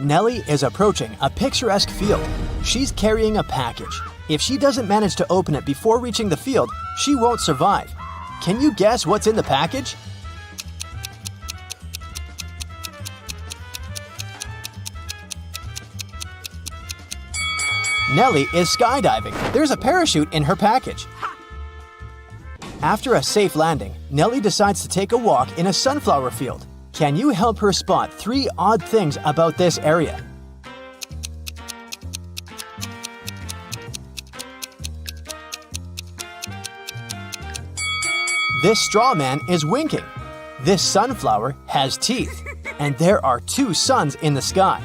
Nellie is approaching a picturesque field. She's carrying a package. If she doesn't manage to open it before reaching the field, she won't survive. Can you guess what's in the package? Nellie is skydiving. There's a parachute in her package. After a safe landing, Nellie decides to take a walk in a sunflower field. Can you help her spot 3 odd things about this area? This straw man is winking. This sunflower has teeth, and there are 2 suns in the sky.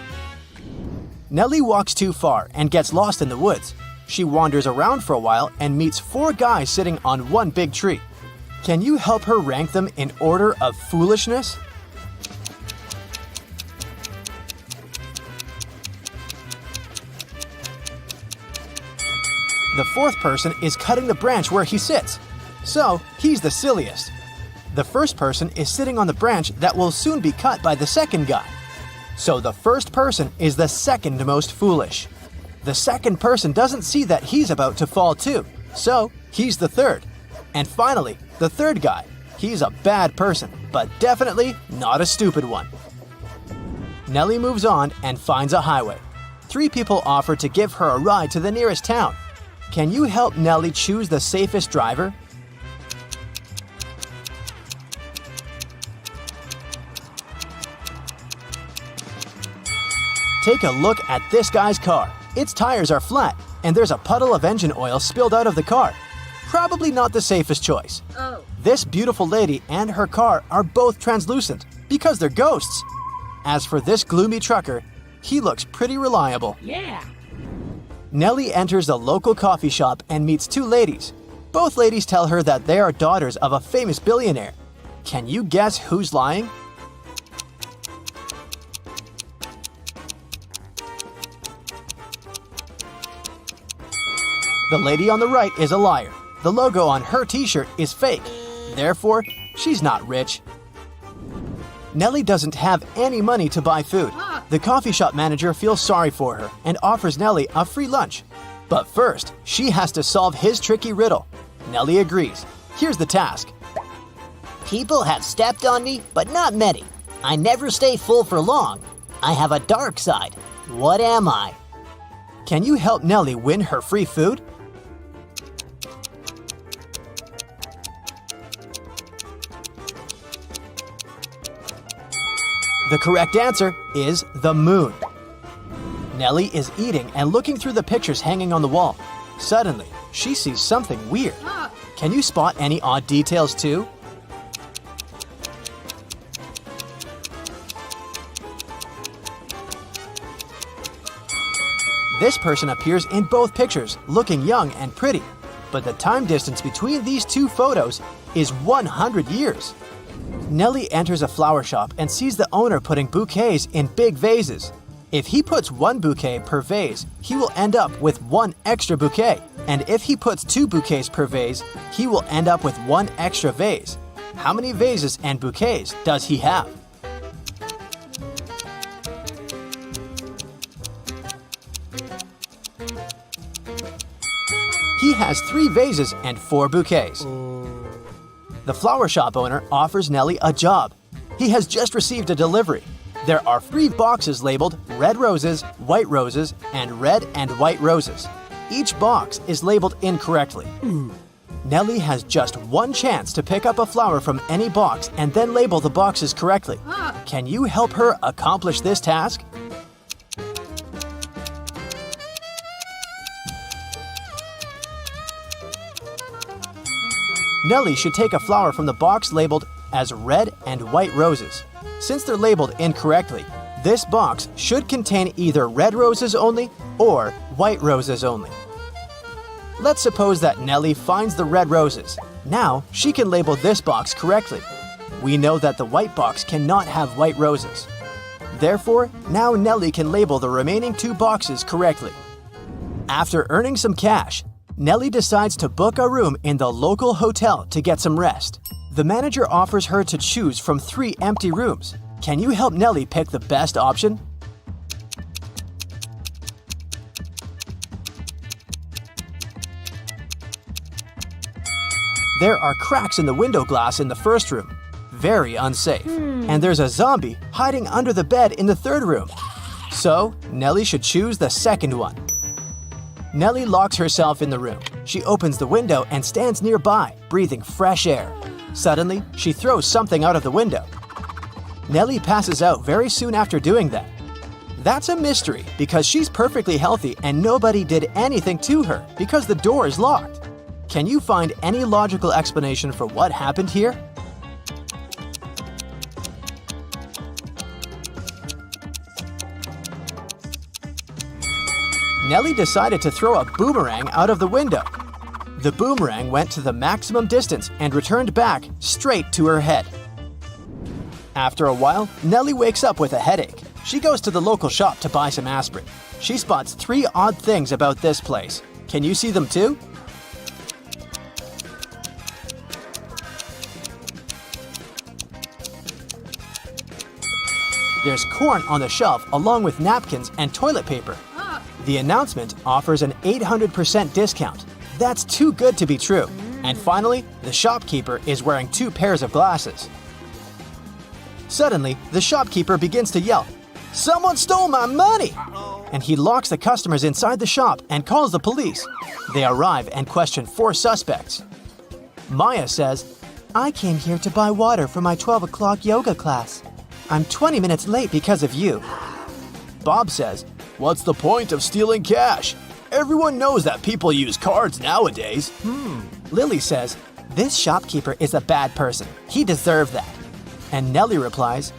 Nellie walks too far and gets lost in the woods. She wanders around for a while and meets 4 guys sitting on one big tree. Can you help her rank them in order of foolishness? The 4th person is cutting the branch where he sits, so he's the silliest. The first person is sitting on the branch that will soon be cut by the second guy. So the first person is the second most foolish. The second person doesn't see that he's about to fall too, so he's the third. And finally, the third guy. He's a bad person, but definitely not a stupid one. Nellie moves on and finds a highway. 3 people offer to give her a ride to the nearest town. Can you help Nellie choose the safest driver? Take a look at this guy's car. Its tires are flat, and there's a puddle of engine oil spilled out of the car. Probably not the safest choice. This beautiful lady and her car are both translucent because they're ghosts. As for this gloomy trucker, he looks pretty reliable. Yeah. Nellie enters a local coffee shop and meets 2 ladies. Both ladies tell her that they are daughters of a famous billionaire. Can you guess who's lying? The lady on the right is a liar. The logo on her t-shirt is fake. Therefore, she's not rich. Nellie doesn't have any money to buy food. The coffee shop manager feels sorry for her and offers Nellie a free lunch. But first, she has to solve his tricky riddle. Nellie agrees. Here's the task. People have stepped on me, but not many. I never stay full for long. I have a dark side. What am I? Can you help Nellie win her free food? The correct answer is the moon. Nellie is eating and looking through the pictures hanging on the wall. Suddenly, she sees something weird. Can you spot any odd details too? This person appears in both pictures, looking young and pretty. But the time distance between these 2 photos is 100 years. Nellie enters a flower shop and sees the owner putting bouquets in big vases. If he puts 1 bouquet per vase, he will end up with 1 extra bouquet. And if he puts 2 bouquets per vase, he will end up with 1 extra vase. How many vases and bouquets does he have? He has 3 vases and 4 bouquets. The flower shop owner offers Nellie a job. He has just received a delivery. There are 3 boxes labeled red roses, white roses, and red and white roses. Each box is labeled incorrectly. Nellie has just 1 chance to pick up a flower from any box and then label the boxes correctly. Can you help her accomplish this task? Nellie should take a flower from the box labeled as red and white roses. Since they're labeled incorrectly, this box should contain either red roses only or white roses only. Let's suppose that Nellie finds the red roses. Now she can label this box correctly. We know that the white box cannot have white roses. Therefore, now Nellie can label the remaining 2 boxes correctly. After earning some cash, Nellie decides to book a room in the local hotel to get some rest. The manager offers her to choose from 3 empty rooms. Can you help Nellie pick the best option? There are cracks in the window glass in the first room. Very unsafe. And there's a zombie hiding under the bed in the third room. So, Nellie should choose the second one. Nellie locks herself in the room. She opens the window and stands nearby, breathing fresh air. Suddenly, she throws something out of the window. Nellie passes out very soon after doing that. That's a mystery because she's perfectly healthy and nobody did anything to her because the door is locked. Can you find any logical explanation for what happened here? Nellie decided to throw a boomerang out of the window. The boomerang went to the maximum distance and returned back straight to her head. After a while, Nellie wakes up with a headache. She goes to the local shop to buy some aspirin. She spots 3 odd things about this place. Can you see them too? There's corn on the shelf along with napkins and toilet paper. The announcement offers an 800% discount. That's too good to be true. And finally, the shopkeeper is wearing 2 pairs of glasses. Suddenly, the shopkeeper begins to yell, "Someone stole my money!" And he locks the customers inside the shop and calls the police. They arrive and question 4 suspects. Maya says, "I came here to buy water for my 12 o'clock yoga class. I'm 20 minutes late because of you." Bob says, "What's the point of stealing cash? Everyone knows that people use cards nowadays." Lily says, "This shopkeeper is a bad person. He deserved that." And Nellie replies,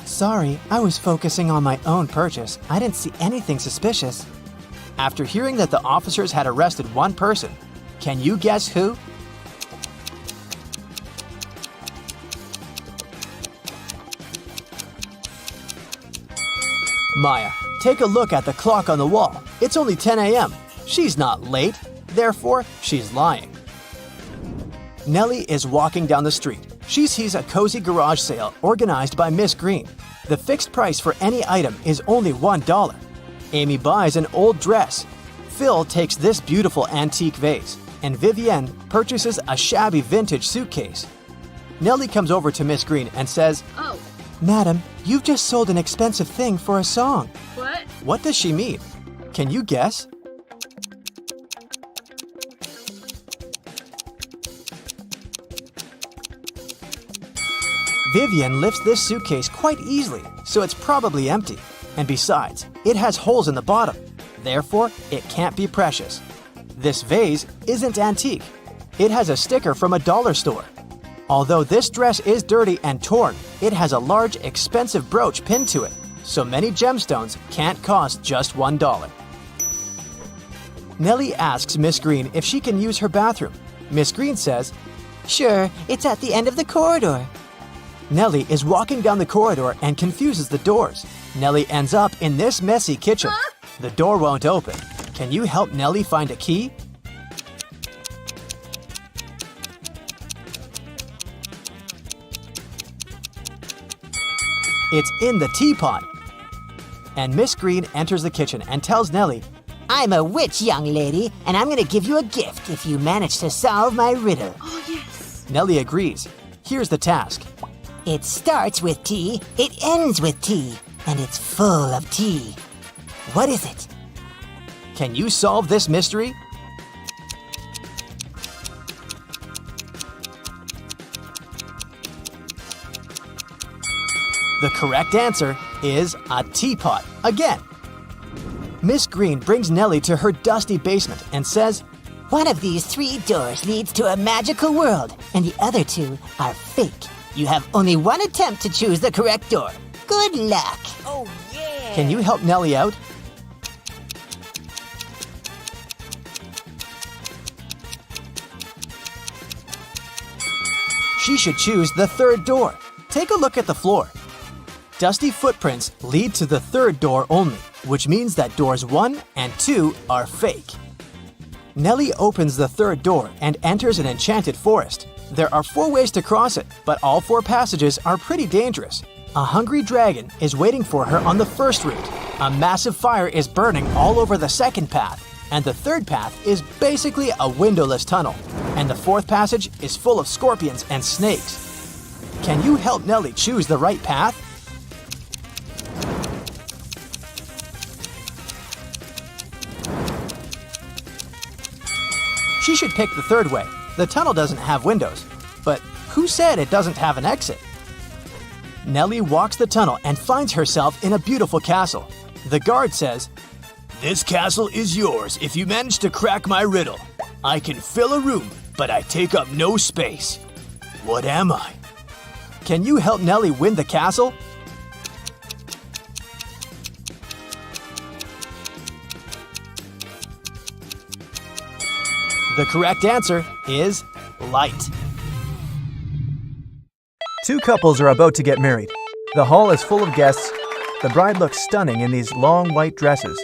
"Sorry, I was focusing on my own purchase. I didn't see anything suspicious." After hearing that the officers had arrested one person, can you guess who? Maya, take a look at the clock on the wall. It's only 10 a.m. She's not late, therefore she's lying. Nellie is walking down the street. She sees a cozy garage sale organized by Miss Green. The fixed price for any item is only $1. Amy buys an old dress. Phil takes this beautiful antique vase, and Vivienne purchases a shabby vintage suitcase. Nellie comes over to Miss Green and says, "Oh, "Madam, you've just sold an expensive thing for a song." what? What does she mean? Can you guess? Vivian lifts this suitcase quite easily, so it's probably empty. And besides, it has holes in the bottom. Therefore, it can't be precious. This vase isn't antique. It has a sticker from a dollar store. Although this dress is dirty and torn, it has a large, expensive brooch pinned to it, so many gemstones can't cost just $1. Nellie asks Miss Green if she can use her bathroom. Miss Green says, Sure, it's at the end of the corridor. Nellie is walking down the corridor and confuses the doors. Nellie ends up in this messy kitchen. The door won't open. Can you help Nellie find a key? It's in the teapot. And Miss Green enters the kitchen and tells Nellie, I'm a witch, young lady, and I'm gonna give you a gift if you manage to solve my riddle. Oh, yes. Nellie agrees. Here's the task. It starts with T, it ends with T, and it's full of tea. What is it? Can you solve this mystery? The correct answer is a teapot again. Miss Green brings Nellie to her dusty basement and says, One of these 3 doors leads to a magical world, and the other 2 are fake. You have only one attempt to choose the correct door. Good luck. Oh, yeah. Can you help Nellie out? She should choose the 3rd door. Take a look at the floor. Dusty footprints lead to the 3rd door only, which means that doors 1 and 2 are fake. Nellie opens the 3rd door and enters an enchanted forest. There are 4 ways to cross it, but all 4 passages are pretty dangerous. A hungry dragon is waiting for her on the first route. A massive fire is burning all over the second path, and the third path is basically a windowless tunnel. and the fourth passage is full of scorpions and snakes. Can you help Nellie choose the right path? She should pick the third way. The tunnel doesn't have windows, but who said it doesn't have an exit? Nellie walks the tunnel and finds herself in a beautiful castle. The guard says, "This castle is yours if you manage to crack my riddle. I can fill a room, but I take up no space. What am I?" Can you help Nellie win the castle? The correct answer is light. Two couples are about to get married. The hall is full of guests. The bride looks stunning in these long white dresses,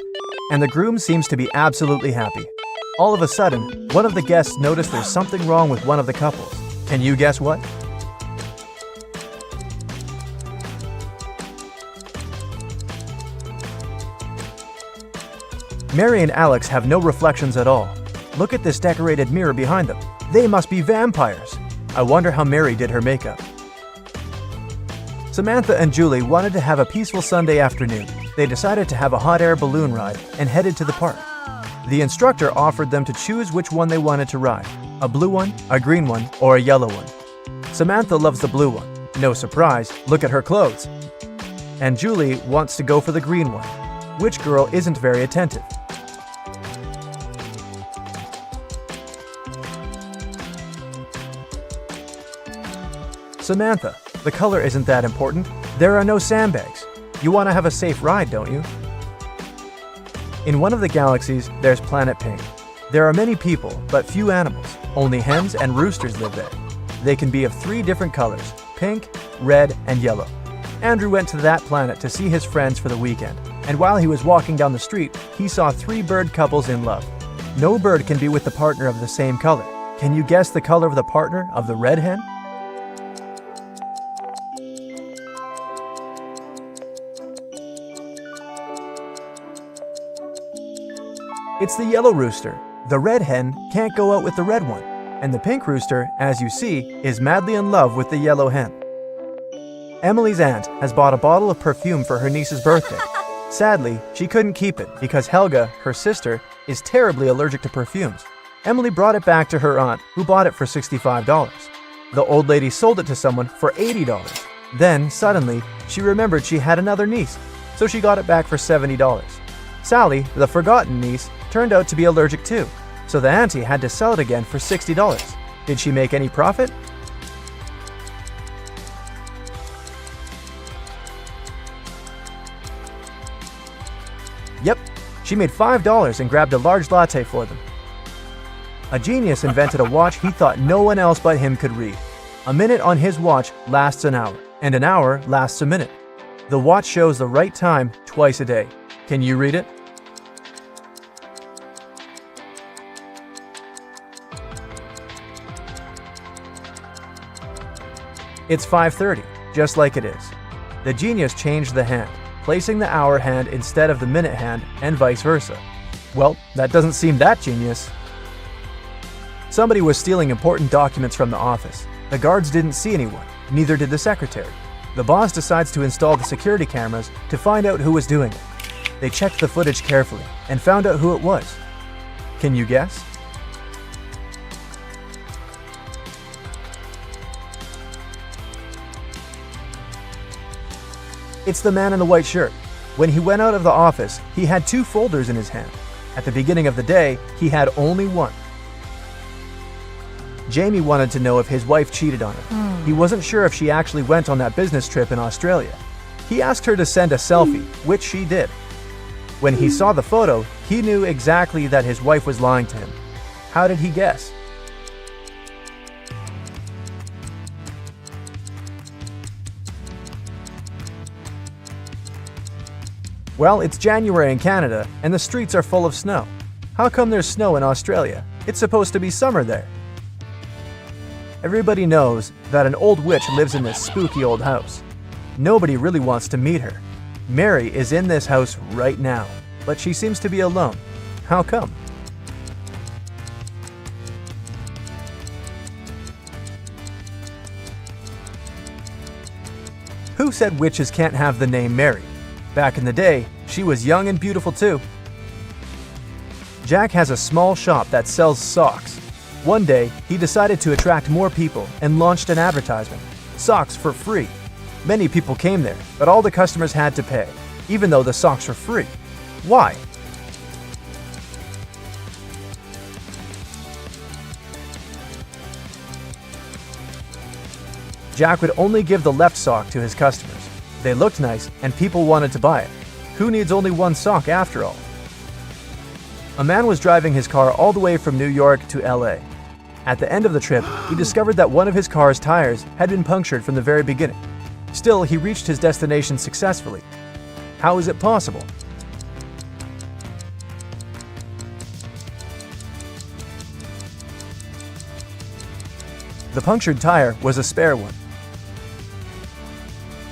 and the groom seems to be absolutely happy. All of a sudden, one of the guests noticed there's something wrong with one of the couples. Can you guess what? Mary and Alex have no reflections at all. Look at this decorated mirror behind them. They must be vampires. I wonder how Mary did her makeup. Samantha and Julie wanted to have a peaceful Sunday afternoon. They decided to have a hot air balloon ride and headed to the park. The instructor offered them to choose which one they wanted to ride, a blue one, a green one, or a yellow one. Samantha loves the blue one. No surprise, look at her clothes. And Julie wants to go for the green one. Which girl isn't very attentive? Samantha, the color isn't that important. There are no sandbags. You want to have a safe ride, don't you? In one of the galaxies, there's Planet Pink. There are many people, but few animals. Only hens and roosters live there. They can be of 3 different colors, pink, red, and yellow. Andrew went to that planet to see his friends for the weekend, and while he was walking down the street, he saw 3 bird couples in love. No bird can be with the partner of the same color. Can you guess the color of the partner of the red hen? It's the yellow rooster. The red hen can't go out with the red one, and the pink rooster, as you see, is madly in love with the yellow hen. Emily's aunt has bought a bottle of perfume for her niece's birthday. Sadly, she couldn't keep it because Helga, her sister, is terribly allergic to perfumes. Emily brought it back to her aunt, who bought it for $65. The old lady sold it to someone for $80. Then, suddenly, she remembered she had another niece, so she got it back for $70. Sally, the forgotten niece, turned out to be allergic too, so the auntie had to sell it again for $60. Did she make any profit? Yep, she made $5 and grabbed a large latte for them. A genius invented a watch he thought no one else but him could read. A minute on his watch lasts an hour, and an hour lasts a minute. The watch shows the right time twice a day. Can you read it? It's 5:30, just like it is. The genius changed the hand, placing the hour hand instead of the minute hand, and vice versa. Well, that doesn't seem that genius. Somebody was stealing important documents from the office. The guards didn't see anyone, neither did the secretary. The boss decides to install the security cameras to find out who was doing it. They checked the footage carefully and found out who it was. Can you guess? It's the man in the white shirt. When he went out of the office, he had 2 folders in his hand. At the beginning of the day, he had only one. Jamie wanted to know if his wife cheated on him. He wasn't sure if she actually went on that business trip in Australia. He asked her to send a selfie, which she did. When he saw the photo, he knew exactly that his wife was lying to him. How did he guess? Well, it's January in Canada, and the streets are full of snow. How come there's snow in Australia? It's supposed to be summer there. Everybody knows that an old witch lives in this spooky old house. Nobody really wants to meet her. Mary is in this house right now, but she seems to be alone. How come? Who said witches can't have the name Mary? Back in the day, she was young and beautiful too. Jack has a small shop that sells socks. One day, he decided to attract more people and launched an advertisement. Socks for free. Many people came there, but all the customers had to pay, even though the socks were free. Why? Jack would only give the left sock to his customers. They looked nice and people wanted to buy it. Who needs only one sock after all? A man was driving his car all the way from New York to LA. At the end of the trip, he discovered that one of his car's tires had been punctured from the very beginning. Still, he reached his destination successfully. How is it possible? The punctured tire was a spare one.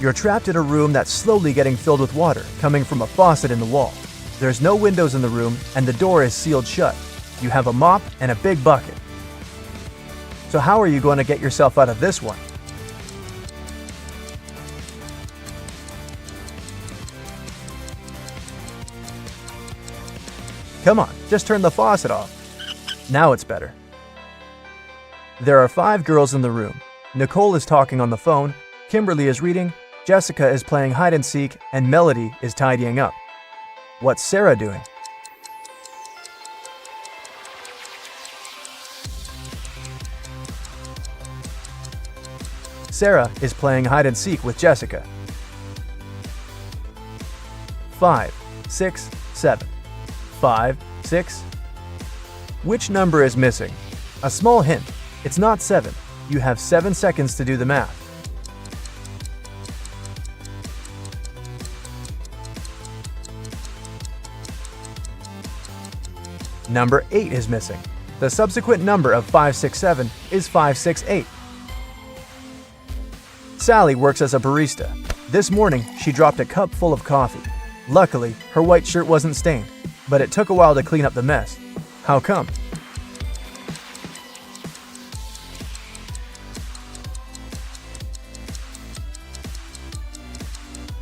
You're trapped in a room that's slowly getting filled with water coming from a faucet in the wall. There's no windows in the room and the door is sealed shut. You have a mop and a big bucket. So how are you going to get yourself out of this one? Come on, just turn the faucet off. Now it's better. There are 5 girls in the room. Nicole is talking on the phone, Kimberly is reading, Jessica is playing hide and seek, and Melody is tidying up. What's Sarah doing? Sarah is playing hide and seek with Jessica. 5, 6, 7. 5, 6. Which number is missing? A small hint. It's not 7. You have 7 seconds to do the math. Number 8 is missing. The subsequent number of 567 is 568. Sally works as a barista. This morning, she dropped a cup full of coffee. Luckily, her white shirt wasn't stained, but it took a while to clean up the mess. How come?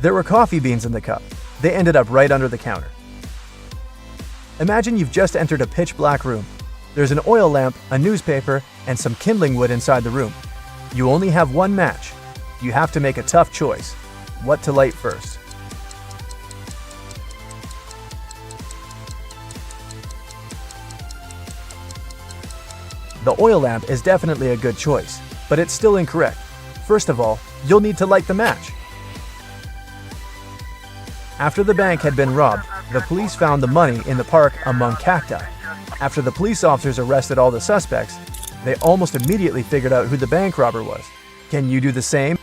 There were coffee beans in the cup. They ended up right under the counter. Imagine you've just entered a pitch-black room. There's an oil lamp, a newspaper, and some kindling wood inside the room. You only have one match. You have to make a tough choice. What to light first? The oil lamp is definitely a good choice, but it's still incorrect. First of all, you'll need to light the match. After the bank had been robbed, the police found the money in the park among cacti. After the police officers arrested all the suspects, they almost immediately figured out who the bank robber was. Can you do the same?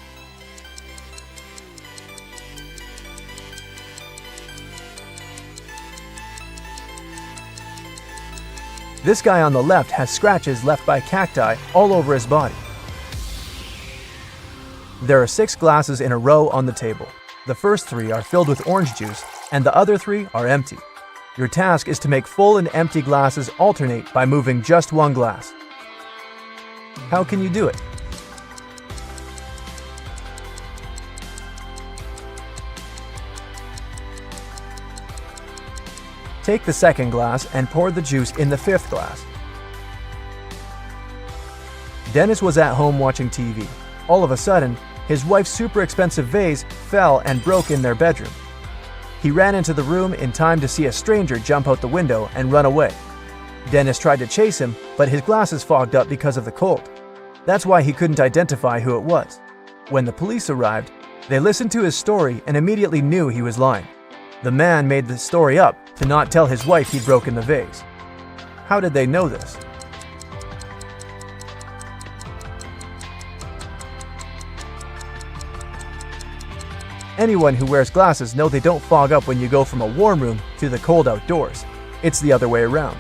This guy on the left has scratches left by cacti all over his body. There are 6 glasses in a row on the table. The first 3 are filled with orange juice, and the other 3 are empty. Your task is to make full and empty glasses alternate by moving just one glass. How can you do it? Take the second glass and pour the juice in the 5th glass. Dennis was at home watching TV. All of a sudden, his wife's super expensive vase fell and broke in their bedroom. He ran into the room in time to see a stranger jump out the window and run away. Dennis tried to chase him, but his glasses fogged up because of the cold. That's why he couldn't identify who it was. When the police arrived, they listened to his story and immediately knew he was lying. The man made the story up to not tell his wife he'd broken the vase. How did they know this? Anyone who wears glasses know they don't fog up when you go from a warm room to the cold outdoors. It's the other way around.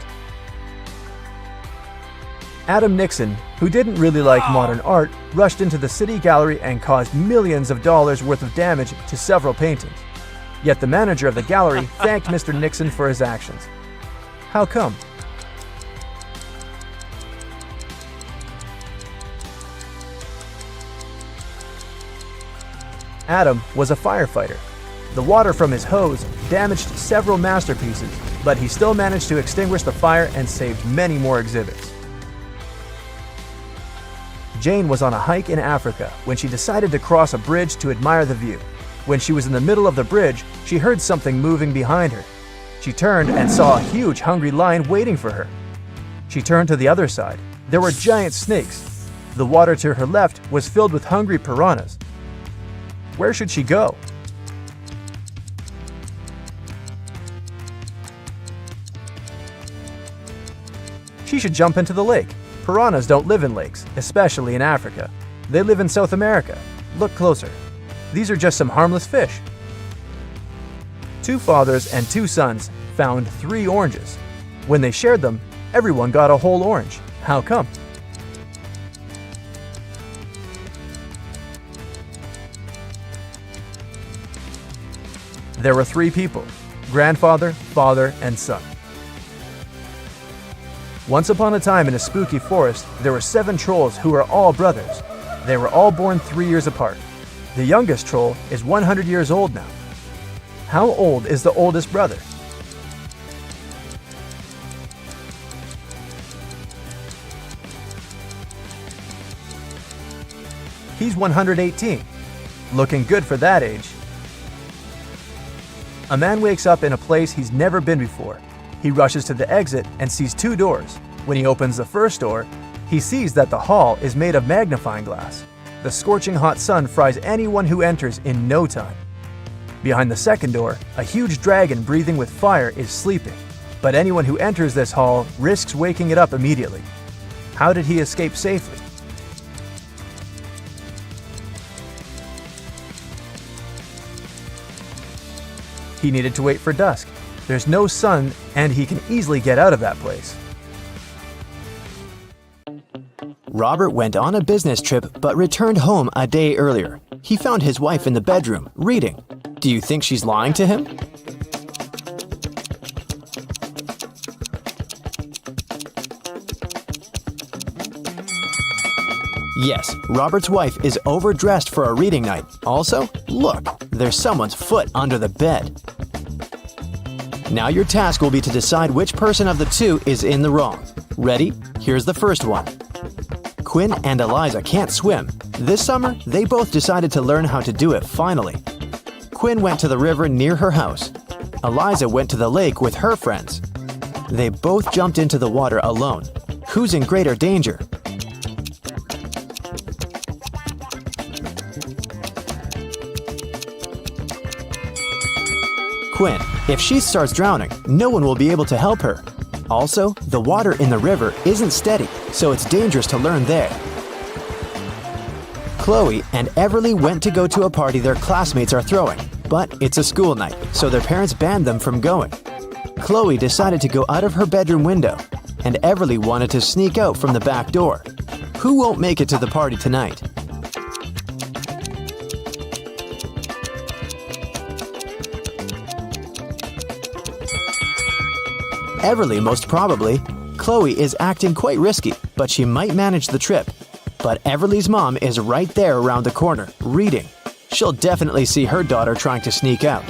Adam Nixon, who didn't really like modern art, rushed into the city gallery and caused millions of dollars worth of damage to several paintings. Yet the manager of the gallery thanked Mr. Nixon for his actions. How come? Adam was a firefighter. The water from his hose damaged several masterpieces, but he still managed to extinguish the fire and saved many more exhibits. Jane was on a hike in Africa when she decided to cross a bridge to admire the view. When she was in the middle of the bridge, she heard something moving behind her. She turned and saw a huge hungry lion waiting for her. She turned to the other side. There were giant snakes. The water to her left was filled with hungry piranhas. Where should she go? She should jump into the lake. Piranhas don't live in lakes, especially in Africa. They live in South America. Look closer. These are just some harmless fish. 2 fathers and 2 sons found 3 oranges. When they shared them, everyone got a whole orange. How come? There were 3 people: grandfather, father, and son. Once upon a time in a spooky forest, there were 7 trolls who were all brothers. They were all born 3 years apart. The youngest troll is 100 years old now. How old is the oldest brother? He's 118. Looking good for that age. A man wakes up in a place he's never been before. He rushes to the exit and sees 2 doors. When he opens the first door, he sees that the hall is made of magnifying glass. The scorching hot sun fries anyone who enters in no time. Behind the second door, a huge dragon breathing with fire is sleeping. But anyone who enters this hall risks waking it up immediately. How did he escape safely? He needed to wait for dusk. There's no sun, and he can easily get out of that place. Robert went on a business trip but returned home a day earlier. He found his wife in the bedroom, reading. Do you think she's lying to him? Yes, Robert's wife is overdressed for a reading night. Also, look, there's someone's foot under the bed. Now your task will be to decide which person of the 2 is in the wrong. Ready? Here's the first one. Quinn and Eliza can't swim. This summer, they both decided to learn how to do it finally. Quinn went to the river near her house. Eliza went to the lake with her friends. They both jumped into the water alone. Who's in greater danger? Quinn. If she starts drowning, no one will be able to help her. Also, the water in the river isn't steady, so it's dangerous to learn there. Chloe and Everly went to go to a party their classmates are throwing, but it's a school night, so their parents banned them from going. Chloe decided to go out of her bedroom window, and Everly wanted to sneak out from the back door. Who won't make it to the party tonight? Everly, most probably. Chloe is acting quite risky, but she might manage the trip. But Everly's mom is right there around the corner, reading. She'll definitely see her daughter trying to sneak out.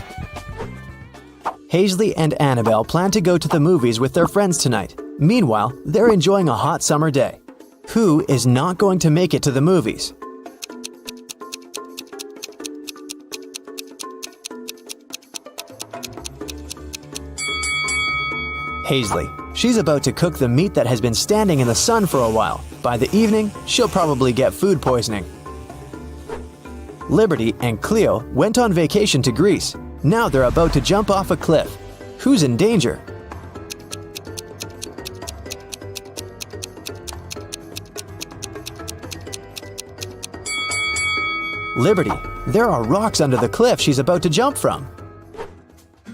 Hazley and Annabelle plan to go to the movies with their friends tonight. Meanwhile, they're enjoying a hot summer day. Who is not going to make it to the movies? Hazley. She's about to cook the meat that has been standing in the sun for a while. By the evening, she'll probably get food poisoning. Liberty and Cleo went on vacation to Greece. Now they're about to jump off a cliff. Who's in danger? Liberty. There are rocks under the cliff she's about to jump from.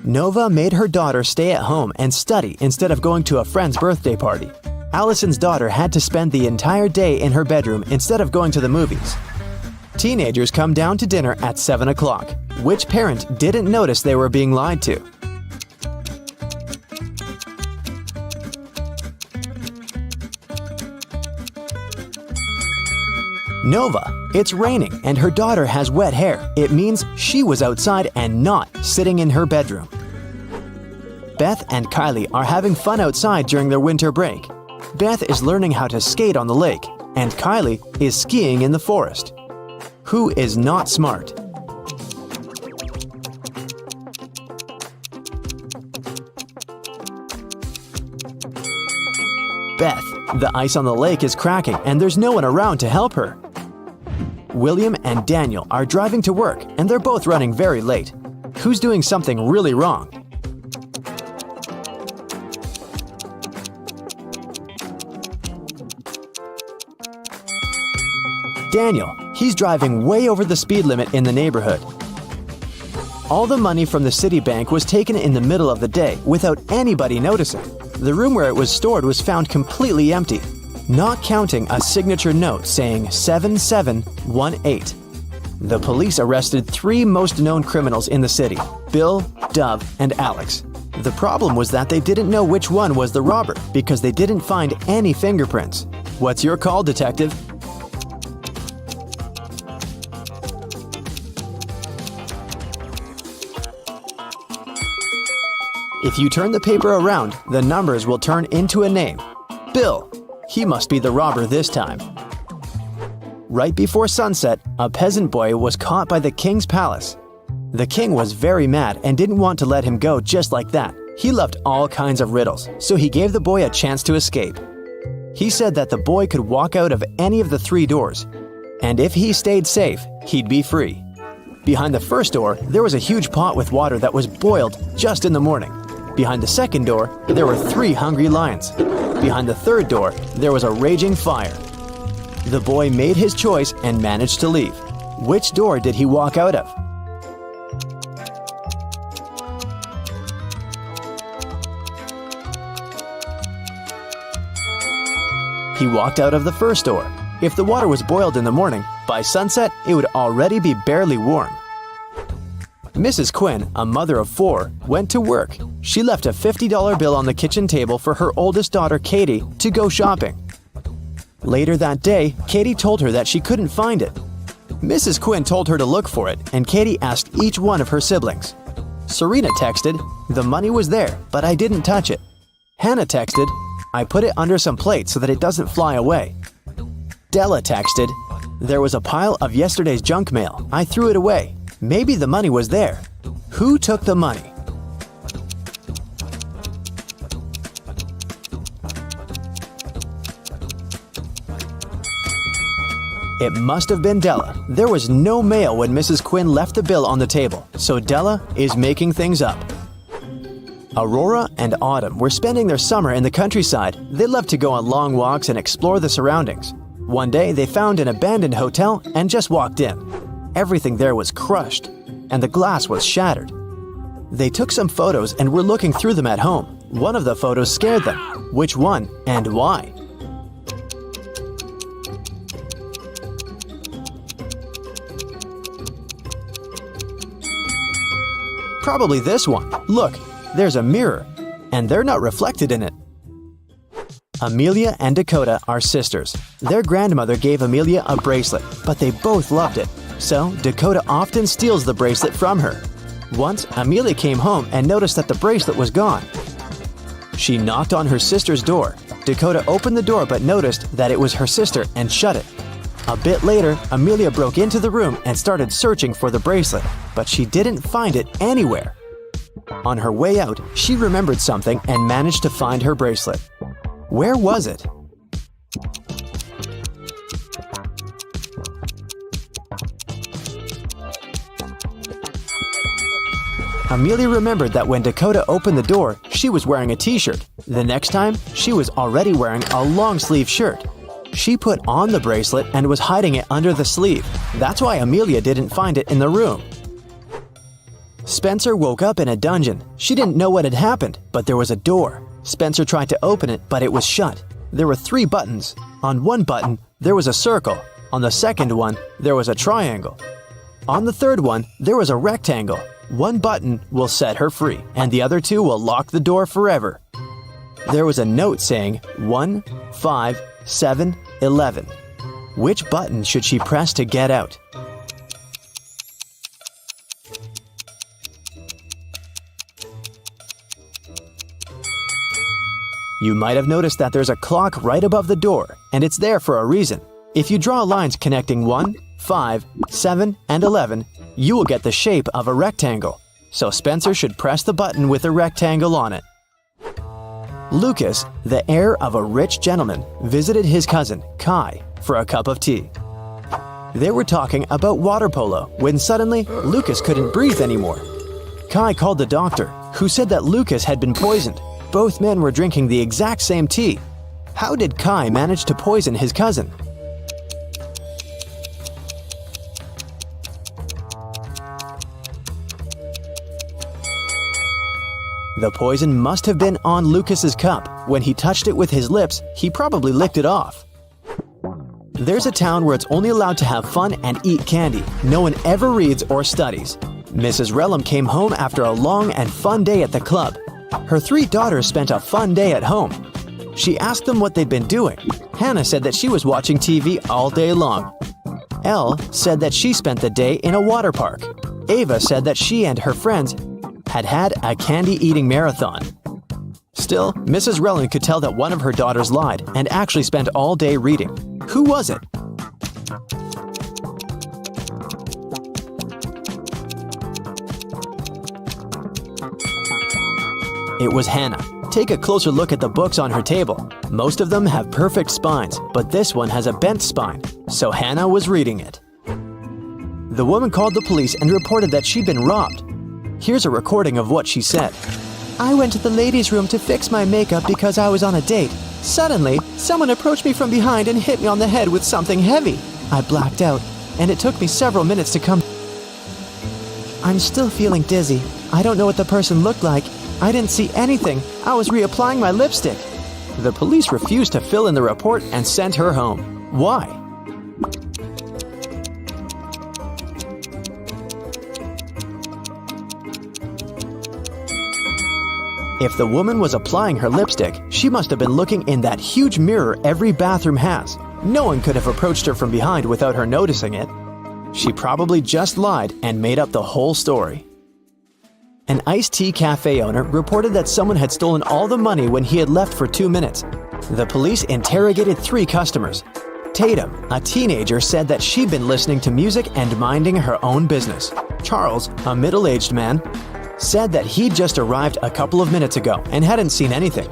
Nova made her daughter stay at home and study instead of going to a friend's birthday party. Allison's daughter had to spend the entire day in her bedroom instead of going to the movies. Teenagers come down to dinner at 7 o'clock. Which parent didn't notice they were being lied to? Nova. It's raining and her daughter has wet hair. It means she was outside and not sitting in her bedroom. Beth and Kylie are having fun outside during their winter break. Beth is learning how to skate on the lake, and Kylie is skiing in the forest. Who is not smart? Beth. The ice on the lake is cracking and there's no one around to help her. William and Daniel are driving to work and they're both running very late. Who's doing something really wrong? Daniel. He's driving way over the speed limit in the neighborhood. All the money from the city bank was taken in the middle of the day without anybody noticing. The room where it was stored was found completely empty, not counting a signature note saying 7718. The police arrested 3 most known criminals in the city, Bill, Dove, and Alex. The problem was that they didn't know which one was the robber because they didn't find any fingerprints. What's your call, detective? If you turn the paper around, the numbers will turn into a name. Bill. He must be the robber this time. Right before sunset, a peasant boy was caught by the king's palace. The king was very mad and didn't want to let him go just like that. He loved all kinds of riddles, so he gave the boy a chance to escape. He said that the boy could walk out of any of the 3 doors, and if he stayed safe, he'd be free. Behind the first door, there was a huge pot with water that was boiled just in the morning. Behind the second door, there were 3 hungry lions. Behind the third door, there was a raging fire. The boy made his choice and managed to leave. Which door did he walk out of? He walked out of the first door. If the water was boiled in the morning, by sunset, it would already be barely warm. Mrs. Quinn, a mother of 4, went to work. She left a $50 bill on the kitchen table for her oldest daughter, Katie, to go shopping. Later that day, Katie told her that she couldn't find it. Mrs. Quinn told her to look for it, and Katie asked each one of her siblings. Serena texted, "The money was there, but I didn't touch it." Hannah texted, "I put it under some plates so that it doesn't fly away." Della texted, "There was a pile of yesterday's junk mail. I threw it away. Maybe the money was there." Who took the money? It must have been Della. There was no mail when Mrs. Quinn left the bill on the table, so Della is making things up. Aurora and Autumn were spending their summer in the countryside. They loved to go on long walks and explore the surroundings. One day, they found an abandoned hotel and just walked in. Everything there was crushed, and the glass was shattered. They took some photos and were looking through them at home. One of the photos scared them. Which one and why? Probably this one. Look, there's a mirror, and they're not reflected in it. Amelia and Dakota are sisters. Their grandmother gave Amelia a bracelet, but they both loved it. So, Dakota often steals the bracelet from her. Once, Amelia came home and noticed that the bracelet was gone. She knocked on her sister's door. Dakota opened the door but noticed that it was her sister and shut it. A bit later, Amelia broke into the room and started searching for the bracelet, but she didn't find it anywhere. On her way out, she remembered something and managed to find her bracelet. Where was it? Amelia remembered that when Dakota opened the door, she was wearing a t-shirt. The next time, she was already wearing a long-sleeve shirt. She put on the bracelet and was hiding it under the sleeve. That's why Amelia didn't find it in the room. Spencer woke up in a dungeon. She didn't know what had happened, but there was a door. Spencer tried to open it, but it was shut. There were 3 buttons. On one button, there was a circle. On the second one, there was a triangle. On the third one, there was a rectangle. One button will set her free, and the other 2 will lock the door forever. There was a note saying 1, 5, 7, 11. Which button should she press to get out? You might have noticed that there's a clock right above the door, and it's there for a reason. If you draw lines connecting 1, 5, 7, and 11, you will get the shape of a rectangle. So Spencer should press the button with a rectangle on it. Lucas, the heir of a rich gentleman, visited his cousin, Kai, for a cup of tea. They were talking about water polo when suddenly Lucas couldn't breathe anymore. Kai called the doctor, who said that Lucas had been poisoned. Both men were drinking the exact same tea. How did Kai manage to poison his cousin? The poison must have been on Lucas's cup. When he touched it with his lips, he probably licked it off. There's a town where it's only allowed to have fun and eat candy. No one ever reads or studies. Mrs. Relham came home after a long and fun day at the club. Her 3 daughters spent a fun day at home. She asked them what they'd been doing. Hannah said that she was watching TV all day long. Elle said that she spent the day in a water park. Ava said that she and her friends had a candy-eating marathon. Still, Mrs. Relham could tell that one of her daughters lied and actually spent all day reading. Who was it? It was Hannah. Take a closer look at the books on her table. Most of them have perfect spines, but this one has a bent spine, so Hannah was reading it. The woman called the police and reported that she'd been robbed. Here's a recording of what she said. I went to the ladies' room to fix my makeup because I was on a date. Suddenly, someone approached me from behind and hit me on the head with something heavy. I blacked out, and it took me several minutes to come. I'm still feeling dizzy. I don't know what the person looked like. I didn't see anything. I was reapplying my lipstick. The police refused to fill in the report and sent her home. Why? If the woman was applying her lipstick, she must have been looking in that huge mirror every bathroom has. No one could have approached her from behind without her noticing it. She probably just lied and made up the whole story. An iced tea cafe owner reported that someone had stolen all the money when he had left for 2 minutes. The police interrogated 3 customers. Tatum, a teenager, said that she'd been listening to music and minding her own business. Charles, a middle-aged man, said that he'd just arrived a couple of minutes ago and hadn't seen anything.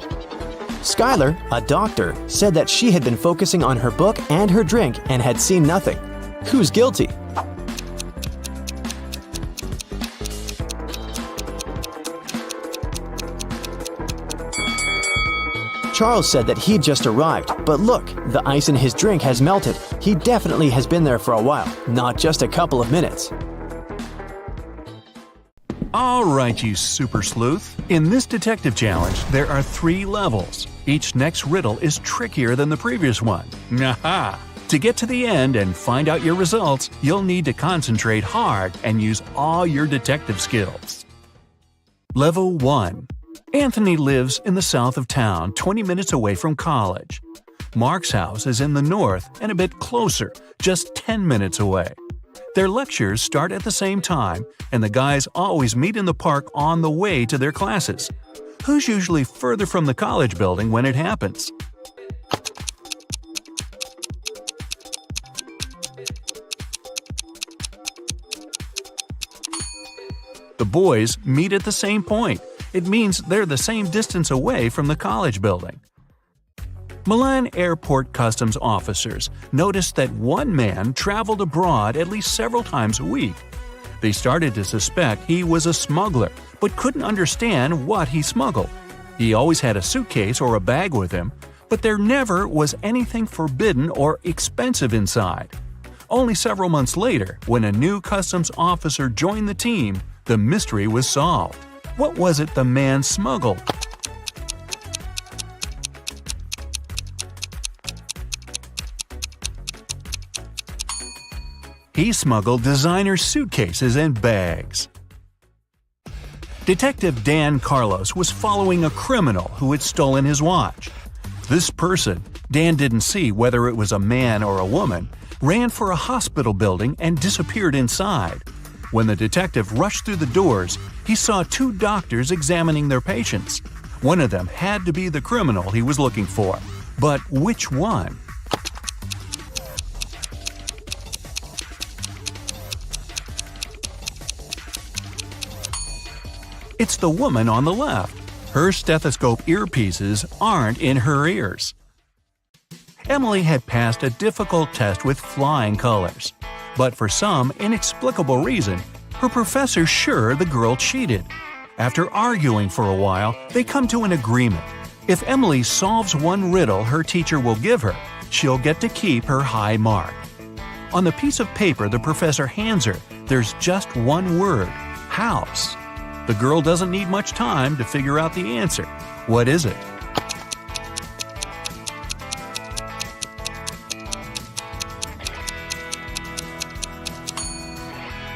Skylar, a doctor, said that she had been focusing on her book and her drink and had seen nothing. Who's guilty? Charles said that he'd just arrived, but look, the ice in his drink has melted. He definitely has been there for a while, not just a couple of minutes. All right, you super sleuth. In this detective challenge, there are 3 levels. Each next riddle is trickier than the previous one. Aha! To get to the end and find out your results, you'll need to concentrate hard and use all your detective skills. Level 1. Anthony lives in the south of town, 20 minutes away from college. Mark's house is in the north and a bit closer, just 10 minutes away. Their lectures start at the same time, and the guys always meet in the park on the way to their classes. Who's usually further from the college building when it happens? The boys meet at the same point. It means they're the same distance away from the college building. Milan airport customs officers noticed that one man traveled abroad at least several times a week. They started to suspect he was a smuggler, but couldn't understand what he smuggled. He always had a suitcase or a bag with him, but there never was anything forbidden or expensive inside. Only several months later, when a new customs officer joined the team, the mystery was solved. What was it the man smuggled? He smuggled designer suitcases and bags. Detective Dan Carlos was following a criminal who had stolen his watch. This person, Dan didn't see whether it was a man or a woman, ran for a hospital building and disappeared inside. When the detective rushed through the doors, he saw two doctors examining their patients. One of them had to be the criminal he was looking for. But which one? It's the woman on the left. Her stethoscope earpieces aren't in her ears. Emily had passed a difficult test with flying colors. But for some inexplicable reason, her professor's sure the girl cheated. After arguing for a while, they come to an agreement. If Emily solves one riddle her teacher will give her, she'll get to keep her high mark. On the piece of paper the professor hands her, there's just one word: house. The girl doesn't need much time to figure out the answer. What is it?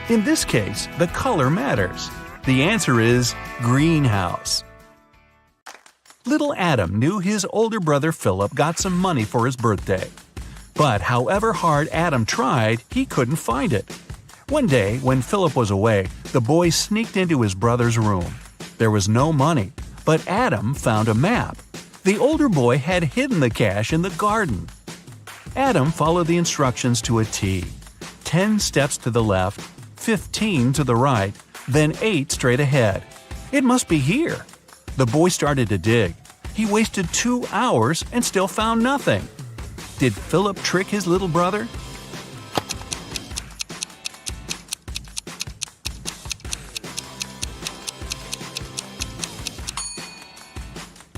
In this case, the color matters. The answer is greenhouse. Little Adam knew his older brother Philip got some money for his birthday. But however hard Adam tried, he couldn't find it. One day, when Philip was away, the boy sneaked into his brother's room. There was no money, but Adam found a map. The older boy had hidden the cash in the garden. Adam followed the instructions to a T. 10 steps to the left, 15 to the right, then 8 straight ahead. It must be here. The boy started to dig. He wasted 2 hours and still found nothing. Did Philip trick his little brother?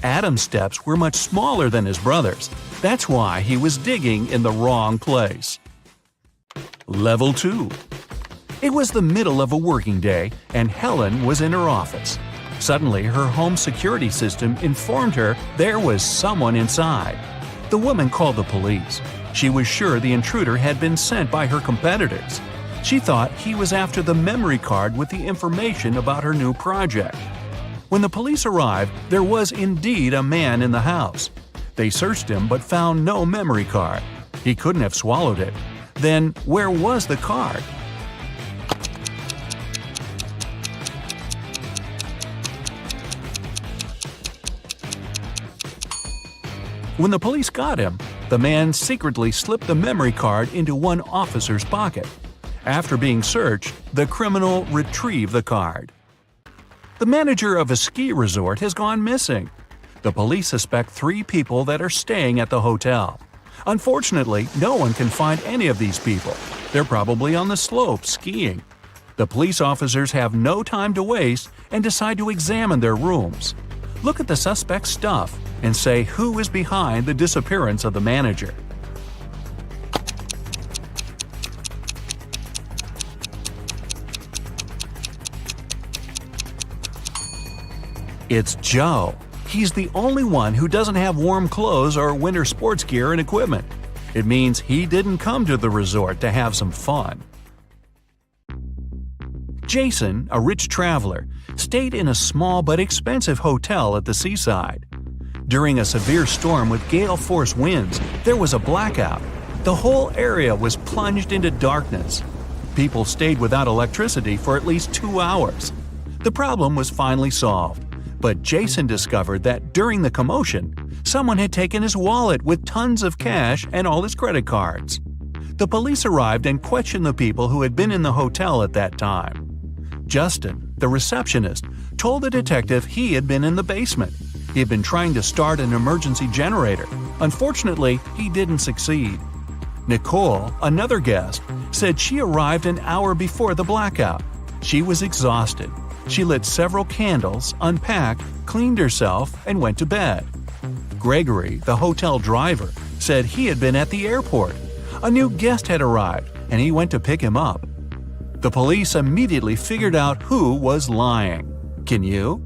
Adam's steps were much smaller than his brother's. That's why he was digging in the wrong place. Level 2. It was the middle of a working day, and Helen was in her office. Suddenly, her home security system informed her there was someone inside. The woman called the police. She was sure the intruder had been sent by her competitors. She thought he was after the memory card with the information about her new project. When the police arrived, there was indeed a man in the house. They searched him but found no memory card. He couldn't have swallowed it. Then, where was the card? When the police got him, the man secretly slipped the memory card into one officer's pocket. After being searched, the criminal retrieved the card. The manager of a ski resort has gone missing. The police suspect 3 people that are staying at the hotel. Unfortunately, no one can find any of these people. They're probably on the slopes skiing. The police officers have no time to waste and decide to examine their rooms. Look at the suspect's stuff and say who is behind the disappearance of the manager. It's Joe. He's the only one who doesn't have warm clothes or winter sports gear and equipment. It means he didn't come to the resort to have some fun. Jason, a rich traveler, stayed in a small but expensive hotel at the seaside. During a severe storm with gale-force winds, there was a blackout. The whole area was plunged into darkness. People stayed without electricity for at least 2 hours. The problem was finally solved, but Jason discovered that during the commotion, someone had taken his wallet with tons of cash and all his credit cards. The police arrived and questioned the people who had been in the hotel at that time. Justin, the receptionist, told the detective he had been in the basement. He had been trying to start an emergency generator. Unfortunately, he didn't succeed. Nicole, another guest, said she arrived an hour before the blackout. She was exhausted. She lit several candles, unpacked, cleaned herself, and went to bed. Gregory, the hotel driver, said he had been at the airport. A new guest had arrived, and he went to pick him up. The police immediately figured out who was lying. Can you?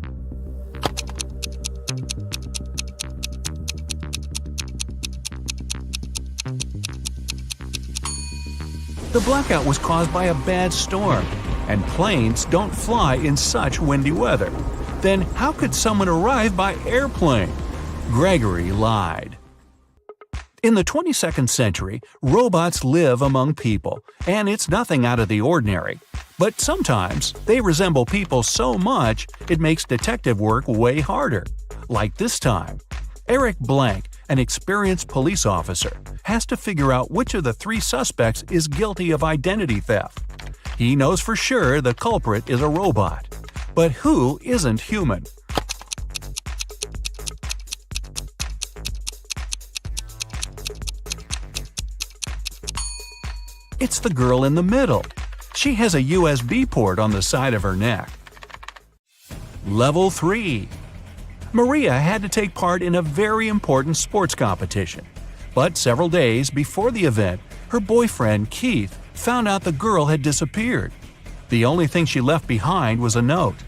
The blackout was caused by a bad storm, and planes don't fly in such windy weather. Then how could someone arrive by airplane? Gregory lied. In the 22nd century, robots live among people, and it's nothing out of the ordinary. But sometimes, they resemble people so much it makes detective work way harder. Like this time. Eric Blank, an experienced police officer, has to figure out which of the 3 suspects is guilty of identity theft. He knows for sure the culprit is a robot. But who isn't human? It's the girl in the middle. She has a USB port on the side of her neck. Level 3. Maria had to take part in a very important sports competition. But several days before the event, her boyfriend, Keith, found out the girl had disappeared. The only thing she left behind was a note.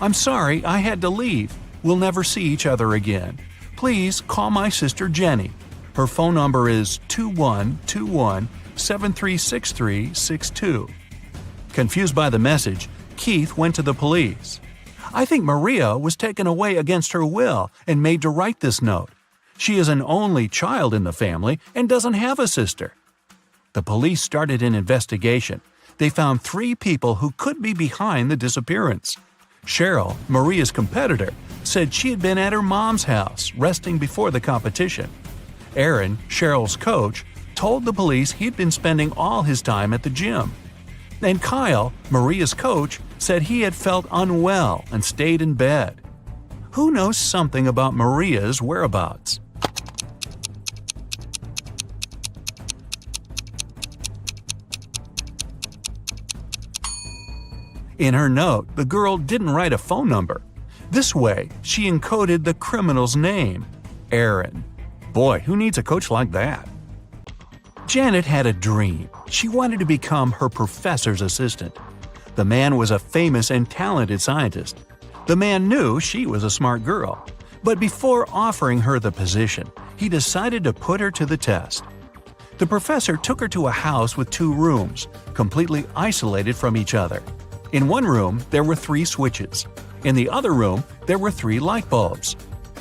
"I'm sorry, I had to leave. We'll never see each other again. Please call my sister Jenny. Her phone number is 2121-736362. Confused by the message, Keith went to the police. "I think Maria was taken away against her will and made to write this note. She is an only child in the family and doesn't have a sister." The police started an investigation. They found 3 people who could be behind the disappearance. Cheryl, Maria's competitor, said she had been at her mom's house resting before the competition. Aaron, Cheryl's coach, told the police he'd been spending all his time at the gym. And Kyle, Maria's coach, said he had felt unwell and stayed in bed. Who knows something about Maria's whereabouts? In her note, the girl didn't write a phone number. This way, she encoded the criminal's name, Aaron. Boy, who needs a coach like that? Janet had a dream. She wanted to become her professor's assistant. The man was a famous and talented scientist. The man knew she was a smart girl. But before offering her the position, he decided to put her to the test. The professor took her to a house with 2 rooms, completely isolated from each other. In one room, there were 3 switches. In the other room, there were 3 light bulbs.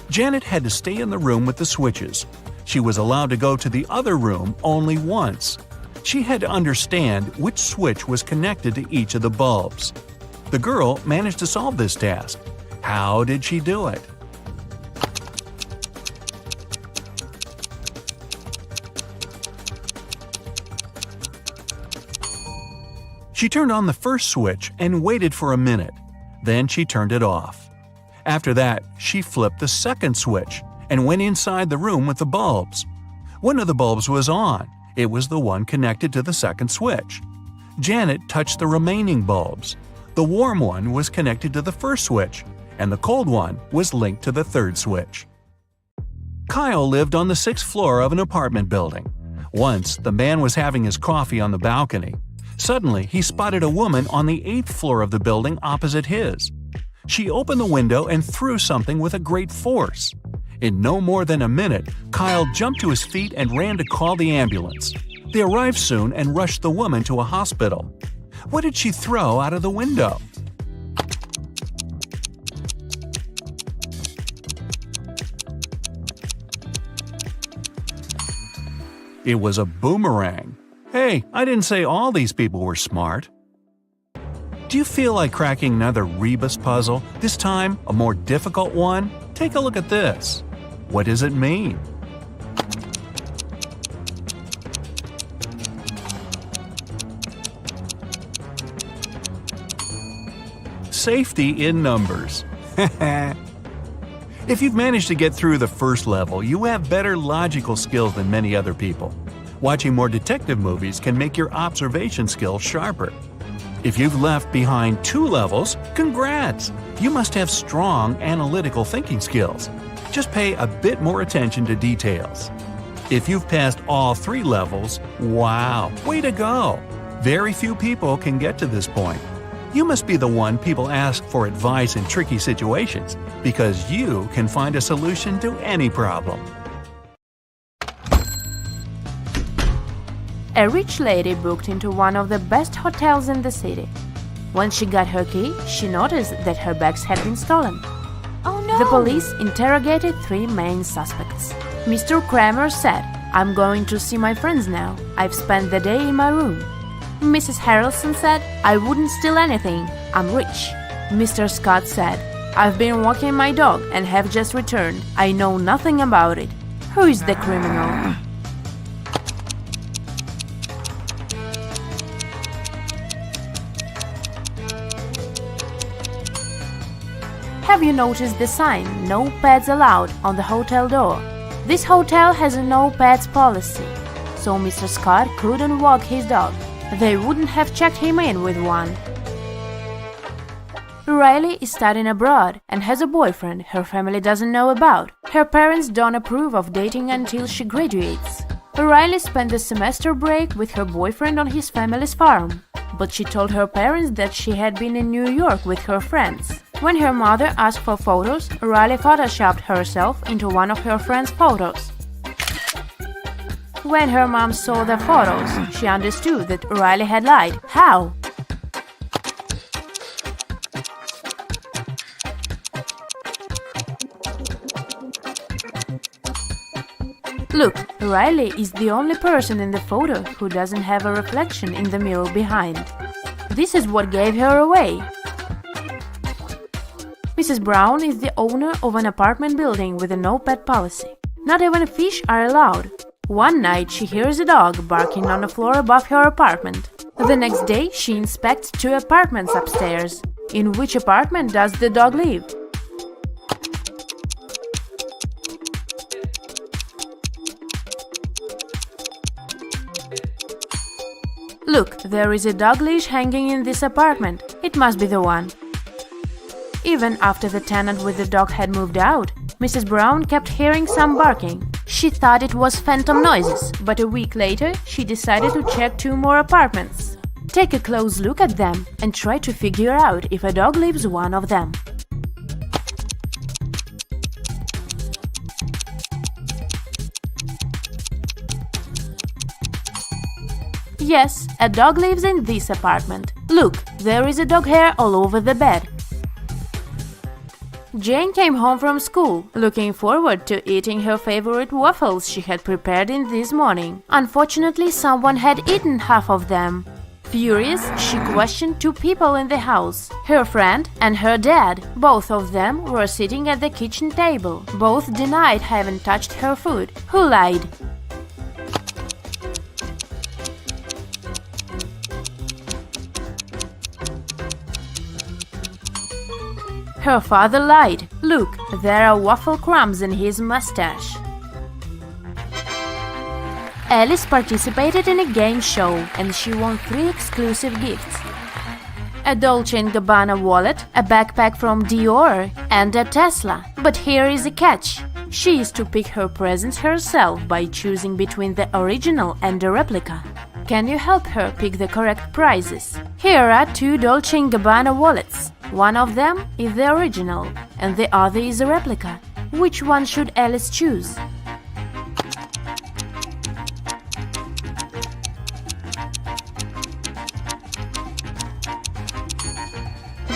Janet had to stay in the room with the switches. She was allowed to go to the other room only once. She had to understand which switch was connected to each of the bulbs. The girl managed to solve this task. How did she do it? She turned on the first switch and waited for a minute. Then she turned it off. After that, she flipped the second switch and went inside the room with the bulbs. One of the bulbs was on. It was the one connected to the second switch. Janet touched the remaining bulbs. The warm one was connected to the first switch, and the cold one was linked to the third switch. Kyle lived on the 6th floor of an apartment building. Once, the man was having his coffee on the balcony. Suddenly, he spotted a woman on the 8th floor of the building opposite his. She opened the window and threw something with a great force. In no more than a minute, Kyle jumped to his feet and ran to call the ambulance. They arrived soon and rushed the woman to a hospital. What did she throw out of the window? It was a boomerang. Hey, I didn't say all these people were smart. Do you feel like cracking another rebus puzzle, this time a more difficult one? Take a look at this. What does it mean? Safety in numbers. If you've managed to get through the first level, you have better logical skills than many other people. Watching more detective movies can make your observation skills sharper. If you've left behind 2 levels, congrats! You must have strong analytical thinking skills. Just pay a bit more attention to details. If you've passed all 3 levels, wow, way to go! Very few people can get to this point. You must be the one people ask for advice in tricky situations, because you can find a solution to any problem. A rich lady booked into one of the best hotels in the city. When she got her key, she noticed that her bags had been stolen. Oh no! The police interrogated 3 main suspects. Mr. Kramer said I'm going to see my friends now. I've spent the day in my room. Mrs. Harrelson said, I wouldn't steal anything. I'm rich. Mr. Scott said, I've been walking my dog and have just returned. I know nothing about it. Who is the criminal? Have you noticed the sign, "No pets allowed," on the hotel door? This hotel has a no pets policy, so Mr. Scott couldn't walk his dog. They wouldn't have checked him in with one. Riley is studying abroad and has a boyfriend her family doesn't know about. Her parents don't approve of dating until she graduates. Riley spent the semester break with her boyfriend on his family's farm, but she told her parents that she had been in New York with her friends. When her mother asked for photos, Riley photoshopped herself into one of her friends' photos. When her mom saw the photos, she understood that Riley had lied. How? Look, Riley is the only person in the photo who doesn't have a reflection in the mirror behind. This is what gave her away. Mrs. Brown is the owner of an apartment building with a no-pet policy. Not even fish are allowed. One night she hears a dog barking on the floor above her apartment. The next day she inspects 2 apartments upstairs. In which apartment does the dog live? Look, there is a dog leash hanging in this apartment. It must be the one. Even after the tenant with the dog had moved out, Mrs. Brown kept hearing some barking. She thought it was phantom noises, but a week later she decided to check 2 more apartments. Take a close look at them and try to figure out if a dog lives one of them. Yes, a dog lives in this apartment. Look, there is a dog hair all over the bed. Jane came home from school, looking forward to eating her favorite waffles she had prepared in this morning. Unfortunately, someone had eaten half of them. Furious, she questioned 2 people in the house, her friend and her dad. Both of them were sitting at the kitchen table. Both denied having touched her food. Who lied? Her father lied. Look, there are waffle crumbs in his mustache. Alice participated in a game show and she won 3 exclusive gifts. A Dolce & Gabbana wallet, a backpack from Dior, and a Tesla. But here is a catch. She is to pick her presents herself by choosing between the original and the replica. Can you help her pick the correct prizes? Here are 2 Dolce & Gabbana wallets. One of them is the original and the other is a replica. Which one should Alice choose?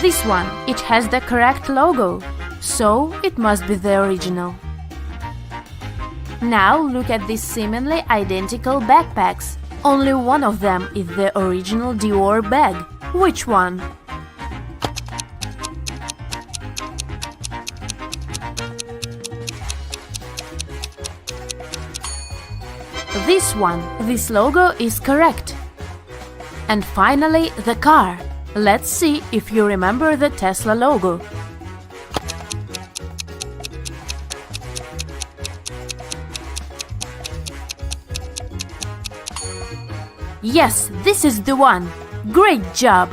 This one, it has the correct logo, so it must be the original. Now look at these seemingly identical backpacks. Only one of them is the original Dior bag. Which one? This one. This logo is correct. And finally, the car. Let's see if you remember the Tesla logo. Yes, this is the one. Great job!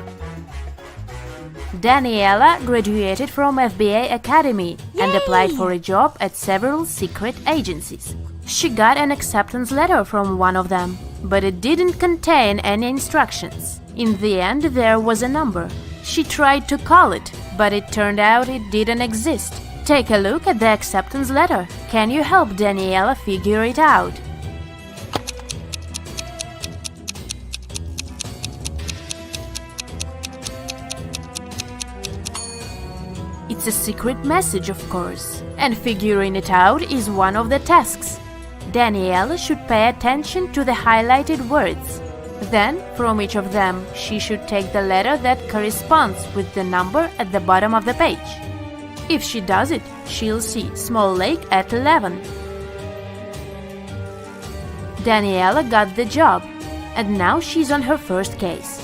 Daniela graduated from FBA Academy and applied for a job at several secret agencies. She got an acceptance letter from one of them, but it didn't contain any instructions. In the end, there was a number. She tried to call it, but it turned out it didn't exist. Take a look at the acceptance letter. Can you help Daniela figure it out? It's a secret message, of course, and figuring it out is one of the tasks. Daniela should pay attention to the highlighted words. Then, from each of them, she should take the letter that corresponds with the number at the bottom of the page. If she does it, she'll see small lake at 11. Daniela got the job, and now she's on her first case.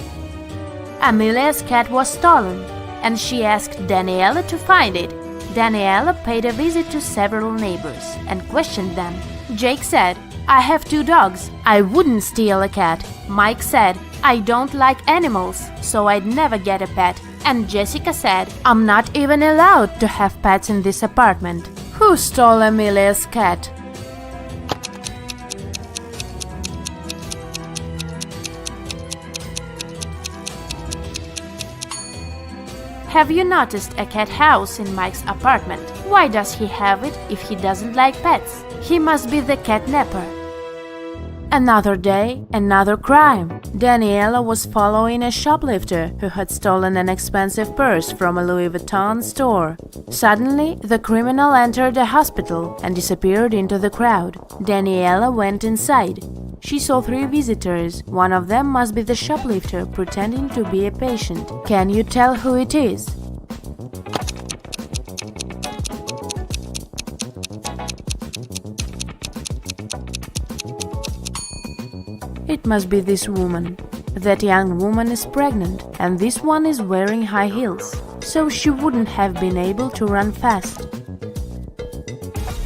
Amelia's cat was stolen, and she asked Daniela to find it. Daniela paid a visit to several neighbors and questioned them. Jake said, "I have 2 dogs. I wouldn't steal a cat." Mike said, "I don't like animals, so I'd never get a pet." And Jessica said, "I'm not even allowed to have pets in this apartment." Who stole Amelia's cat? Have you noticed a cat house in Mike's apartment? Why does he have it if he doesn't like pets? He must be the catnapper. Another day, another crime. Daniela was following a shoplifter who had stolen an expensive purse from a Louis Vuitton store. Suddenly, the criminal entered a hospital and disappeared into the crowd. Daniela went inside. She saw 3 visitors. One of them must be the shoplifter pretending to be a patient. Can you tell who it is? It must be this woman. That young woman is pregnant, and this one is wearing high heels, so she wouldn't have been able to run fast.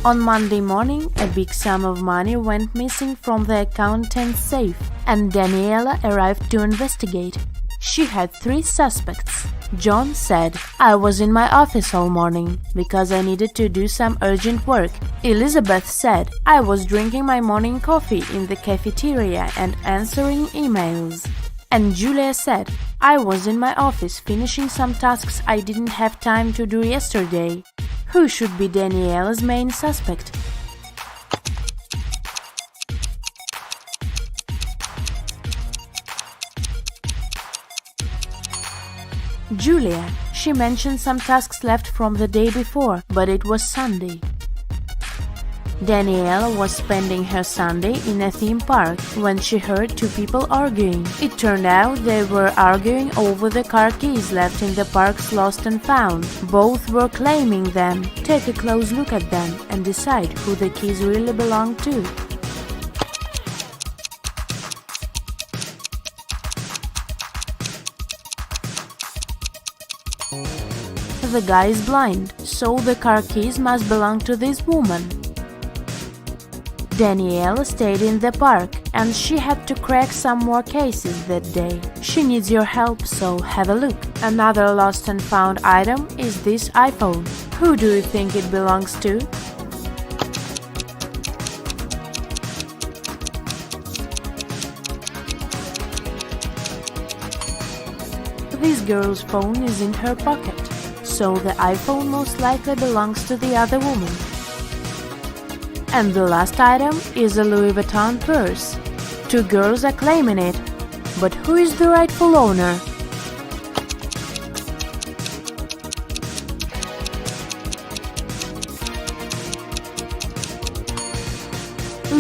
On Monday morning, a big sum of money went missing from the accountant's safe, and Daniela arrived to investigate. She had 3 suspects. John said, "I was in my office all morning because I needed to do some urgent work." Elizabeth said, "I was drinking my morning coffee in the cafeteria and answering emails." And Julia said, "I was in my office finishing some tasks I didn't have time to do yesterday." Who should be Daniela's main suspect? Julia. She mentioned some tasks left from the day before, but it was Sunday. Daniela was spending her Sunday in a theme park when she heard 2 people arguing. It turned out they were arguing over the car keys left in the park's lost and found. Both were claiming them. Take a close look at them and decide who the keys really belong to. The guy is blind, so the car keys must belong to this woman. Daniela stayed in the park, and she had to crack some more cases that day. She needs your help, so have a look. Another lost and found item is this iPhone. Who do you think it belongs to? This girl's phone is in her pocket, so the iPhone most likely belongs to the other woman. And the last item is a Louis Vuitton purse. 2 girls are claiming it, but who is the rightful owner?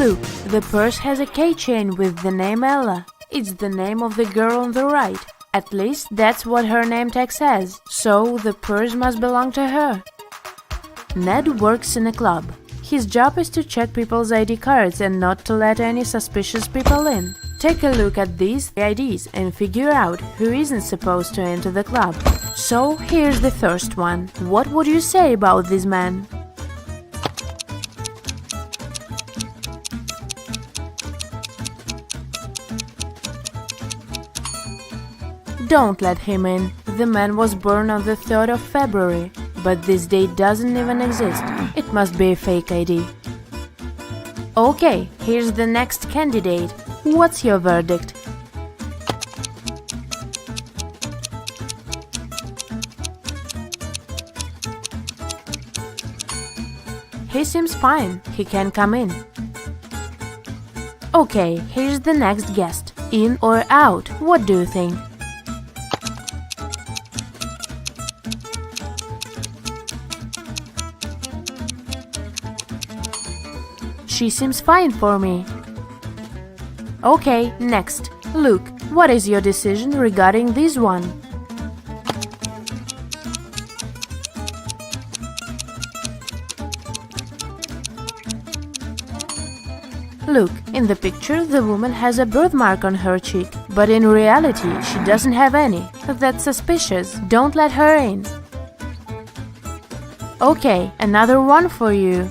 Look, the purse has a keychain with the name Ella. It's the name of the girl on the right. At least that's what her name tag says, so the purse must belong to her. Ned works in a club. His job is to check people's ID cards and not to let any suspicious people in. Take a look at these IDs and figure out who isn't supposed to enter the club. So here's the first one. What would you say about this man? Don't let him in. The man was born on the 3rd of February, but this date doesn't even exist. It must be a fake ID. Okay, here's the next candidate. What's your verdict? He seems fine. He can come in. Okay, here's the next guest. In or out? What do you think? She seems fine for me. Okay, next. Luke, what is your decision regarding this one? Look, in the picture, the woman has a birthmark on her cheek, but in reality, she doesn't have any. That's suspicious. Don't let her in. Okay, another one for you.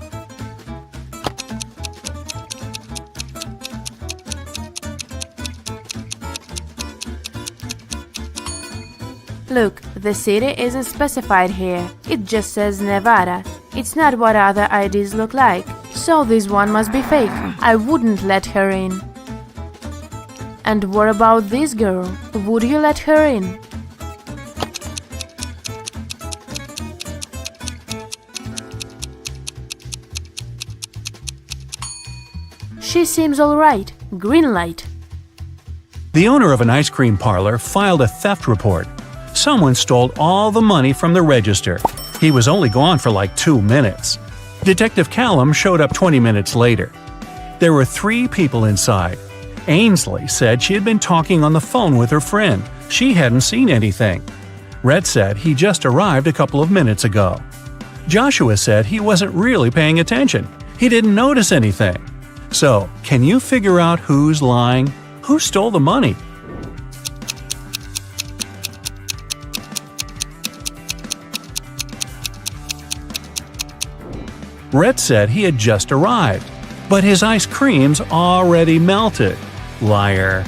Look, the city isn't specified here. It just says Nevada. It's not what other IDs look like. So this one must be fake. I wouldn't let her in. And what about this girl? Would you let her in? She seems alright. Green light. The owner of an ice cream parlor filed a theft report. Someone stole all the money from the register. He was only gone for like 2 minutes. Detective Callum showed up 20 minutes later. There were 3 people inside. Ainsley said she had been talking on the phone with her friend. She hadn't seen anything. Red said he just arrived a couple of minutes ago. Joshua said he wasn't really paying attention. He didn't notice anything. So, can you figure out who's lying? Who stole the money? Rhett said he had just arrived, but his ice cream's already melted. Liar.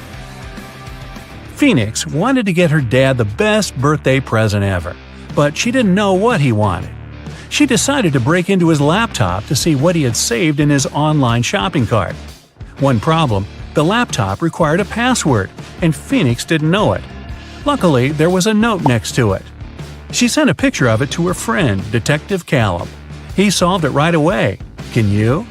Phoenix wanted to get her dad the best birthday present ever, but she didn't know what he wanted. She decided to break into his laptop to see what he had saved in his online shopping cart. One problem, the laptop required a password, and Phoenix didn't know it. Luckily, there was a note next to it. She sent a picture of it to her friend, Detective Callum. He solved it right away. Can you?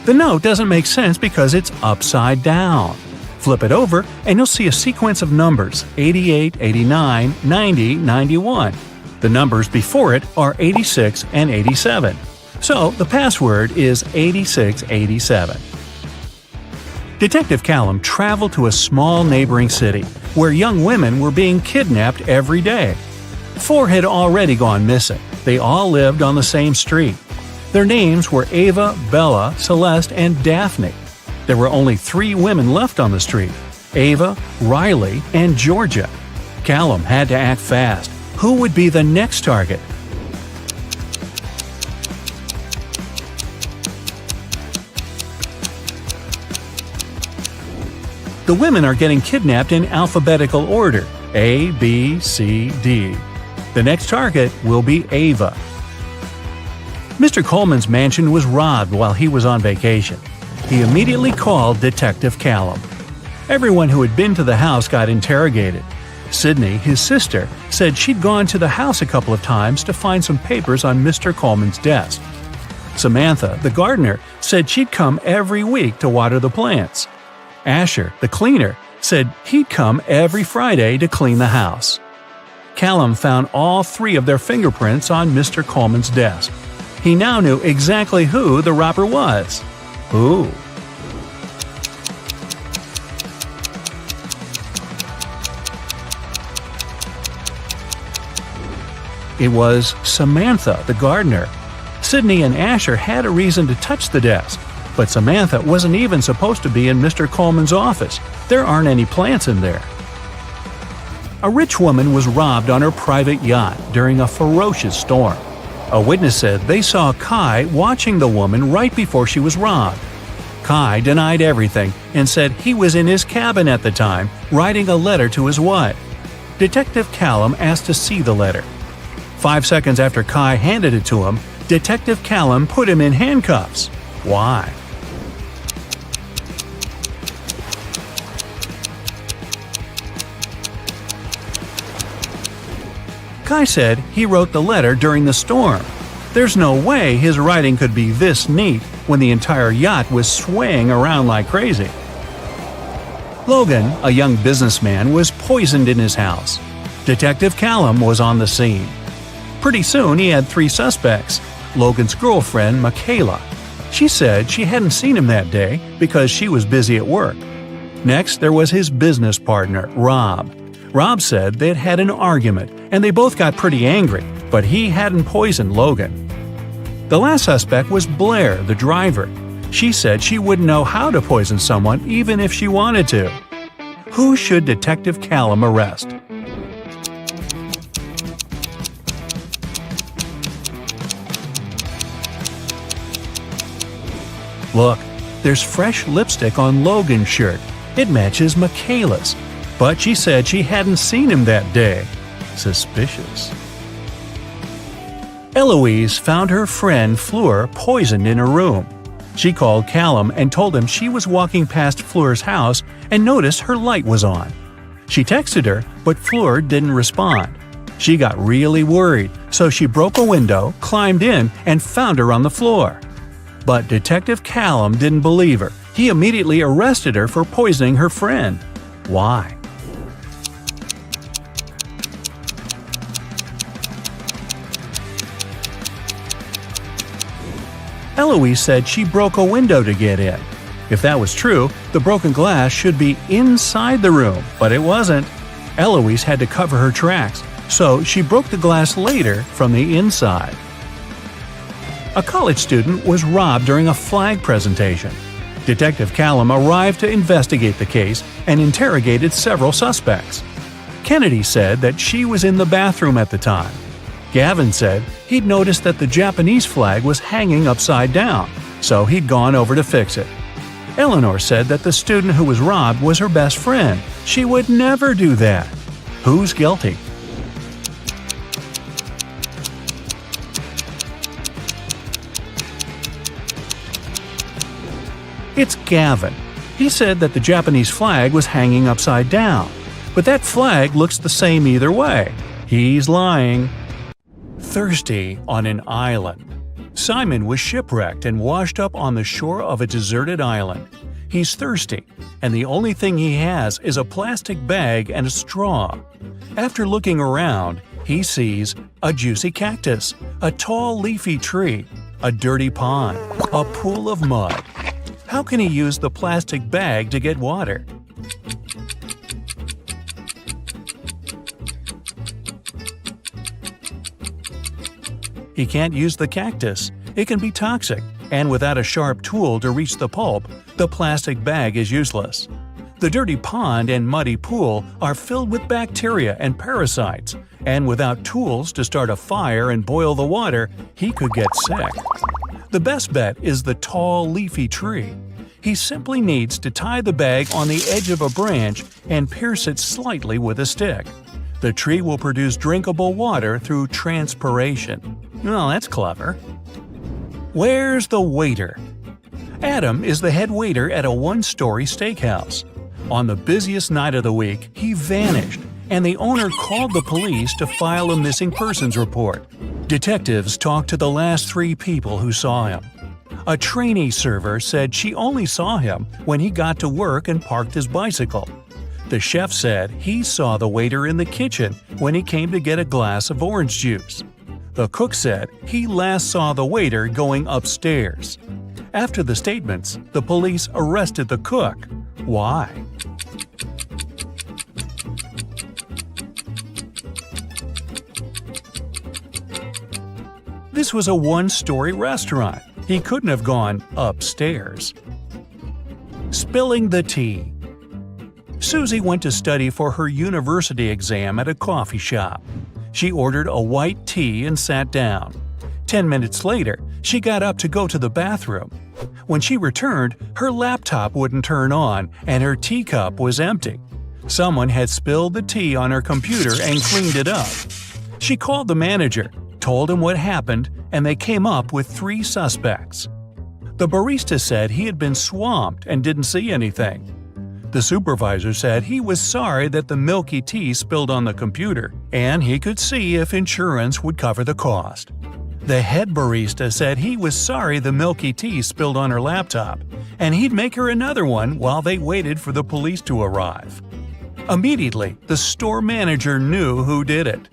The note doesn't make sense because it's upside down. Flip it over and you'll see a sequence of numbers 88, 89, 90, 91. The numbers before it are 86 and 87. So the password is 8687. Detective Callum traveled to a small neighboring city where young women were being kidnapped every day. 4 had already gone missing. They all lived on the same street. Their names were Ava, Bella, Celeste, and Daphne. There were only 3 women left on the street: Ava, Riley, and Georgia. Callum had to act fast. Who would be the next target? The women are getting kidnapped in alphabetical order: A, B, C, D. The next target will be Ava. Mr. Coleman's mansion was robbed while he was on vacation. He immediately called Detective Callum. Everyone who had been to the house got interrogated. Sydney, his sister, said she'd gone to the house a couple of times to find some papers on Mr. Coleman's desk. Samantha, the gardener, said she'd come every week to water the plants. Asher, the cleaner, said he'd come every Friday to clean the house. Callum found all 3 of their fingerprints on Mr. Coleman's desk. He now knew exactly who the robber was. Who? It was Samantha, the gardener. Sydney and Asher had a reason to touch the desk, but Samantha wasn't even supposed to be in Mr. Coleman's office. There aren't any plants in there. A rich woman was robbed on her private yacht during a ferocious storm. A witness said they saw Kai watching the woman right before she was robbed. Kai denied everything and said he was in his cabin at the time writing a letter to his wife. Detective Callum asked to see the letter. 5 seconds after Kai handed it to him, Detective Callum put him in handcuffs. Why? Kai said he wrote the letter during the storm. There's no way his writing could be this neat when the entire yacht was swaying around like crazy. Logan, a young businessman, was poisoned in his house. Detective Callum was on the scene. Pretty soon he had 3 suspects. Logan's girlfriend, Michaela. She said she hadn't seen him that day because she was busy at work. Next, there was his business partner, Rob. Rob said they'd had an argument and they both got pretty angry, but he hadn't poisoned Logan. The last suspect was Blair, the driver. She said she wouldn't know how to poison someone even if she wanted to. Who should Detective Callum arrest? Look, there's fresh lipstick on Logan's shirt. It matches Michaela's. But she said she hadn't seen him that day. Suspicious. Eloise found her friend Fleur poisoned in her room. She called Callum and told him she was walking past Fleur's house and noticed her light was on. She texted her, but Fleur didn't respond. She got really worried, so she broke a window, climbed in, and found her on the floor. But Detective Callum didn't believe her. He immediately arrested her for poisoning her friend. Why? Eloise said she broke a window to get in. If that was true, the broken glass should be inside the room, but it wasn't. Eloise had to cover her tracks, so she broke the glass later from the inside. A college student was robbed during a flag presentation. Detective Callum arrived to investigate the case and interrogated several suspects. Kennedy said that she was in the bathroom at the time. Gavin said he'd noticed that the Japanese flag was hanging upside down, so he'd gone over to fix it. Eleanor said that the student who was robbed was her best friend. She would never do that. Who's guilty? It's Gavin. He said that the Japanese flag was hanging upside down, but that flag looks the same either way. He's lying. Thirsty on an island. Simon was shipwrecked and washed up on the shore of a deserted island. He's thirsty, and the only thing he has is a plastic bag and a straw. After looking around, he sees a juicy cactus, a tall leafy tree, a dirty pond, a pool of mud. How can he use the plastic bag to get water? He can't use the cactus. It can be toxic, and without a sharp tool to reach the pulp, the plastic bag is useless. The dirty pond and muddy pool are filled with bacteria and parasites, and without tools to start a fire and boil the water, he could get sick. The best bet is the tall, leafy tree. He simply needs to tie the bag on the edge of a branch and pierce it slightly with a stick. The tree will produce drinkable water through transpiration. Well, that's clever. Where's the waiter? Adam is the head waiter at a one-story steakhouse. On the busiest night of the week, he vanished, and the owner called the police to file a missing persons report. Detectives talked to the last 3 people who saw him. A trainee server said she only saw him when he got to work and parked his bicycle. The chef said he saw the waiter in the kitchen when he came to get a glass of orange juice. The cook said he last saw the waiter going upstairs. After the statements, the police arrested the cook. Why? This was a one-story restaurant. He couldn't have gone upstairs. Spilling the tea. Susie went to study for her university exam at a coffee shop. She ordered a white tea and sat down. 10 minutes later, she got up to go to the bathroom. When she returned, her laptop wouldn't turn on and her teacup was empty. Someone had spilled the tea on her computer and cleaned it up. She called the manager, told him what happened, and they came up with 3 suspects. The barista said he had been swamped and didn't see anything. The supervisor said he was sorry that the milky tea spilled on the computer, and he could see if insurance would cover the cost. The head barista said he was sorry the milky tea spilled on her laptop, and he'd make her another one while they waited for the police to arrive. Immediately, the store manager knew who did it.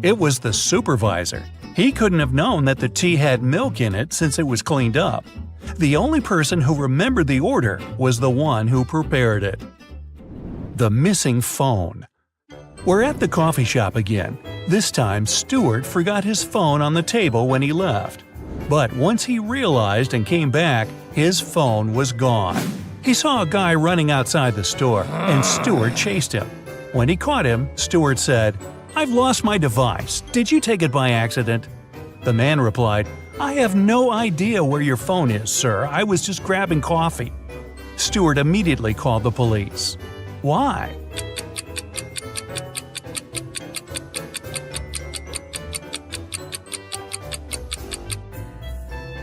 It was the supervisor. He couldn't have known that the tea had milk in it since it was cleaned up. The only person who remembered the order was the one who prepared it. The missing phone. We're at the coffee shop again. This time, Stuart forgot his phone on the table when he left. But once he realized and came back, his phone was gone. He saw a guy running outside the store, and Stuart chased him. When he caught him, Stuart said, "I've lost my device. Did you take it by accident?" The man replied, "I have no idea where your phone is, sir. I was just grabbing coffee." Stuart immediately called the police. Why?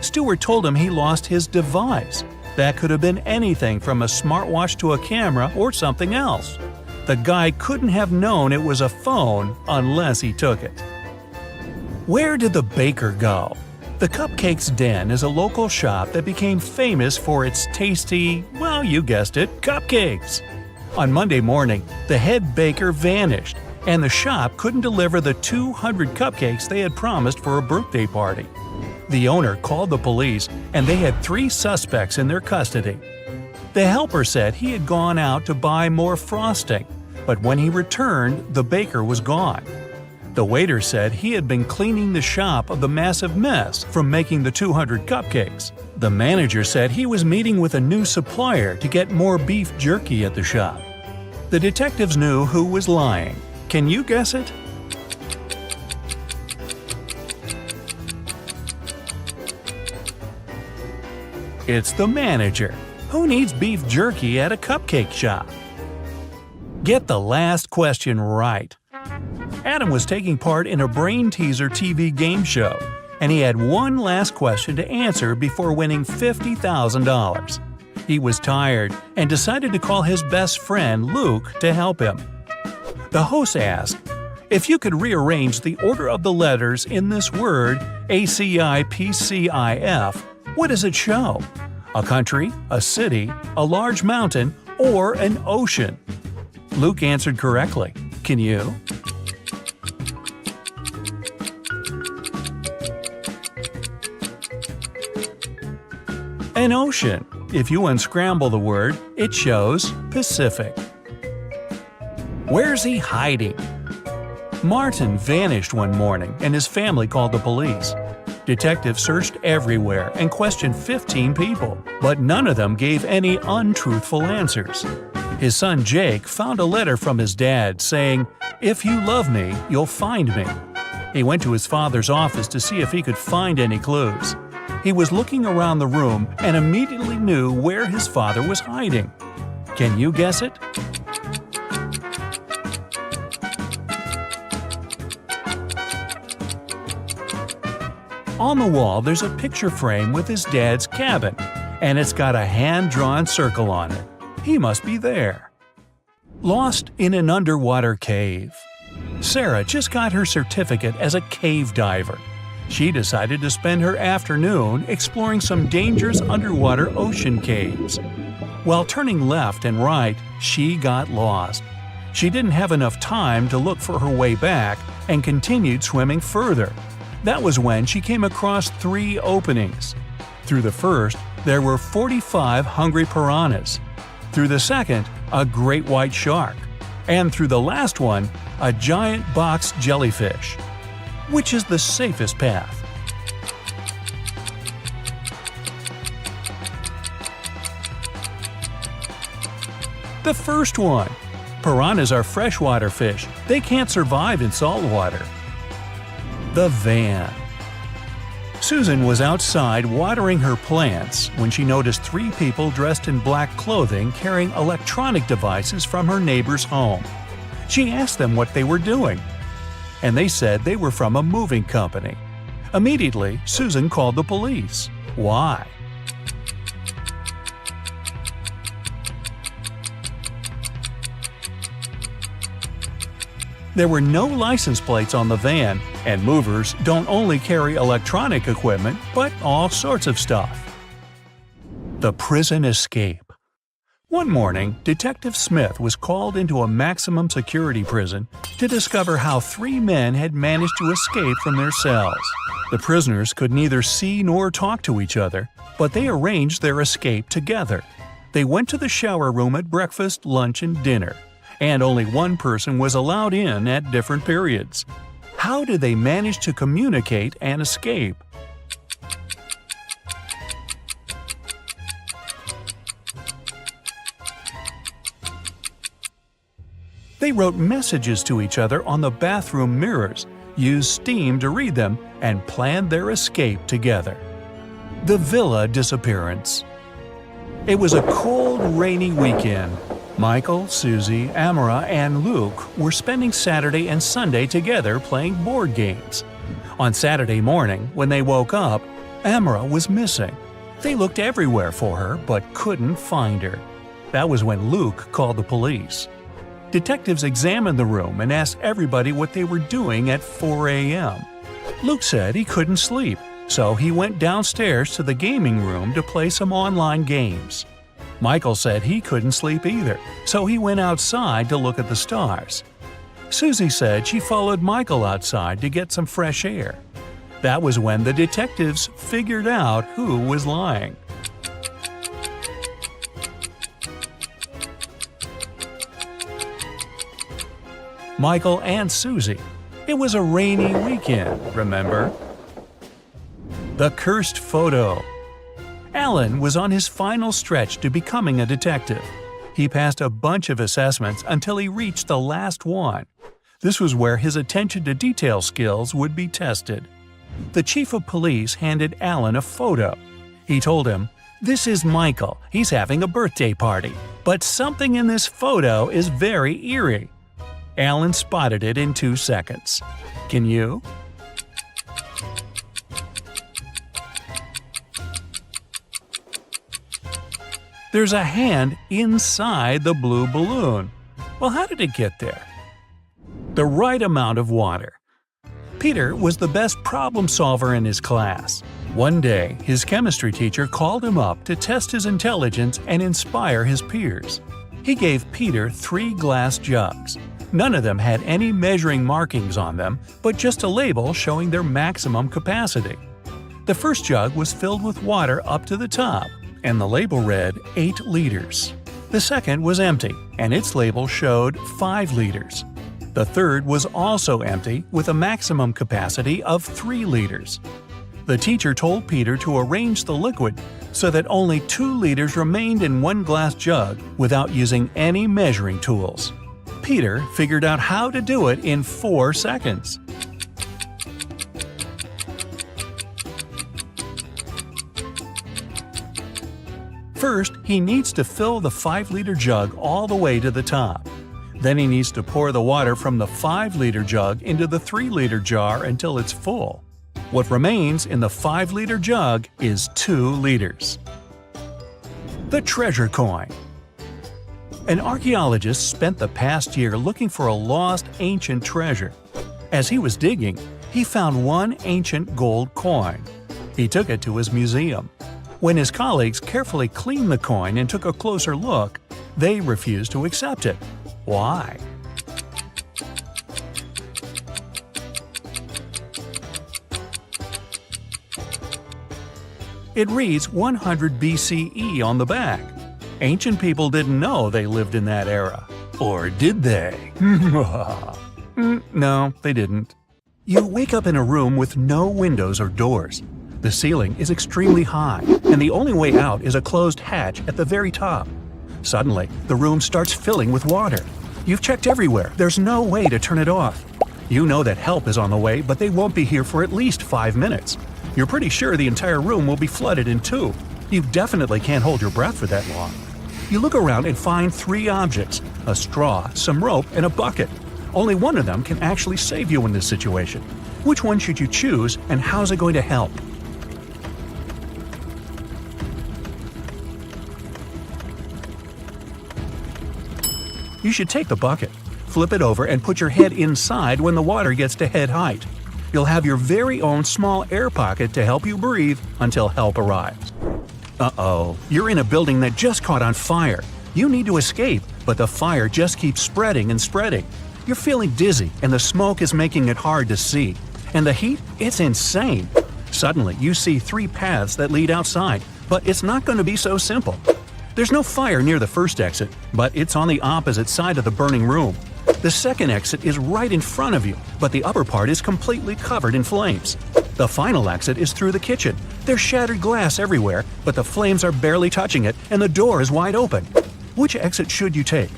Stuart told him he lost his device. That could have been anything from a smartwatch to a camera or something else. The guy couldn't have known it was a phone unless he took it. Where did the baker go? The Cupcakes Den is a local shop that became famous for its tasty, well, you guessed it, cupcakes. On Monday morning, the head baker vanished, and the shop couldn't deliver the 200 cupcakes they had promised for a birthday party. The owner called the police, and they had 3 suspects in their custody. The helper said he had gone out to buy more frosting, but when he returned, the baker was gone. The waiter said he had been cleaning the shop of the massive mess from making the 200 cupcakes. The manager said he was meeting with a new supplier to get more beef jerky at the shop. The detectives knew who was lying. Can you guess it? It's the manager. Who needs beef jerky at a cupcake shop? Get the last question right. Adam was taking part in a Brain Teaser TV game show, and he had one last question to answer before winning $50,000. He was tired and decided to call his best friend Luke to help him. The host asked, "If you could rearrange the order of the letters in this word, ACIPCIF, what does it show? A country, a city, a large mountain, or an ocean?" Luke answered correctly. Can you? An ocean. If you unscramble the word, it shows Pacific. Where's he hiding? Martin vanished one morning and his family called the police. Detectives searched everywhere and questioned 15 people, but none of them gave any untruthful answers. His son Jake found a letter from his dad saying, "If you love me, you'll find me." He went to his father's office to see if he could find any clues. He was looking around the room and immediately knew where his father was hiding. Can you guess it? On the wall, there's a picture frame with his dad's cabin, and it's got a hand-drawn circle on it. He must be there. Lost in an underwater cave. Sarah just got her certificate as a cave diver. She decided to spend her afternoon exploring some dangerous underwater ocean caves. While turning left and right, she got lost. She didn't have enough time to look for her way back and continued swimming further. That was when she came across 3 openings. Through the first, there were 45 hungry piranhas. Through the second, a great white shark. And through the last one, a giant box jellyfish. Which is the safest path? The first one. Piranhas are freshwater fish. They can't survive in salt water. The van. Susan was outside watering her plants when she noticed 3 people dressed in black clothing carrying electronic devices from her neighbor's home. She asked them what they were doing, and they said they were from a moving company. Immediately, Susan called the police. Why? There were no license plates on the van, and movers don't only carry electronic equipment, but all sorts of stuff. The prison escape. One morning, Detective Smith was called into a maximum security prison to discover how 3 men had managed to escape from their cells. The prisoners could neither see nor talk to each other, but they arranged their escape together. They went to the shower room at breakfast, lunch, and dinner, and only one person was allowed in at different periods. How did they manage to communicate and escape? They wrote messages to each other on the bathroom mirrors, used steam to read them, and planned their escape together. The villa disappearance. It was a cold, rainy weekend. Michael, Susie, Amara, and Luke were spending Saturday and Sunday together playing board games. On Saturday morning, when they woke up, Amara was missing. They looked everywhere for her but couldn't find her. That was when Luke called the police. Detectives examined the room and asked everybody what they were doing at 4 a.m. Luke said he couldn't sleep, so he went downstairs to the gaming room to play some online games. Michael said he couldn't sleep either, so he went outside to look at the stars. Susie said she followed Michael outside to get some fresh air. That was when the detectives figured out who was lying. Michael and Susie. It was a rainy weekend, remember? The cursed photo. Alan was on his final stretch to becoming a detective. He passed a bunch of assessments until he reached the last one. This was where his attention to detail skills would be tested. The chief of police handed Alan a photo. He told him, "This is Michael. He's having a birthday party. But something in this photo is very eerie." Alan spotted it in 2 seconds. Can you? There's a hand inside the blue balloon. Well, how did it get there? The right amount of water. Peter was the best problem solver in his class. One day, his chemistry teacher called him up to test his intelligence and inspire his peers. He gave Peter 3 glass jugs. None of them had any measuring markings on them, but just a label showing their maximum capacity. The first jug was filled with water up to the top, and the label read 8 liters. The second was empty, and its label showed 5 liters. The third was also empty, with a maximum capacity of 3 liters. The teacher told Peter to arrange the liquid so that only 2 liters remained in one glass jug without using any measuring tools. Peter figured out how to do it in 4 seconds. First, he needs to fill the 5-liter jug all the way to the top. Then he needs to pour the water from the 5-liter jug into the 3-liter jar until it's full. What remains in the 5-liter jug is 2 liters. The treasure coin. An archaeologist spent the past year looking for a lost ancient treasure. As he was digging, he found one ancient gold coin. He took it to his museum. When his colleagues carefully cleaned the coin and took a closer look, they refused to accept it. Why? It reads 100 BCE on the back. Ancient people didn't know they lived in that era. Or did they? No, they didn't. You wake up in a room with no windows or doors. The ceiling is extremely high, and the only way out is a closed hatch at the very top. Suddenly, the room starts filling with water. You've checked everywhere. There's no way to turn it off. You know that help is on the way, but they won't be here for at least 5 minutes. You're pretty sure the entire room will be flooded in 2. You definitely can't hold your breath for that long. You look around and find 3 objects: a straw, some rope, and a bucket. Only one of them can actually save you in this situation. Which one should you choose, and how's it going to help? You should take the bucket. Flip it over and put your head inside when the water gets to head height. You'll have your very own small air pocket to help you breathe until help arrives. Uh-oh, you're in a building that just caught on fire. You need to escape, but the fire just keeps spreading and spreading. You're feeling dizzy, and the smoke is making it hard to see. And the heat? It's insane. Suddenly, you see 3 paths that lead outside, but it's not going to be so simple. There's no fire near the first exit, but it's on the opposite side of the burning room. The second exit is right in front of you, but the upper part is completely covered in flames. The final exit is through the kitchen. There's shattered glass everywhere, but the flames are barely touching it, and the door is wide open. Which exit should you take?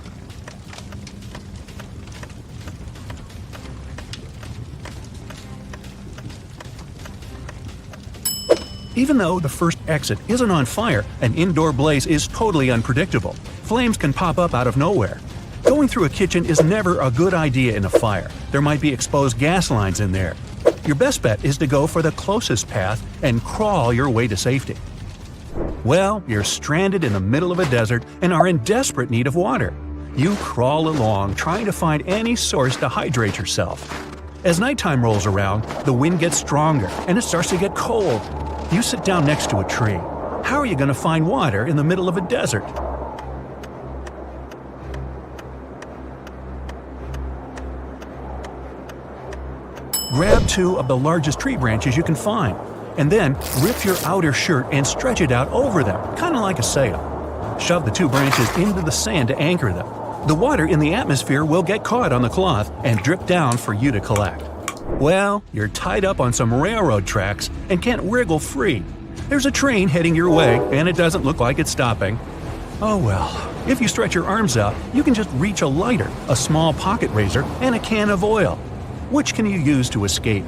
Even though the first exit isn't on fire, an indoor blaze is totally unpredictable. Flames can pop up out of nowhere. Going through a kitchen is never a good idea in a fire. There might be exposed gas lines in there. Your best bet is to go for the closest path and crawl your way to safety. Well, you're stranded in the middle of a desert and are in desperate need of water. You crawl along, trying to find any source to hydrate yourself. As nighttime rolls around, the wind gets stronger and it starts to get cold. You sit down next to a tree. How are you going to find water in the middle of a desert? Grab 2 of the largest tree branches you can find, and then rip your outer shirt and stretch it out over them, kind of like a sail. Shove the 2 branches into the sand to anchor them. The water in the atmosphere will get caught on the cloth and drip down for you to collect. Well, you're tied up on some railroad tracks and can't wriggle free. There's a train heading your way, and it doesn't look like it's stopping. Oh well, if you stretch your arms out, you can just reach a lighter, a small pocket razor, and a can of oil. Which can you use to escape?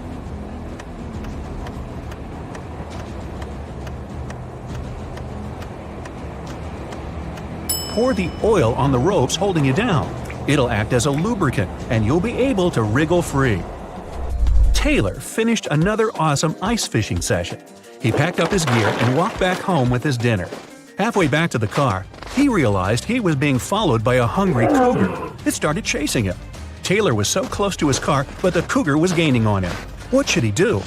Pour the oil on the ropes holding you down. It'll act as a lubricant, and you'll be able to wriggle free. Taylor finished another awesome ice fishing session. He packed up his gear and walked back home with his dinner. Halfway back to the car, he realized he was being followed by a hungry cougar. It started chasing him. Taylor was so close to his car, but the cougar was gaining on him. What should he do?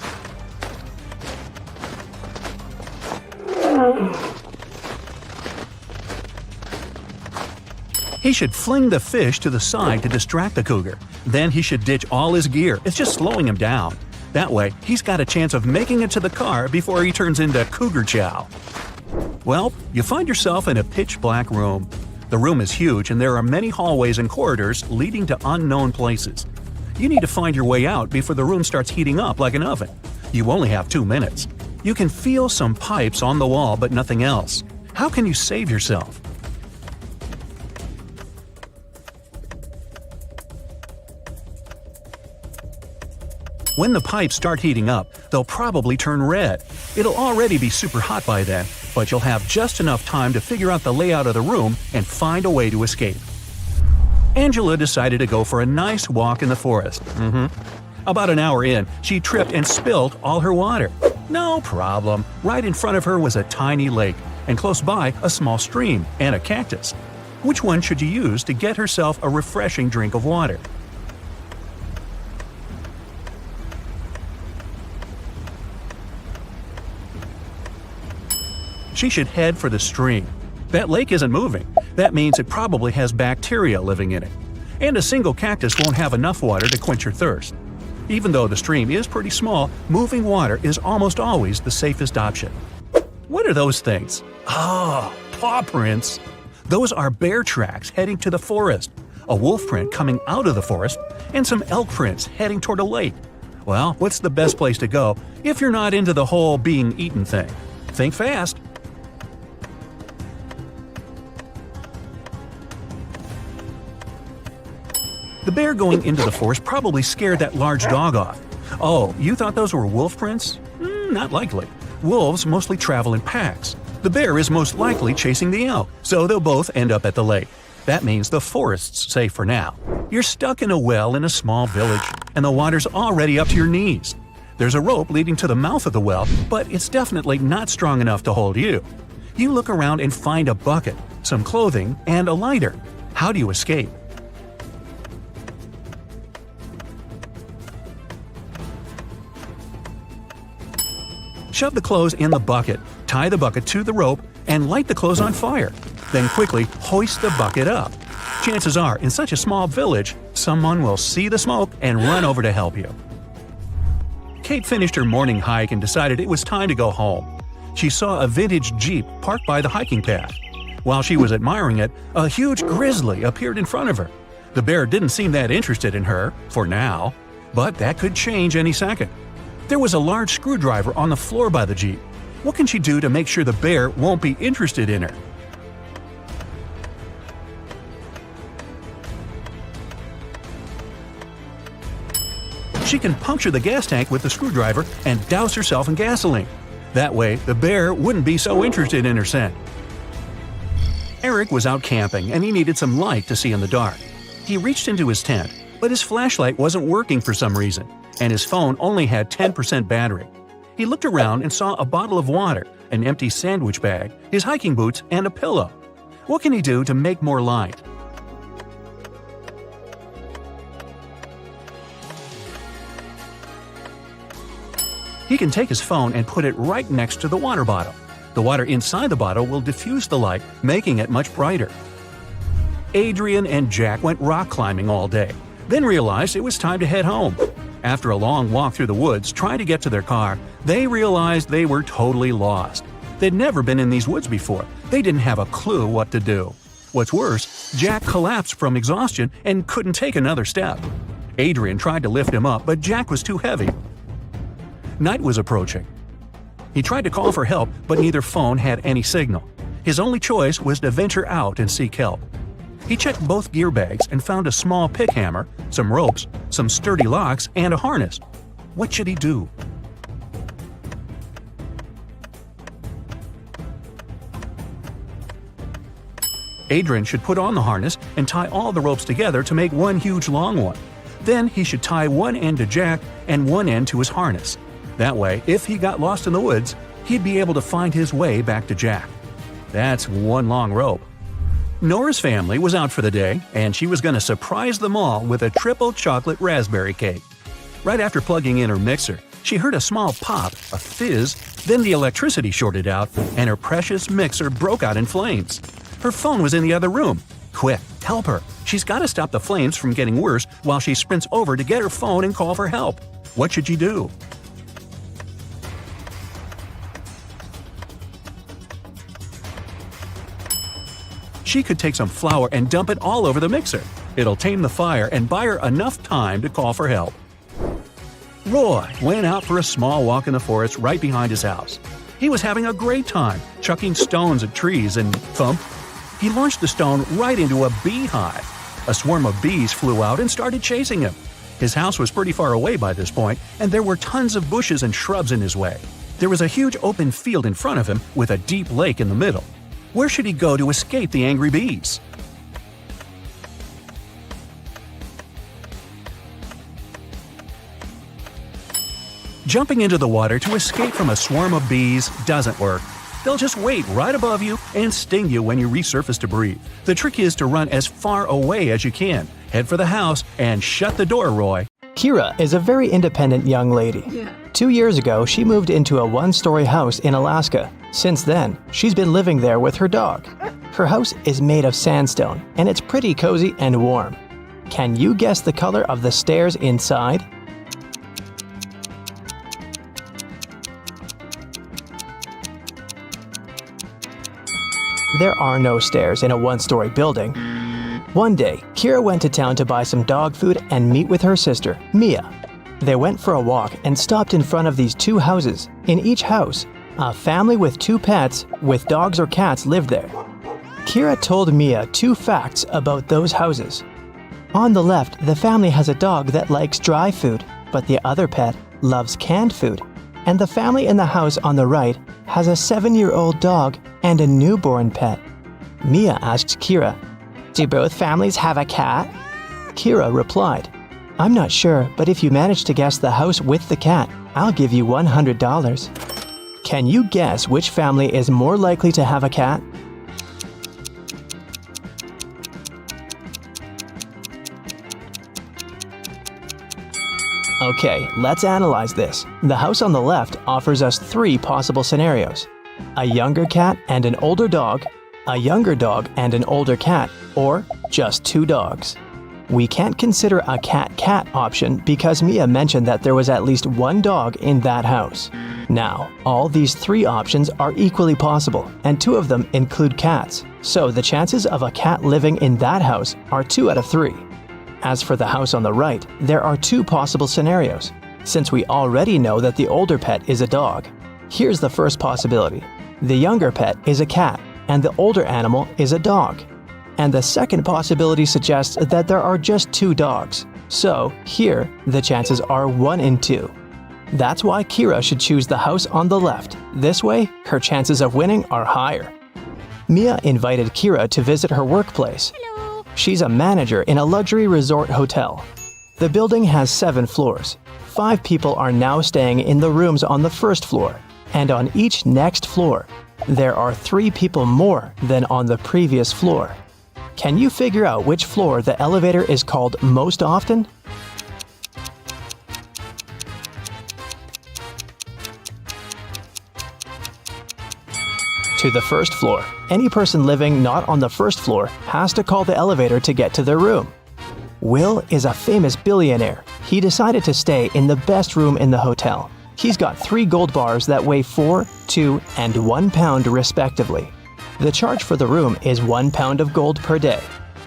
He should fling the fish to the side to distract the cougar. Then he should ditch all his gear. It's just slowing him down. That way, he's got a chance of making it to the car before he turns into cougar chow. Well, you find yourself in a pitch-black room. The room is huge and there are many hallways and corridors leading to unknown places. You need to find your way out before the room starts heating up like an oven. You only have 2 minutes. You can feel some pipes on the wall but nothing else. How can you save yourself? When the pipes start heating up, they'll probably turn red. It'll already be super hot by then, but you'll have just enough time to figure out the layout of the room and find a way to escape. Angela decided to go for a nice walk in the forest. About an hour in, she tripped and spilled all her water. No problem. Right in front of her was a tiny lake, and close by a small stream and a cactus. Which one should you use to get herself a refreshing drink of water? She should head for the stream. That lake isn't moving. That means it probably has bacteria living in it. And a single cactus won't have enough water to quench your thirst. Even though the stream is pretty small, moving water is almost always the safest option. What are those things? Ah, paw prints. Those are bear tracks heading to the forest, a wolf print coming out of the forest, and some elk prints heading toward a lake. Well, what's the best place to go if you're not into the whole being eaten thing? Think fast. The bear going into the forest probably scared that large dog off. Oh, you thought those were wolf prints? Not likely. Wolves mostly travel in packs. The bear is most likely chasing the elk, so they'll both end up at the lake. That means the forest's safe for now. You're stuck in a well in a small village, and the water's already up to your knees. There's a rope leading to the mouth of the well, but it's definitely not strong enough to hold you. You look around and find a bucket, some clothing, and a lighter. How do you escape? Shove the clothes in the bucket, tie the bucket to the rope, and light the clothes on fire. Then quickly hoist the bucket up. Chances are, in such a small village, someone will see the smoke and run over to help you. Kate finished her morning hike and decided it was time to go home. She saw a vintage Jeep parked by the hiking path. While she was admiring it, a huge grizzly appeared in front of her. The bear didn't seem that interested in her, for now, but that could change any second. There was a large screwdriver on the floor by the Jeep. What can she do to make sure the bear won't be interested in her? She can puncture the gas tank with the screwdriver and douse herself in gasoline. That way, the bear wouldn't be so interested in her scent. Eric was out camping and he needed some light to see in the dark. He reached into his tent, but his flashlight wasn't working for some reason, and his phone only had 10% battery. He looked around and saw a bottle of water, an empty sandwich bag, his hiking boots, and a pillow. What can he do to make more light? He can take his phone and put it right next to the water bottle. The water inside the bottle will diffuse the light, making it much brighter. Adrian and Jack went rock climbing all day, then realized it was time to head home. After a long walk through the woods trying to get to their car, they realized they were totally lost. They'd never been in these woods before. They didn't have a clue what to do. What's worse, Jack collapsed from exhaustion and couldn't take another step. Adrian tried to lift him up, but Jack was too heavy. Night was approaching. He tried to call for help, but neither phone had any signal. His only choice was to venture out and seek help. He checked both gear bags and found a small pick hammer, some ropes, some sturdy locks, and a harness. What should he do? Adrian should put on the harness and tie all the ropes together to make one huge long one. Then he should tie one end to Jack and one end to his harness. That way, if he got lost in the woods, he'd be able to find his way back to Jack. That's one long rope. Nora's family was out for the day, and she was going to surprise them all with a triple chocolate raspberry cake. Right after plugging in her mixer, she heard a small pop, a fizz, then the electricity shorted out, and her precious mixer broke out in flames. Her phone was in the other room. Quick, help her. She's got to stop the flames from getting worse while she sprints over to get her phone and call for help. What should she do? She could take some flour and dump it all over the mixer. It'll tame the fire and buy her enough time to call for help. Roy went out for a small walk in the forest right behind his house. He was having a great time, chucking stones at trees and thump. He launched the stone right into a beehive. A swarm of bees flew out and started chasing him. His house was pretty far away by this point, and there were tons of bushes and shrubs in his way. There was a huge open field in front of him with a deep lake in the middle. Where should he go to escape the angry bees? Jumping into the water to escape from a swarm of bees doesn't work. They'll just wait right above you and sting you when you resurface to breathe. The trick is to run as far away as you can. Head for the house and shut the door, Roy. Kira is a very independent young lady. 2 years ago, she moved into a one-story house in Alaska. Since then, she's been living there with her dog. Her house is made of sandstone, and it's pretty cozy and warm. Can you guess the color of the stairs inside? There are no stairs in a one-story building. One day, Kira went to town to buy some dog food and meet with her sister, Mia. They went for a walk and stopped in front of these two houses. In each house, a family with 2 pets with dogs or cats lived there. Kira told Mia 2 facts about those houses. On the left, the family has a dog that likes dry food, but the other pet loves canned food. And the family in the house on the right has a 7-year-old dog and a newborn pet. Mia asked Kira, "Do both families have a cat?" Kira replied, "I'm not sure, but if you manage to guess the house with the cat, I'll give you $100. Can you guess which family is more likely to have a cat? Okay, let's analyze this. The house on the left offers us 3 possible scenarios: a younger cat and an older dog, a younger dog and an older cat, or just 2 dogs. We can't consider a cat-cat option because Mia mentioned that there was at least 1 dog in that house. Now, all these 3 options are equally possible, and 2 of them include cats, so the chances of a cat living in that house are 2 out of 3. As for the house on the right, there are 2 possible scenarios. Since we already know that the older pet is a dog, here's the first possibility. The younger pet is a cat, and the older animal is a dog. And the second possibility suggests that there are just 2 dogs. So, here, the chances are 1 in 2. That's why Kira should choose the house on the left. This way, her chances of winning are higher. Mia invited Kira to visit her workplace. Hello. She's a manager in a luxury resort hotel. The building has 7 floors. 5 people are now staying in the rooms on the first floor, and on each next floor, there are 3 people more than on the previous floor. Can you figure out which floor the elevator is called most often? To the first floor. Any person living not on the first floor has to call the elevator to get to their room. Will is a famous billionaire. He decided to stay in the best room in the hotel. He's got 3 gold bars that weigh 4, 2, and 1 pound respectively. The charge for the room is 1 pound of gold per day,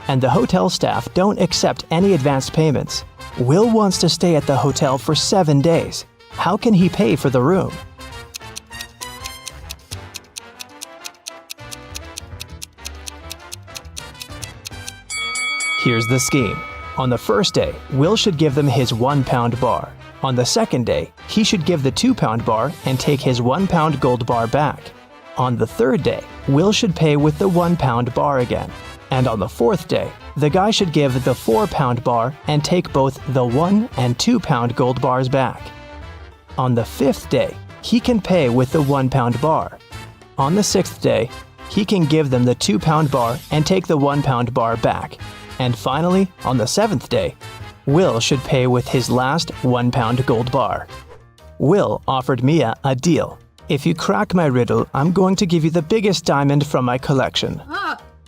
and the hotel staff don't accept any advanced payments. Will wants to stay at the hotel for 7 days. How can he pay for the room? Here's the scheme. On the first day, Will should give them his 1 pound bar. On the second day, he should give the 2 pound bar and take his 1 pound gold bar back. On the third day, Will should pay with the 1 pound bar again. And on the fourth day, the guy should give the 4 pound bar and take both the 1 and 2 pound gold bars back. On the 5th day, he can pay with the 1 pound bar. On the 6th day, he can give them the 2 pound bar and take the 1 pound bar back. And finally, on the 7th day, Will should pay with his last 1 pound gold bar. Will offered Mia a deal. If you crack my riddle, I'm going to give you the biggest diamond from my collection.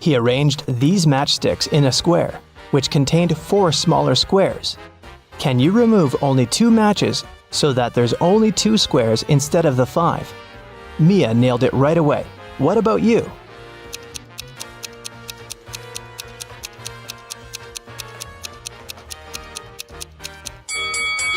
He arranged these matchsticks in a square, which contained 4 smaller squares. Can you remove only 2 matches so that there's only 2 squares instead of the 5? Mia nailed it right away. What about you?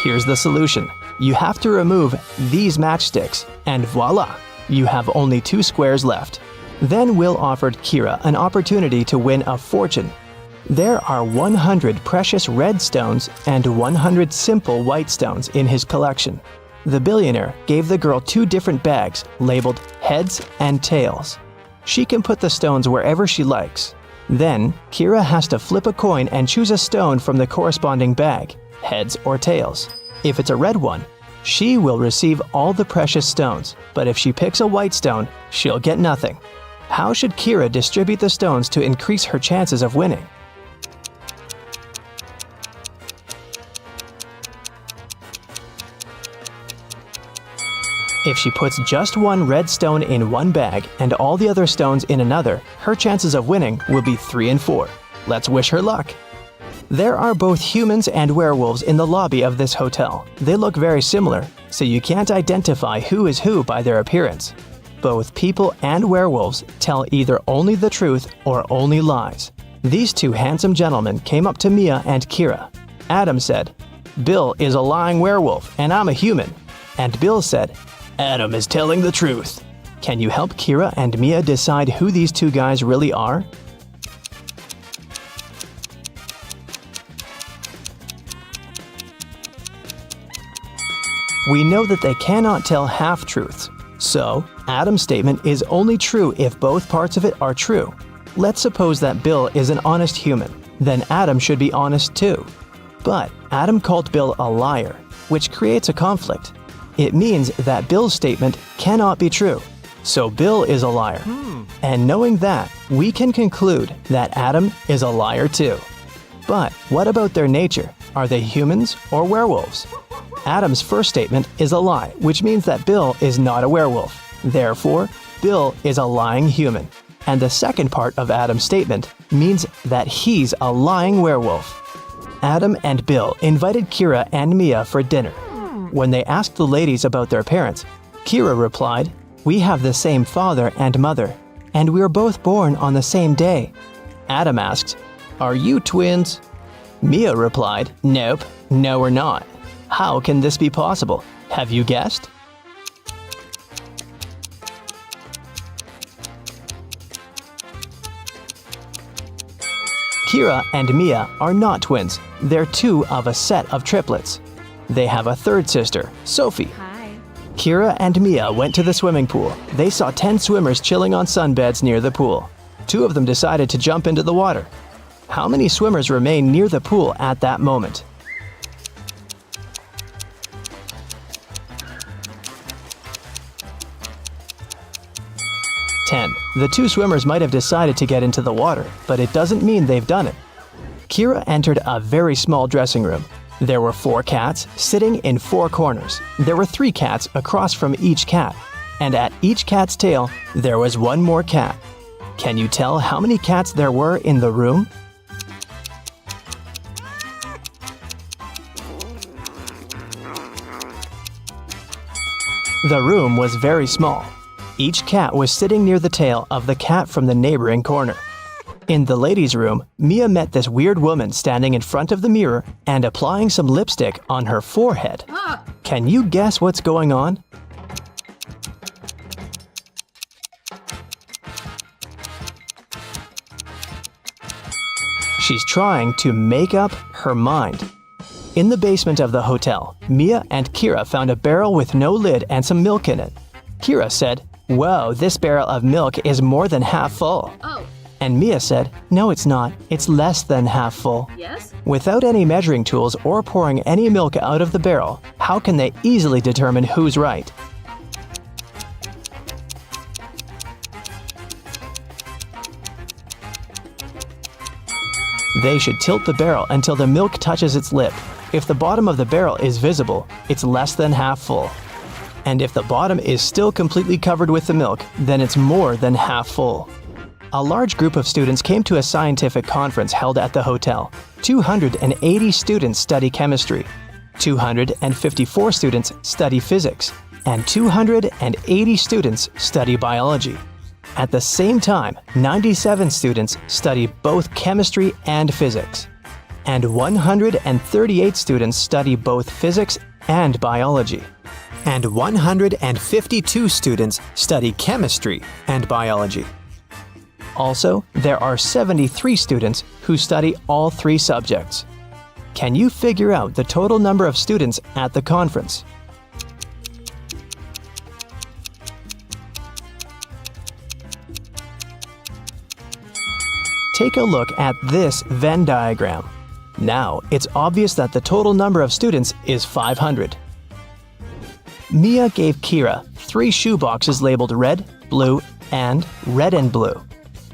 Here's the solution. You have to remove these matchsticks, and voila! You have only 2 squares left. Then Will offered Kira an opportunity to win a fortune. There are 100 precious red stones and 100 simple white stones in his collection. The billionaire gave the girl 2 different bags labeled heads and tails. She can put the stones wherever she likes. Then, Kira has to flip a coin and choose a stone from the corresponding bag, heads or tails. If it's a red one, she will receive all the precious stones, but if she picks a white stone, she'll get nothing. How should Kira distribute the stones to increase her chances of winning? If she puts just 1 red stone in one bag and all the other stones in another, her chances of winning will be 3 and 4. Let's wish her luck. There are both humans and werewolves in the lobby of this hotel. They look very similar, so you can't identify who is who by their appearance. Both people and werewolves tell either only the truth or only lies. These 2 handsome gentlemen came up to Mia and Kira. Adam said, "Bill is a lying werewolf and I'm a human." And Bill said, "Adam is telling the truth." Can you help Kira and Mia decide who these 2 guys really are? We know that they cannot tell half-truths. So, Adam's statement is only true if both parts of it are true. Let's suppose that Bill is an honest human. Then Adam should be honest too. But Adam called Bill a liar, which creates a conflict. It means that Bill's statement cannot be true. So Bill is a liar. And knowing that, we can conclude that Adam is a liar too. But what about their nature? Are they humans or werewolves? Adam's first statement is a lie, which means that Bill is not a werewolf. Therefore, Bill is a lying human. And the second part of Adam's statement means that he's a lying werewolf. Adam and Bill invited Kira and Mia for dinner. When they asked the ladies about their parents, Kira replied, "We have the same father and mother, and we were both born on the same day." Adam asked, "Are you twins?" Mia replied, "Nope, no we're not. How can this be possible? Have you guessed?" Kira and Mia are not twins. They're two of a set of triplets. They have a third sister, Sophie. Hi. Kira and Mia went to the swimming pool. They saw 10 swimmers chilling on sunbeds near the pool. 2 of them decided to jump into the water. How many swimmers remained near the pool at that moment? The 2 swimmers might have decided to get into the water, but it doesn't mean they've done it. Kira entered a very small dressing room. There were 4 cats sitting in 4 corners. There were 3 cats across from each cat, and at each cat's tail, there was 1 more cat. Can you tell how many cats there were in the room? The room was very small. Each cat was sitting near the tail of the cat from the neighboring corner. In the ladies' room, Mia met this weird woman standing in front of the mirror and applying some lipstick on her forehead. Can you guess what's going on? She's trying to make up her mind. In the basement of the hotel, Mia and Kira found a barrel with no lid and some milk in it. Kira said, "Whoa, this barrel of milk is more than half full." Oh, And Mia said, "No, it's not. It's less than half full." yes? Without any measuring tools or pouring any milk out of the barrel, how can they easily determine who's right? They should tilt the barrel until the milk touches its lip. If the bottom of the barrel is visible, it's less than half full. And if the bottom is still completely covered with the milk, then it's more than half full. A large group of students came to a scientific conference held at the hotel. 280 students study chemistry, 254 students study physics, and 280 students study biology. At the same time, 97 students study both chemistry and physics, and 138 students study both physics and biology. And 152 students study chemistry and biology. Also, there are 73 students who study all 3 subjects. Can you figure out the total number of students at the conference? Take a look at this Venn diagram. Now, it's obvious that the total number of students is 500. Mia gave Kira 3 shoe boxes labeled red, blue, and red and blue.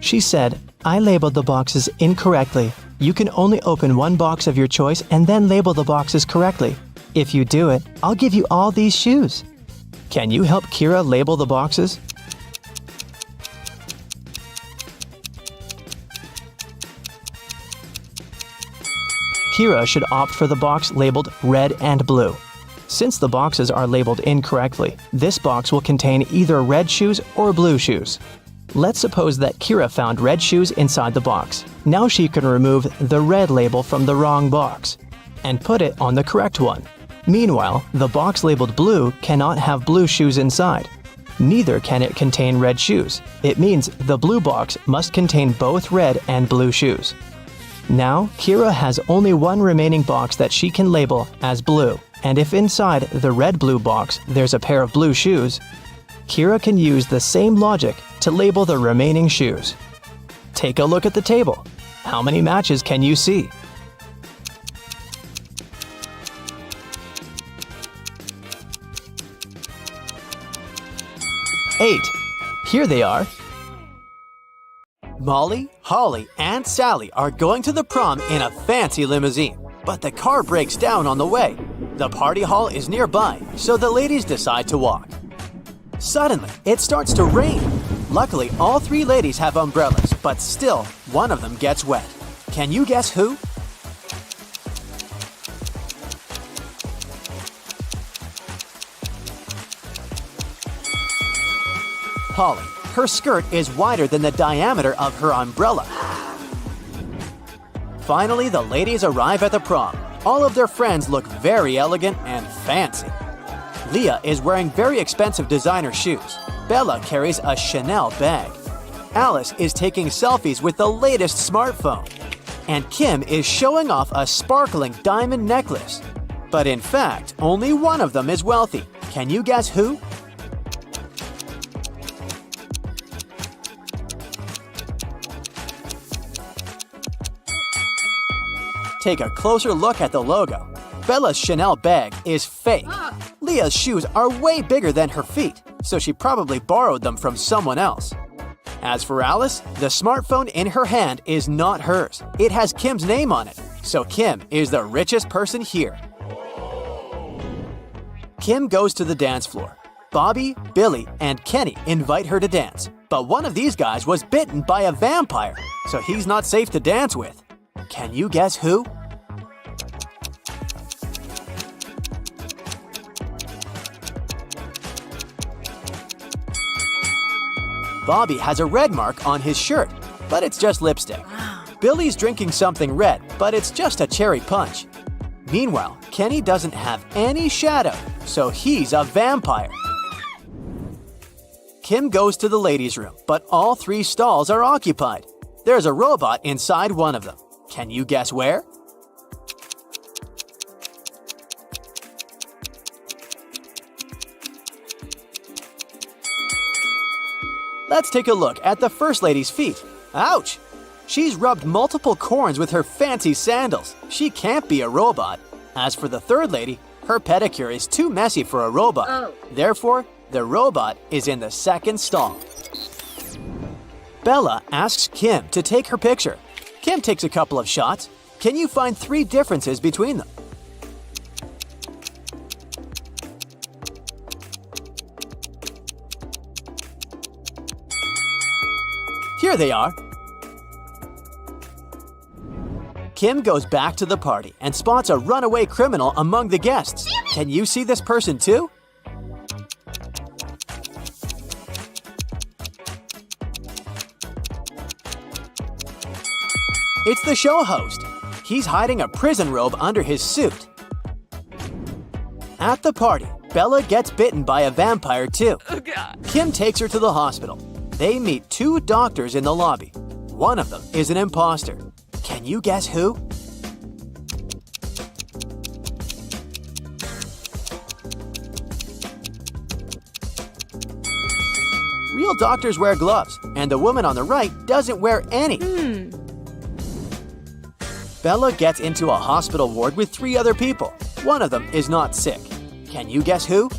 She said, "I labeled the boxes incorrectly. You can only open 1 box of your choice and then label the boxes correctly. If you do it, I'll give you all these shoes." Can you help Kira label the boxes? Kira should opt for the box labeled red and blue. Since the boxes are labeled incorrectly, this box will contain either red shoes or blue shoes. Let's suppose that Kira found red shoes inside the box. Now she can remove the red label from the wrong box and put it on the correct one. Meanwhile, the box labeled blue cannot have blue shoes inside. Neither can it contain red shoes. It means the blue box must contain both red and blue shoes. Now, Kira has only 1 remaining box that she can label as blue, and if inside the red-blue box there's a pair of blue shoes, Kira can use the same logic to label the remaining shoes. Take a look at the table. How many matches can you see? 8. Here they are. Molly, Holly, and Sally are going to the prom in a fancy limousine, but the car breaks down on the way. The party hall is nearby, so the ladies decide to walk. Suddenly, it starts to rain. Luckily, all three ladies have umbrellas, but still, one of them gets wet. Can you guess who? Polly. Her skirt is wider than the diameter of her umbrella. Finally, the ladies arrive at the prom. All of their friends look very elegant and fancy. Leah is wearing very expensive designer shoes. Bella carries a Chanel bag. Alice is taking selfies with the latest smartphone. And Kim is showing off a sparkling diamond necklace. But in fact, only one of them is wealthy. Can you guess who? Take a closer look at the logo. Bella's Chanel bag is fake. Leah's shoes are way bigger than her feet, so she probably borrowed them from someone else. As for Alice, the smartphone in her hand is not hers. It has Kim's name on it, so Kim is the richest person here. Kim goes to the dance floor. Bobby, Billy, and Kenny invite her to dance, but one of these guys was bitten by a vampire, so he's not safe to dance with. Can you guess who? Bobby has a red mark on his shirt, but it's just lipstick. Billy's drinking something red, but it's just a cherry punch. Meanwhile, Kenny doesn't have any shadow, so he's a vampire. Kim goes to the ladies' room, but all three stalls are occupied. There's a robot inside one of them. Can you guess where? Let's take a look at the first lady's feet. Ouch! She's rubbed multiple corns with her fancy sandals. She can't be a robot. As for the third lady, her pedicure is too messy for a robot. Therefore, the robot is in the second stall. Bella asks Kim to take her picture. Kim takes a couple of shots. Can you find 3 differences between them? Here they are. Kim goes back to the party and spots a runaway criminal among the guests. Can you see this person too? It's the show host. He's hiding a prison robe under his suit. At the party, Bella gets bitten by a vampire too. Oh, God. Kim takes her to the hospital. They meet 2 doctors in the lobby. One of them is an imposter. Can you guess who? Real doctors wear gloves, and the woman on the right doesn't wear any. Bella gets into a hospital ward with 3 other people. One of them is not sick. Can you guess who?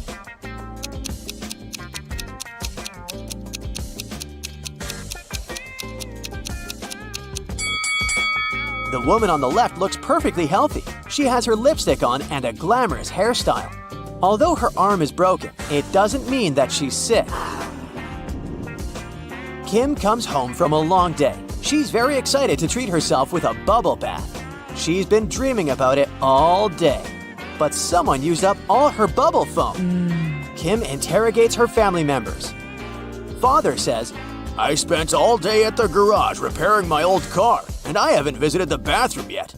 The woman on the left looks perfectly healthy. She has her lipstick on and a glamorous hairstyle. Although her arm is broken, it doesn't mean that she's sick. Kim comes home from a long day. She's very excited to treat herself with a bubble bath. She's been dreaming about it all day. But someone used up all her bubble foam. Kim interrogates her family members. Father says, "I spent all day at the garage repairing my old car, and I haven't visited the bathroom yet."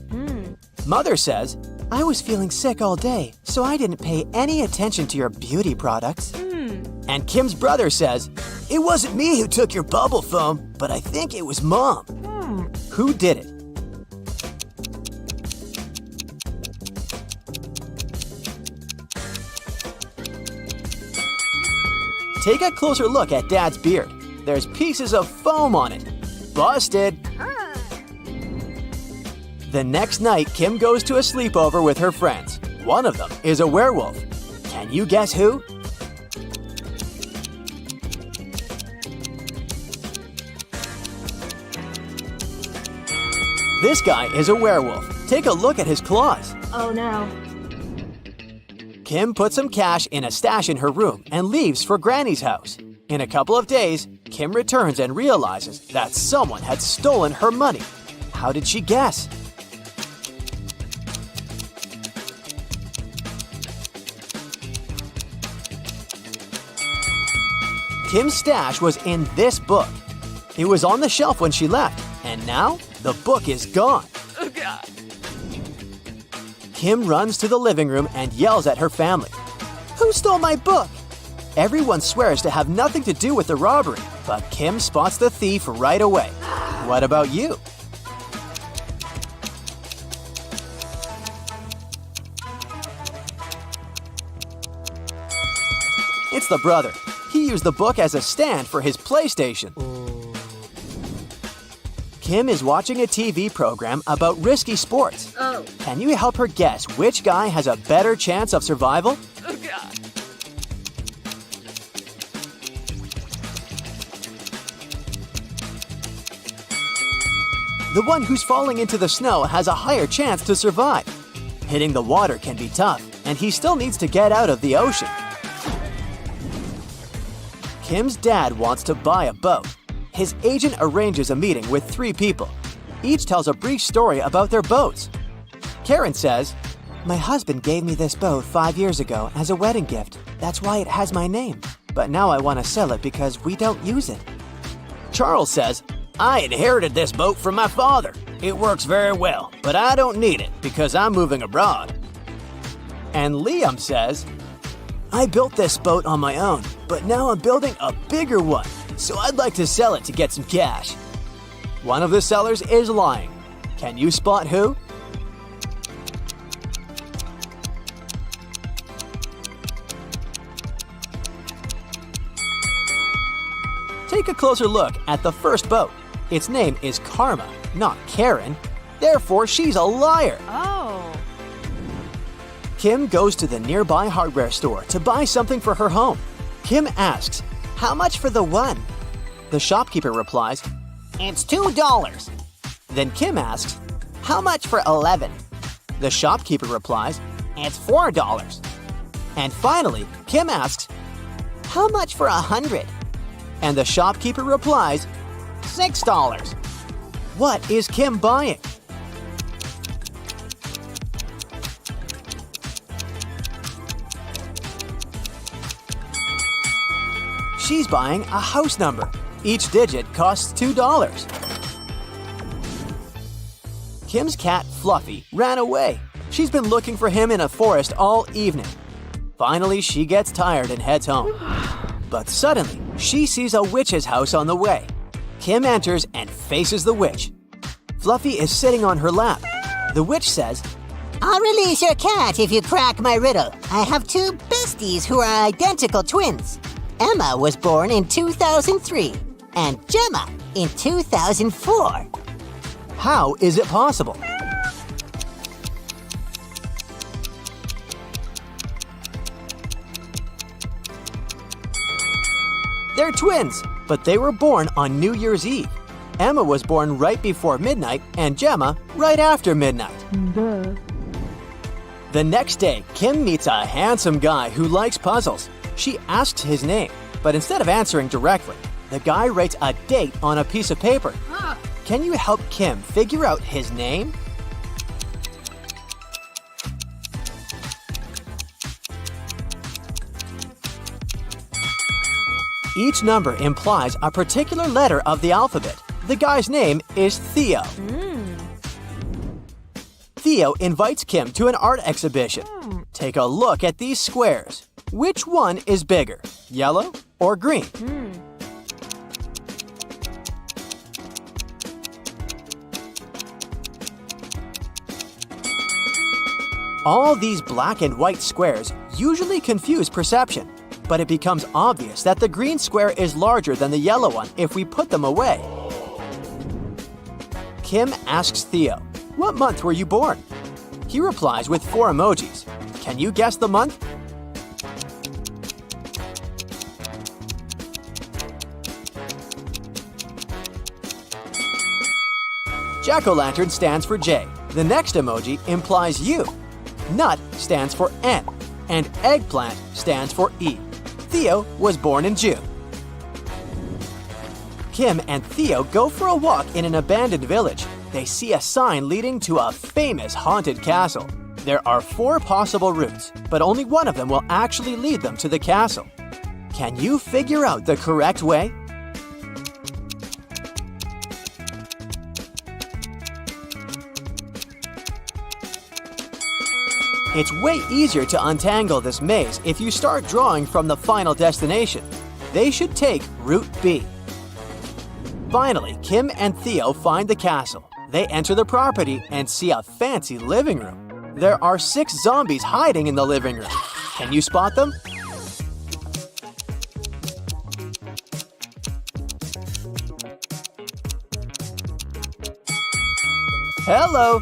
Mother says, "I was feeling sick all day, so I didn't pay any attention to your beauty products." And Kim's brother says, "It wasn't me who took your bubble foam, but I think it was Mom." Who did it? Take a closer look at Dad's beard. There's pieces of foam on it. Busted! The next night, Kim goes to a sleepover with her friends. One of them is a werewolf. Can you guess who? This guy is a werewolf. Take a look at his claws. Oh no. Kim puts some cash in a stash in her room and leaves for Granny's house. In a couple of days, Kim returns and realizes that someone had stolen her money. How did she guess? Kim's stash was in this book. It was on the shelf when she left, and now the book is gone. Kim runs to the living room and yells at her family. Who stole my book? Everyone swears to have nothing to do with the robbery, but Kim spots the thief right away. What about you? It's the brother. He used the book as a stand for his PlayStation. Kim is watching a TV program about risky sports. Oh. Can you help her guess which guy has a better chance of survival? Oh, God. The one who's falling into the snow has a higher chance to survive. Hitting the water can be tough, and he still needs to get out of the ocean. Kim's dad wants to buy a boat. His agent arranges a meeting with 3 people. Each tells a brief story about their boats. Karen says, "My husband gave me this boat 5 years ago as a wedding gift. That's why it has my name. But now I want to sell it because we don't use it." Charles says, "I inherited this boat from my father. It works very well, but I don't need it because I'm moving abroad." And Liam says, "I built this boat on my own, but now I'm building a bigger one, so I'd like to sell it to get some cash." One of the sellers is lying. Can you spot who? Take a closer look at the first boat. Its name is Karma, not Karen. Therefore, she's a liar. Oh. Kim goes to the nearby hardware store to buy something for her home. Kim asks, "How much for the one?" The shopkeeper replies, "It's $2. Then Kim asks, "How much for 11?" The shopkeeper replies, "It's $4. And finally, Kim asks, "How much for 100?" And the shopkeeper replies, $6. What is Kim buying? She's buying a house number. Each digit costs $2. Kim's cat, Fluffy, ran away. She's been looking for him in a forest all evening. Finally, she gets tired and heads home. But suddenly, she sees a witch's house on the way. Kim enters and faces the witch. Fluffy is sitting on her lap. The witch says, I'll release your cat if you crack my riddle. I have 2 besties who are identical twins. Emma was born in 2003 and Gemma in 2004. "How is it possible?" They're twins, but they were born on New Year's Eve. Emma was born right before midnight and Gemma right after midnight. The next day, Kim meets a handsome guy who likes puzzles. She asks his name, but instead of answering directly, the guy writes a date on a piece of paper. Can you help Kim figure out his name? Each number implies a particular letter of the alphabet. The guy's name is Theo. Theo invites Kim to an art exhibition. Take a look at these squares. Which one is bigger, yellow or green? All these black and white squares usually confuse perception, but it becomes obvious that the green square is larger than the yellow one if we put them away. Kim asks Theo, "What month were you born?" He replies with 4 emojis. Can you guess the month? Jack-o'-lantern stands for J. The next emoji implies U. Nut stands for N. and eggplant stands for E. Theo was born in June. Kim and Theo go for a walk in an abandoned village. They see a sign leading to a famous haunted castle. There are 4 possible routes, but only one of them will actually lead them to the castle. Can you figure out the correct way? It's way easier to untangle this maze if you start drawing from the final destination. They should take Route B. Finally, Kim and Theo find the castle. They enter the property and see a fancy living room. There are 6 zombies hiding in the living room. Can you spot them? Hello!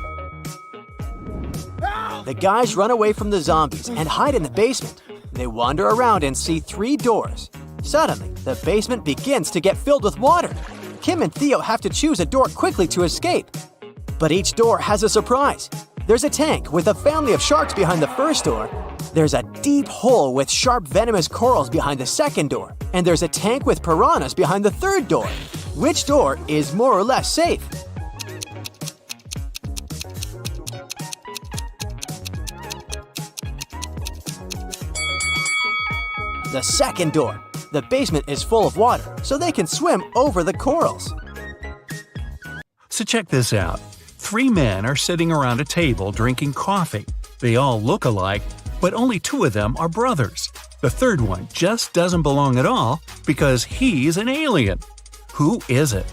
The guys run away from the zombies and hide in the basement. They wander around and see 3 doors. Suddenly, the basement begins to get filled with water. Kim and Theo have to choose a door quickly to escape. But each door has a surprise. There's a tank with a family of sharks behind the first door. There's a deep hole with sharp venomous corals behind the second door. And there's a tank with piranhas behind the third door. Which door is more or less safe? The second door. The basement is full of water, so they can swim over the corals. So check this out. 3 men are sitting around a table drinking coffee. They all look alike, but only 2 of them are brothers. The third one just doesn't belong at all because he's an alien. Who is it?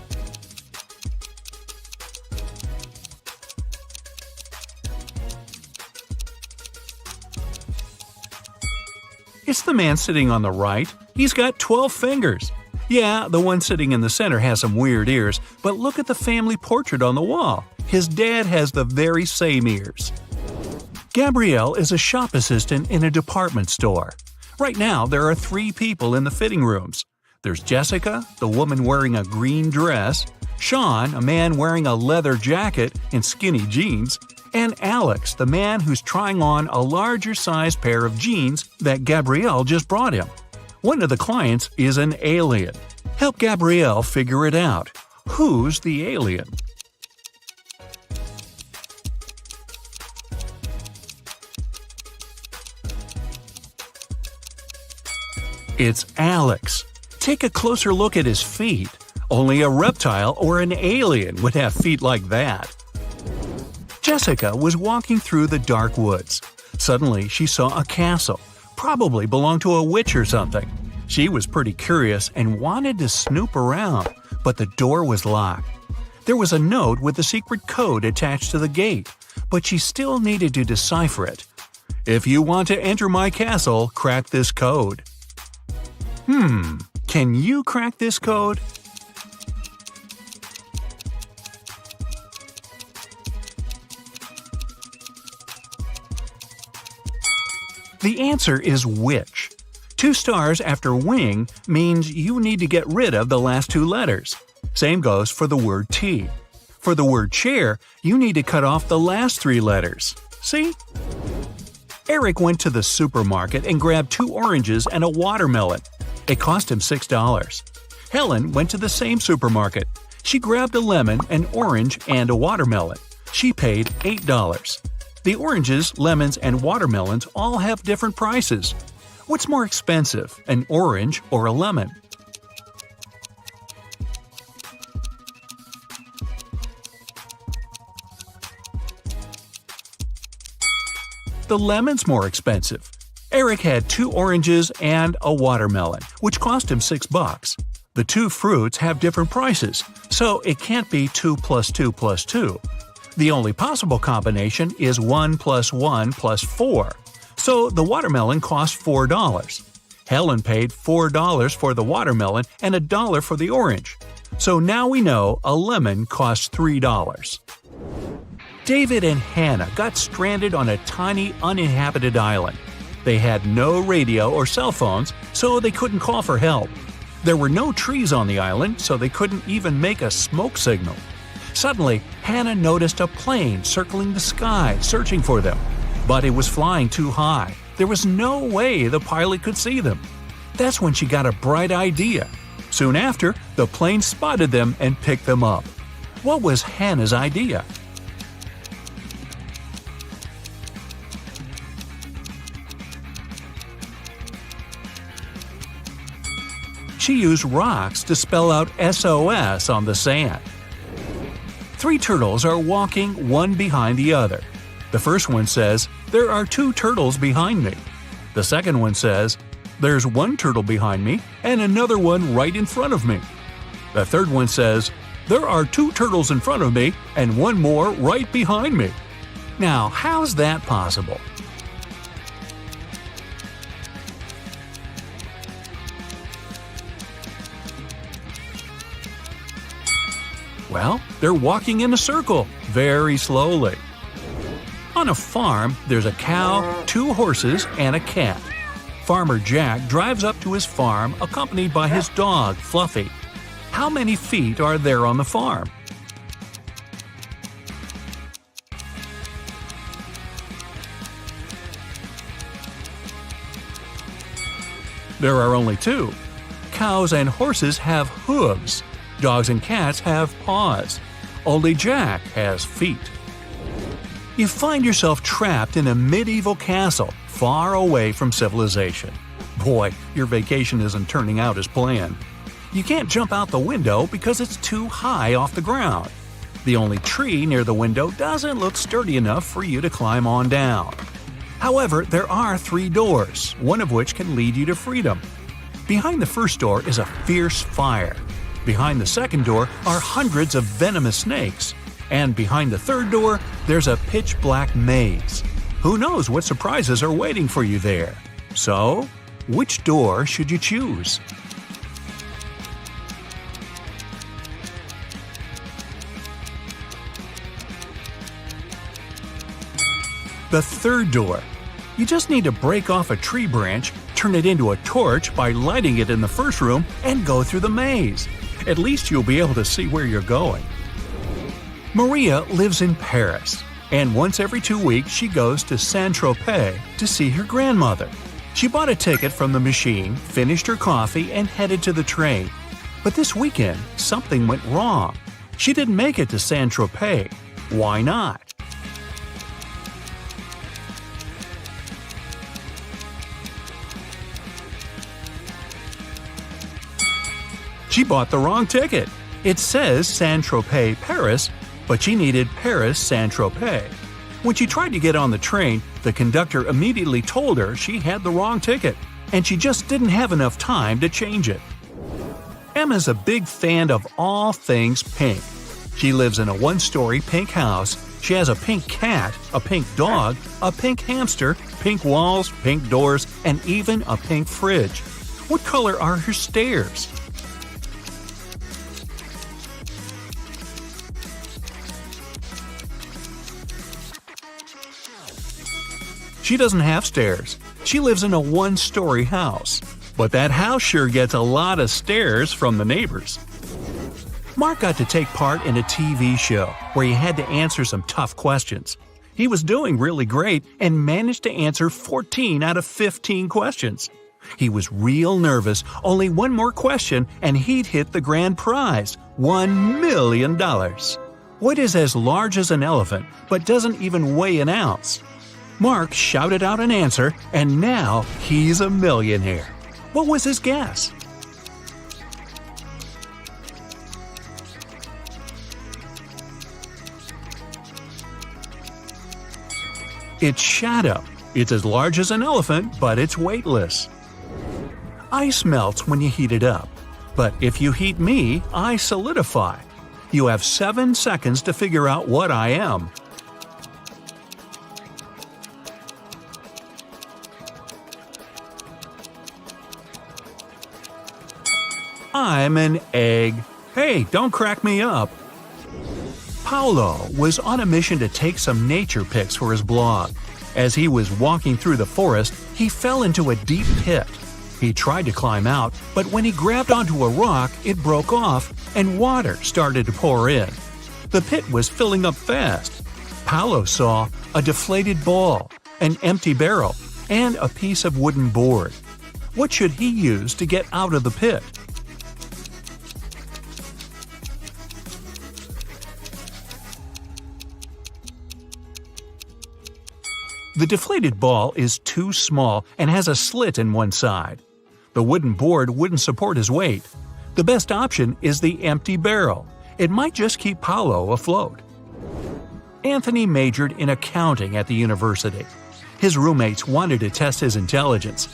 It's the man sitting on the right. He's got 12 fingers. Yeah, the one sitting in the center has some weird ears, but look at the family portrait on the wall. His dad has the very same ears. Gabrielle is a shop assistant in a department store. Right now, there are 3 people in the fitting rooms. There's Jessica, the woman wearing a green dress, Sean, a man wearing a leather jacket and skinny jeans, and Alex, the man who's trying on a larger-sized pair of jeans that Gabrielle just brought him. One of the clients is an alien. Help Gabrielle figure it out. Who's the alien? It's Alex. Take a closer look at his feet. Only a reptile or an alien would have feet like that. Jessica was walking through the dark woods. Suddenly, she saw a castle. Probably belonged to a witch or something. She was pretty curious and wanted to snoop around, but the door was locked. There was a note with a secret code attached to the gate, but she still needed to decipher it. If you want to enter my castle, crack this code. Can you crack this code? The answer is witch. 2 stars after wing means you need to get rid of the last 2 letters. Same goes for the word T. For the word chair, you need to cut off the last 3 letters. See? Eric went to the supermarket and grabbed 2 oranges and a watermelon. It cost him $6. Helen went to the same supermarket. She grabbed a lemon, an orange, and a watermelon. She paid $8. The oranges, lemons, and watermelons all have different prices. What's more expensive, an orange or a lemon? The lemon's more expensive. Eric had 2 oranges and a watermelon, which cost him $6. The 2 fruits have different prices, so it can't be 2 plus 2 plus 2. The only possible combination is 1 plus 1 plus 4. So the watermelon cost $4. Helen paid $4 for the watermelon and $1 for the orange. So now we know a lemon costs $3. David and Hannah got stranded on a tiny uninhabited island. They had no radio or cell phones, so they couldn't call for help. There were no trees on the island, so they couldn't even make a smoke signal. Suddenly, Hannah noticed a plane circling the sky, searching for them. But it was flying too high. There was no way the pilot could see them. That's when she got a bright idea. Soon after, the plane spotted them and picked them up. What was Hannah's idea? She used rocks to spell out SOS on the sand. 3 turtles are walking one behind the other. The first one says, "There are 2 turtles behind me." The second one says, "There's 1 turtle behind me and another one right in front of me." The third one says, "There are 2 turtles in front of me and 1 more right behind me." Now, how's that possible? Well, they're walking in a circle, very slowly. On a farm, there's a cow, 2 horses, and a cat. Farmer Jack drives up to his farm accompanied by his dog, Fluffy. How many feet are there on the farm? There are only 2. Cows and horses have hooves. Dogs and cats have paws. Only Jack has feet. You find yourself trapped in a medieval castle, far away from civilization. Boy, your vacation isn't turning out as planned. You can't jump out the window because it's too high off the ground. The only tree near the window doesn't look sturdy enough for you to climb on down. However, there are 3 doors, one of which can lead you to freedom. Behind the first door is a fierce fire. Behind the second door are hundreds of venomous snakes. And behind the third door, there's a pitch-black maze. Who knows what surprises are waiting for you there? So, which door should you choose? The third door. You just need to break off a tree branch, turn it into a torch by lighting it in the first room, and go through the maze. At least you'll be able to see where you're going. Maria lives in Paris, and once every 2 weeks she goes to Saint-Tropez to see her grandmother. She bought a ticket from the machine, finished her coffee, and headed to the train. But this weekend, something went wrong. She didn't make it to Saint-Tropez. Why not? She bought the wrong ticket. It says Saint-Tropez, Paris, but she needed Paris, Saint-Tropez. When she tried to get on the train, the conductor immediately told her she had the wrong ticket, and she just didn't have enough time to change it. Emma's a big fan of all things pink. She lives in a 1-story pink house. She has a pink cat, a pink dog, a pink hamster, pink walls, pink doors, and even a pink fridge. What color are her stairs? She doesn't have stairs. She lives in a 1-story house. But that house sure gets a lot of stares from the neighbors. Mark got to take part in a TV show where he had to answer some tough questions. He was doing really great and managed to answer 14 out of 15 questions. He was real nervous. Only 1 more question and he'd hit the grand prize, $1 million. What is as large as an elephant but doesn't even weigh an ounce? Mark shouted out an answer, and now he's a millionaire. What was his guess? It's Shadow. It's as large as an elephant, but it's weightless. Ice melts when you heat it up. But if you heat me, I solidify. You have 7 seconds to figure out what I am. I'm an egg. Hey, don't crack me up. Paulo was on a mission to take some nature pics for his blog. As he was walking through the forest, he fell into a deep pit. He tried to climb out, but when he grabbed onto a rock, it broke off and water started to pour in. The pit was filling up fast. Paulo saw a deflated ball, an empty barrel, and a piece of wooden board. What should he use to get out of the pit? The deflated ball is too small and has a slit in one side. The wooden board wouldn't support his weight. The best option is the empty barrel. It might just keep Paolo afloat. Anthony majored in accounting at the university. His roommates wanted to test his intelligence.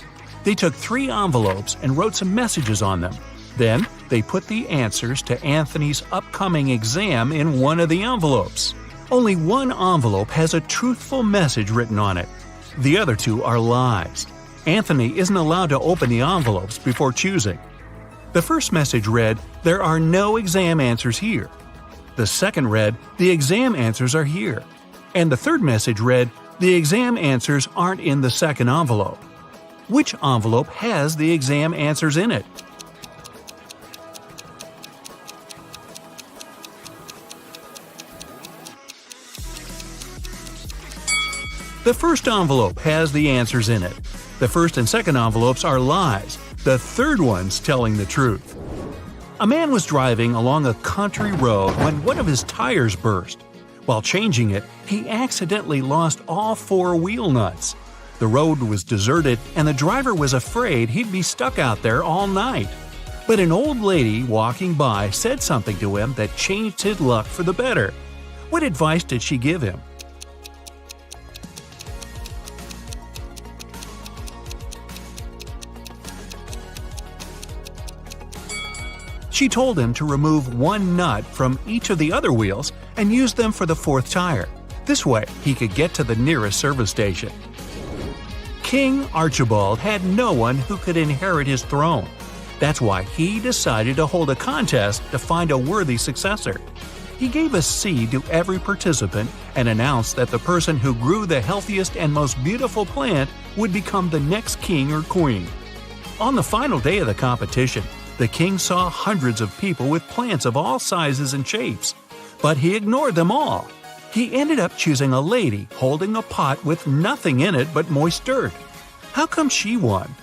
They took 3 envelopes and wrote some messages on them. Then, they put the answers to Anthony's upcoming exam in one of the envelopes. Only one envelope has a truthful message written on it. The other 2 are lies. Anthony isn't allowed to open the envelopes before choosing. The first message read, "There are no exam answers here." The second read, "The exam answers are here." And the third message read, "The exam answers aren't in the second envelope." Which envelope has the exam answers in it? The first envelope has the answers in it. The first and second envelopes are lies. The third one's telling the truth. A man was driving along a country road when one of his tires burst. While changing it, he accidentally lost all 4 wheel nuts. The road was deserted and the driver was afraid he'd be stuck out there all night. But an old lady walking by said something to him that changed his luck for the better. What advice did she give him? She told him to remove 1 nut from each of the other wheels and use them for the 4th tire. This way, he could get to the nearest service station. King Archibald had no one who could inherit his throne. That's why he decided to hold a contest to find a worthy successor. He gave a seed to every participant and announced that the person who grew the healthiest and most beautiful plant would become the next king or queen. On the final day of the competition, the king saw hundreds of people with plants of all sizes and shapes, but he ignored them all. He ended up choosing a lady holding a pot with nothing in it but moist dirt. How come she won?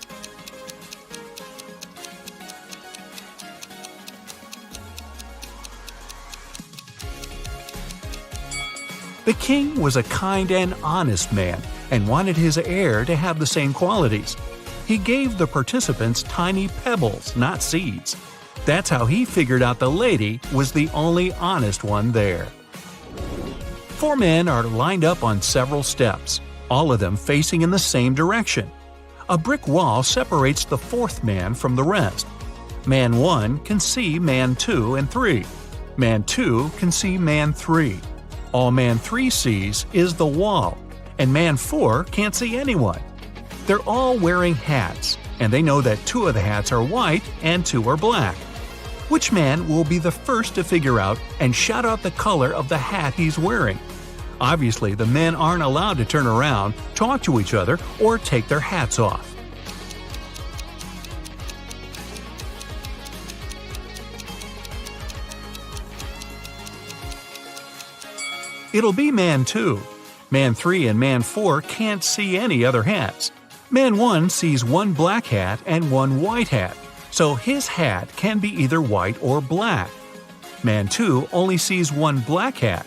The king was a kind and honest man and wanted his heir to have the same qualities. He gave the participants tiny pebbles, not seeds. That's how he figured out the lady was the only honest one there. 4 men are lined up on several steps, all of them facing in the same direction. A brick wall separates the 4th man from the rest. Man 1 can see man 2 and 3. Man 2 can see man 3. All man 3 sees is the wall, and man 4 can't see anyone. They're all wearing hats, and they know that 2 of the hats are white and 2 are black. Which man will be the first to figure out and shout out the color of the hat he's wearing? Obviously, the men aren't allowed to turn around, talk to each other, or take their hats off. It'll be man 2. Man 3 and man 4 can't see any other hats. Man 1 sees 1 black hat and 1 white hat, so his hat can be either white or black. Man 2 only sees 1 black hat,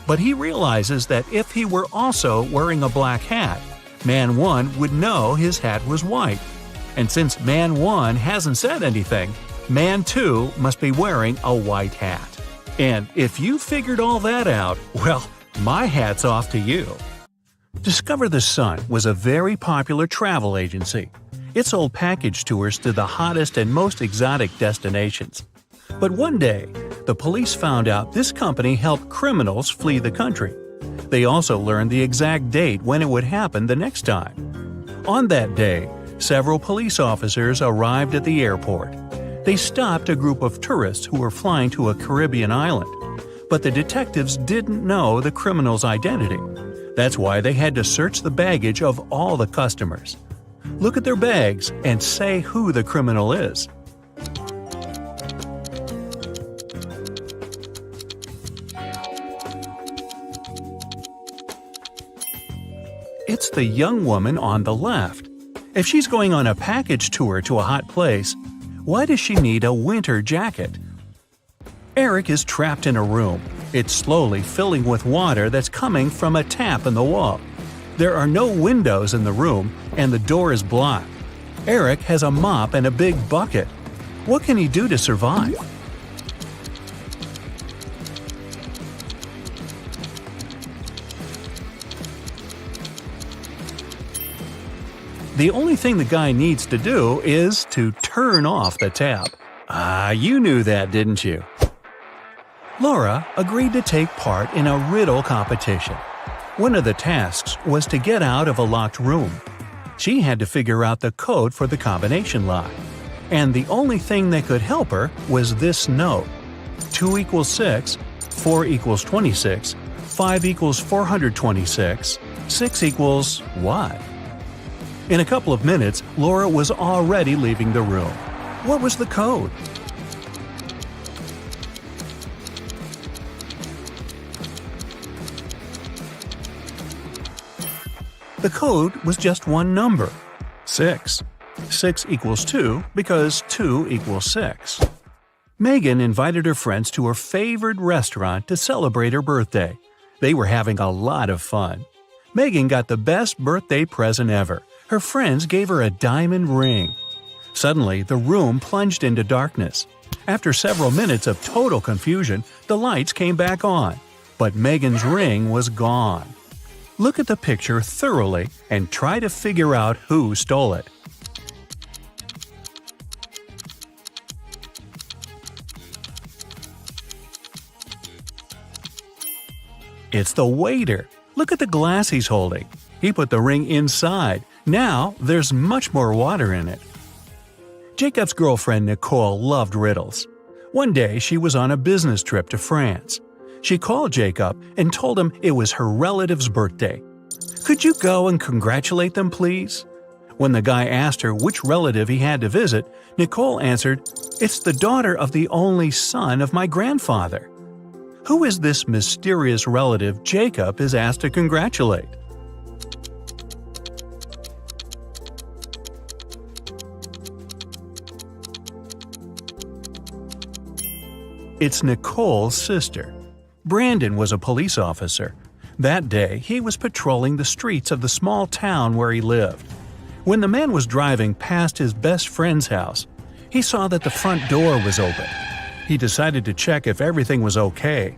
but he realizes that if he were also wearing a black hat, Man 1 would know his hat was white. And since Man 1 hasn't said anything, Man 2 must be wearing a white hat. And if you figured all that out, well, my hat's off to you. Discover the Sun was a very popular travel agency. It sold package tours to the hottest and most exotic destinations. But one day, the police found out this company helped criminals flee the country. They also learned the exact date when it would happen the next time. On that day, several police officers arrived at the airport. They stopped a group of tourists who were flying to a Caribbean island. But the detectives didn't know the criminal's identity. That's why they had to search the baggage of all the customers. Look at their bags and say who the criminal is. it's the young woman on the left. If she's going on a package tour to a hot place, why does she need a winter jacket? Eric is trapped in a room. It's slowly filling with water that's coming from a tap in the wall. There are no windows in the room, and the door is blocked. Eric has a mop and a big bucket. What can he do to survive? The only thing the guy needs to do is to turn off the tap. You knew that, didn't you? Laura agreed to take part in a riddle competition. One of the tasks was to get out of a locked room. She had to figure out the code for the combination lock. And the only thing that could help her was this note. 2 equals 6, 4 equals 26, 5 equals 426, 6 equals what? In a couple of minutes, Laura was already leaving the room. What was the code? The code was just one number, 6. 6 equals 2 because 2 equals 6. Megan invited her friends to her favorite restaurant to celebrate her birthday. They were having a lot of fun. Megan got the best birthday present ever. Her friends gave her a diamond ring. Suddenly, the room plunged into darkness. After several minutes of total confusion, the lights came back on. But Megan's ring was gone. Look at the picture thoroughly and try to figure out who stole it. It's the waiter. Look at the glass he's holding. He put the ring inside. Now there's much more water in it. Jacob's girlfriend Nicole loved riddles. One day she was on a business trip to France. She called Jacob and told him it was her relative's birthday. "Could you go and congratulate them, please?" When the guy asked her which relative he had to visit, Nicole answered, "It's the daughter of the only son of my grandfather." Who is this mysterious relative Jacob is asked to congratulate? It's Nicole's sister. Brandon was a police officer. That day, he was patrolling the streets of the small town where he lived. When the man was driving past his best friend's house, he saw that the front door was open. He decided to check if everything was okay.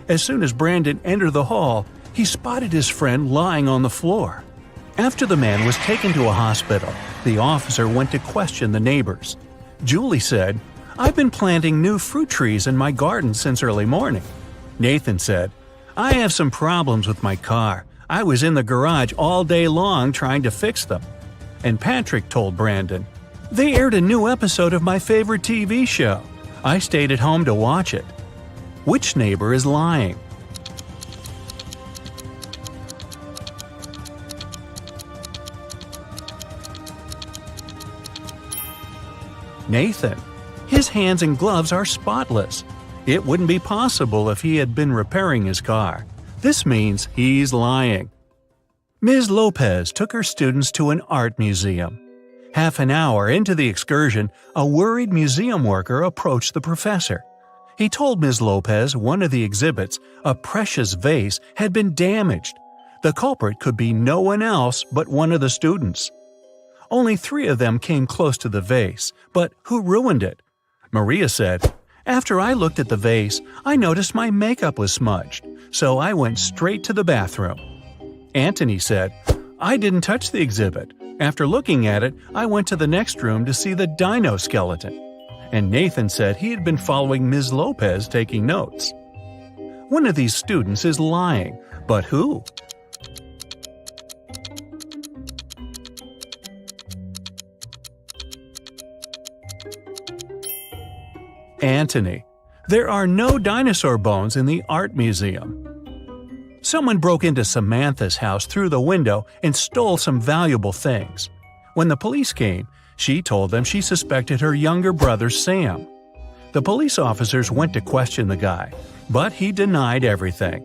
As soon as Brandon entered the hall, he spotted his friend lying on the floor. After the man was taken to a hospital, the officer went to question the neighbors. Julie said, "I've been planting new fruit trees in my garden since early morning." Nathan said, "I have some problems with my car. I was in the garage all day long trying to fix them." And Patrick told Brandon, "They aired a new episode of my favorite TV show. I stayed at home to watch it." Which neighbor is lying? Nathan. His hands and gloves are spotless. It wouldn't be possible if he had been repairing his car. This means he's lying. Ms. Lopez took her students to an art museum. Half an hour into the excursion, a worried museum worker approached the professor. He told Ms. Lopez one of the exhibits, a precious vase, had been damaged. The culprit could be no one else but one of the students. Only 3 of them came close to the vase, but who ruined it? Maria said, "After I looked at the vase, I noticed my makeup was smudged, so I went straight to the bathroom." Anthony said, "I didn't touch the exhibit. After looking at it, I went to the next room to see the dino skeleton." And Nathan said he had been following Ms. Lopez taking notes. One of these students is lying, but who? Anthony. There are no dinosaur bones in the art museum. Someone broke into Samantha's house through the window and stole some valuable things. When the police came, she told them she suspected her younger brother Sam. The police officers went to question the guy, but he denied everything.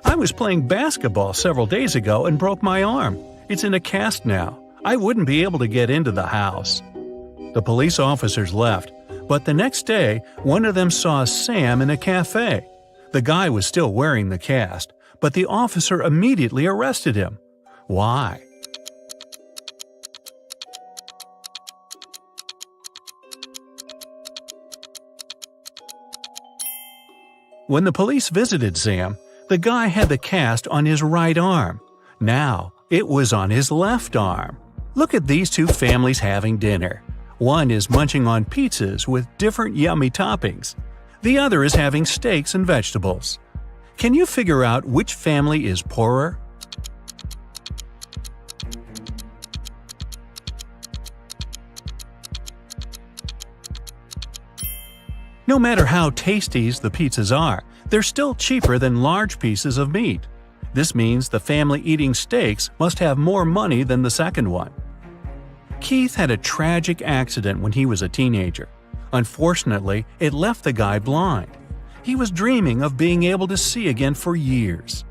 "I was playing basketball several days ago and broke my arm, It's in a cast now. I wouldn't be able to get into the house." The police officers left, but the next day, one of them saw Sam in a cafe. The guy was still wearing the cast, but the officer immediately arrested him. Why? When the police visited Sam, the guy had the cast on his right arm. Now, it was on his left arm. Look at these two families having dinner. One is munching on pizzas with different yummy toppings. The other is having steaks and vegetables. Can you figure out which family is poorer? No matter how tasty the pizzas are, they're still cheaper than large pieces of meat. This means the family eating steaks must have more money than the second one. Keith had a tragic accident when he was a teenager. Unfortunately, it left the guy blind. He was dreaming of being able to see again for years.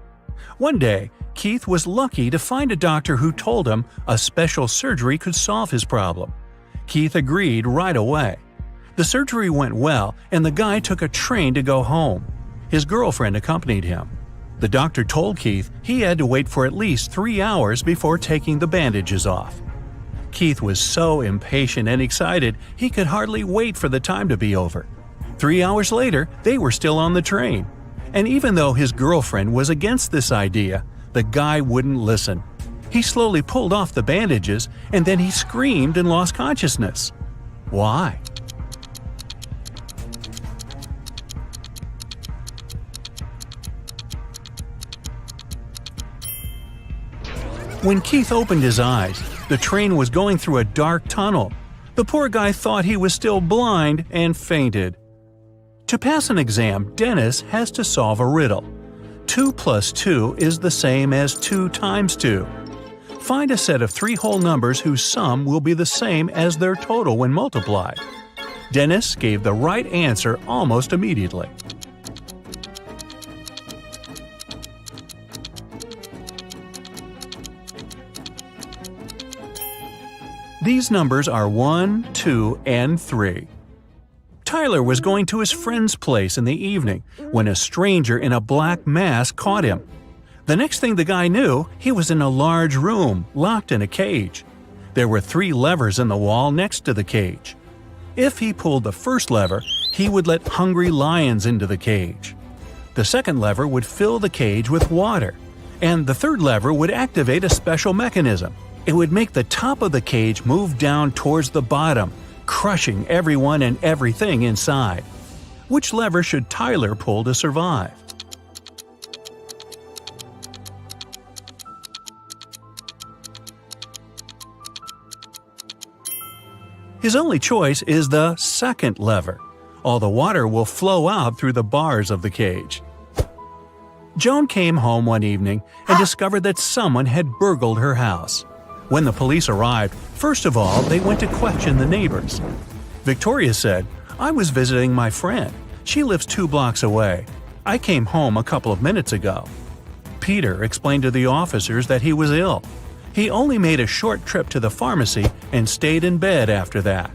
One day, Keith was lucky to find a doctor who told him a special surgery could solve his problem. Keith agreed right away. The surgery went well, and the guy took a train to go home. His girlfriend accompanied him. The doctor told Keith he had to wait for at least 3 hours before taking the bandages off. Keith was so impatient and excited he could hardly wait for the time to be over. 3 hours later, they were still on the train. And even though his girlfriend was against this idea, the guy wouldn't listen. He slowly pulled off the bandages, and then he screamed and lost consciousness. Why? When Keith opened his eyes, the train was going through a dark tunnel. The poor guy thought he was still blind and fainted. To pass an exam, Dennis has to solve a riddle. 2 plus 2 is the same as 2 times 2. Find a set of 3 whole numbers whose sum will be the same as their total when multiplied. Dennis gave the right answer almost immediately. These numbers are 1, 2, and 3. Tyler was going to his friend's place in the evening when a stranger in a black mask caught him. The next thing the guy knew, he was in a large room, locked in a cage. There were 3 levers in the wall next to the cage. If he pulled the first lever, he would let hungry lions into the cage. The second lever would fill the cage with water, and the third lever would activate a special mechanism. It would make the top of the cage move down towards the bottom, crushing everyone and everything inside. Which lever should Tyler pull to survive? His only choice is the second lever. All the water will flow out through the bars of the cage. Joan came home one evening and discovered that someone had burgled her house. When the police arrived, first of all, they went to question the neighbors. Victoria said, "I was visiting my friend. She lives 2 blocks away. I came home a couple of minutes ago." Peter explained to the officers that he was ill. He only made a short trip to the pharmacy and stayed in bed after that.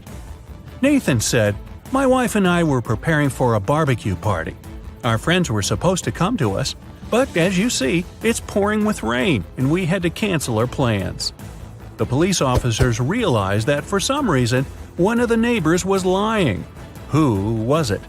Nathan said, "My wife and I were preparing for a barbecue party. Our friends were supposed to come to us, but as you see, it's pouring with rain and we had to cancel our plans." The police officers realized that for some reason, one of the neighbors was lying. Who was it?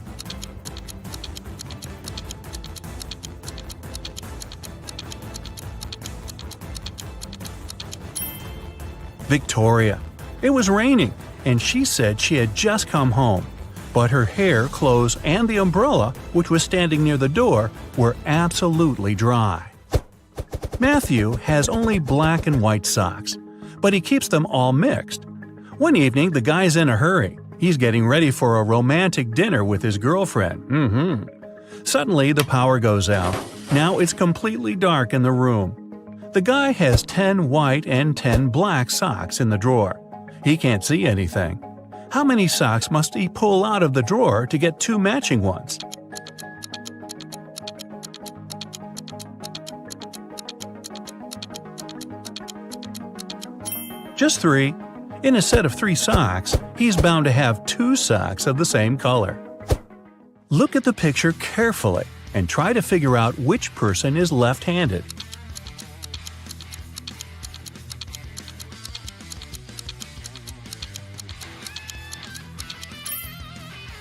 Victoria. It was raining, and she said she had just come home, but her hair, clothes, and the umbrella, which was standing near the door, were absolutely dry. Matthew has only black and white socks, but he keeps them all mixed. One evening, the guy's in a hurry. He's getting ready for a romantic dinner with his girlfriend. Suddenly, the power goes out. Now it's completely dark in the room. The guy has 10 white and 10 black socks in the drawer. He can't see anything. How many socks must he pull out of the drawer to get 2 matching ones? Just 3. In a set of 3 socks, he's bound to have 2 socks of the same color. Look at the picture carefully and try to figure out which person is left-handed.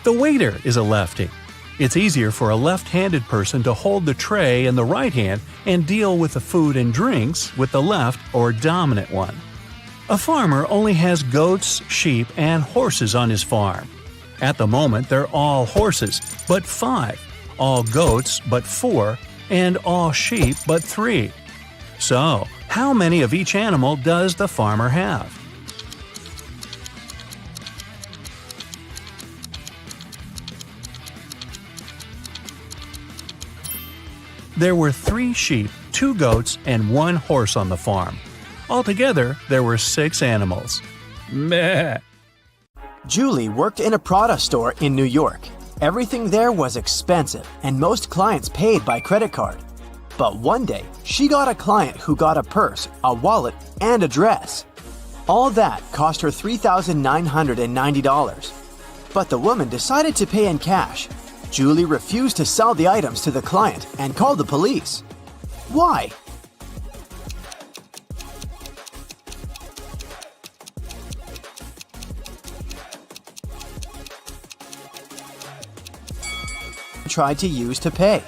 The waiter is a lefty. It's easier for a left-handed person to hold the tray in the right hand and deal with the food and drinks with the left or dominant one. A farmer only has goats, sheep, and horses on his farm. At the moment, they're all horses, but 5, all goats, but 4, and all sheep, but 3. So, how many of each animal does the farmer have? There were 3 sheep, 2 goats, and 1 horse on the farm. Altogether, there were 6 animals. Meh. Julie worked in a Prada store in New York. Everything there was expensive, and most clients paid by credit card. But one day, she got a client who got a purse, a wallet, and a dress. All that cost her $3,990. But the woman decided to pay in cash. Julie refused to sell the items to the client and called the police. Why? Tried to use to pay.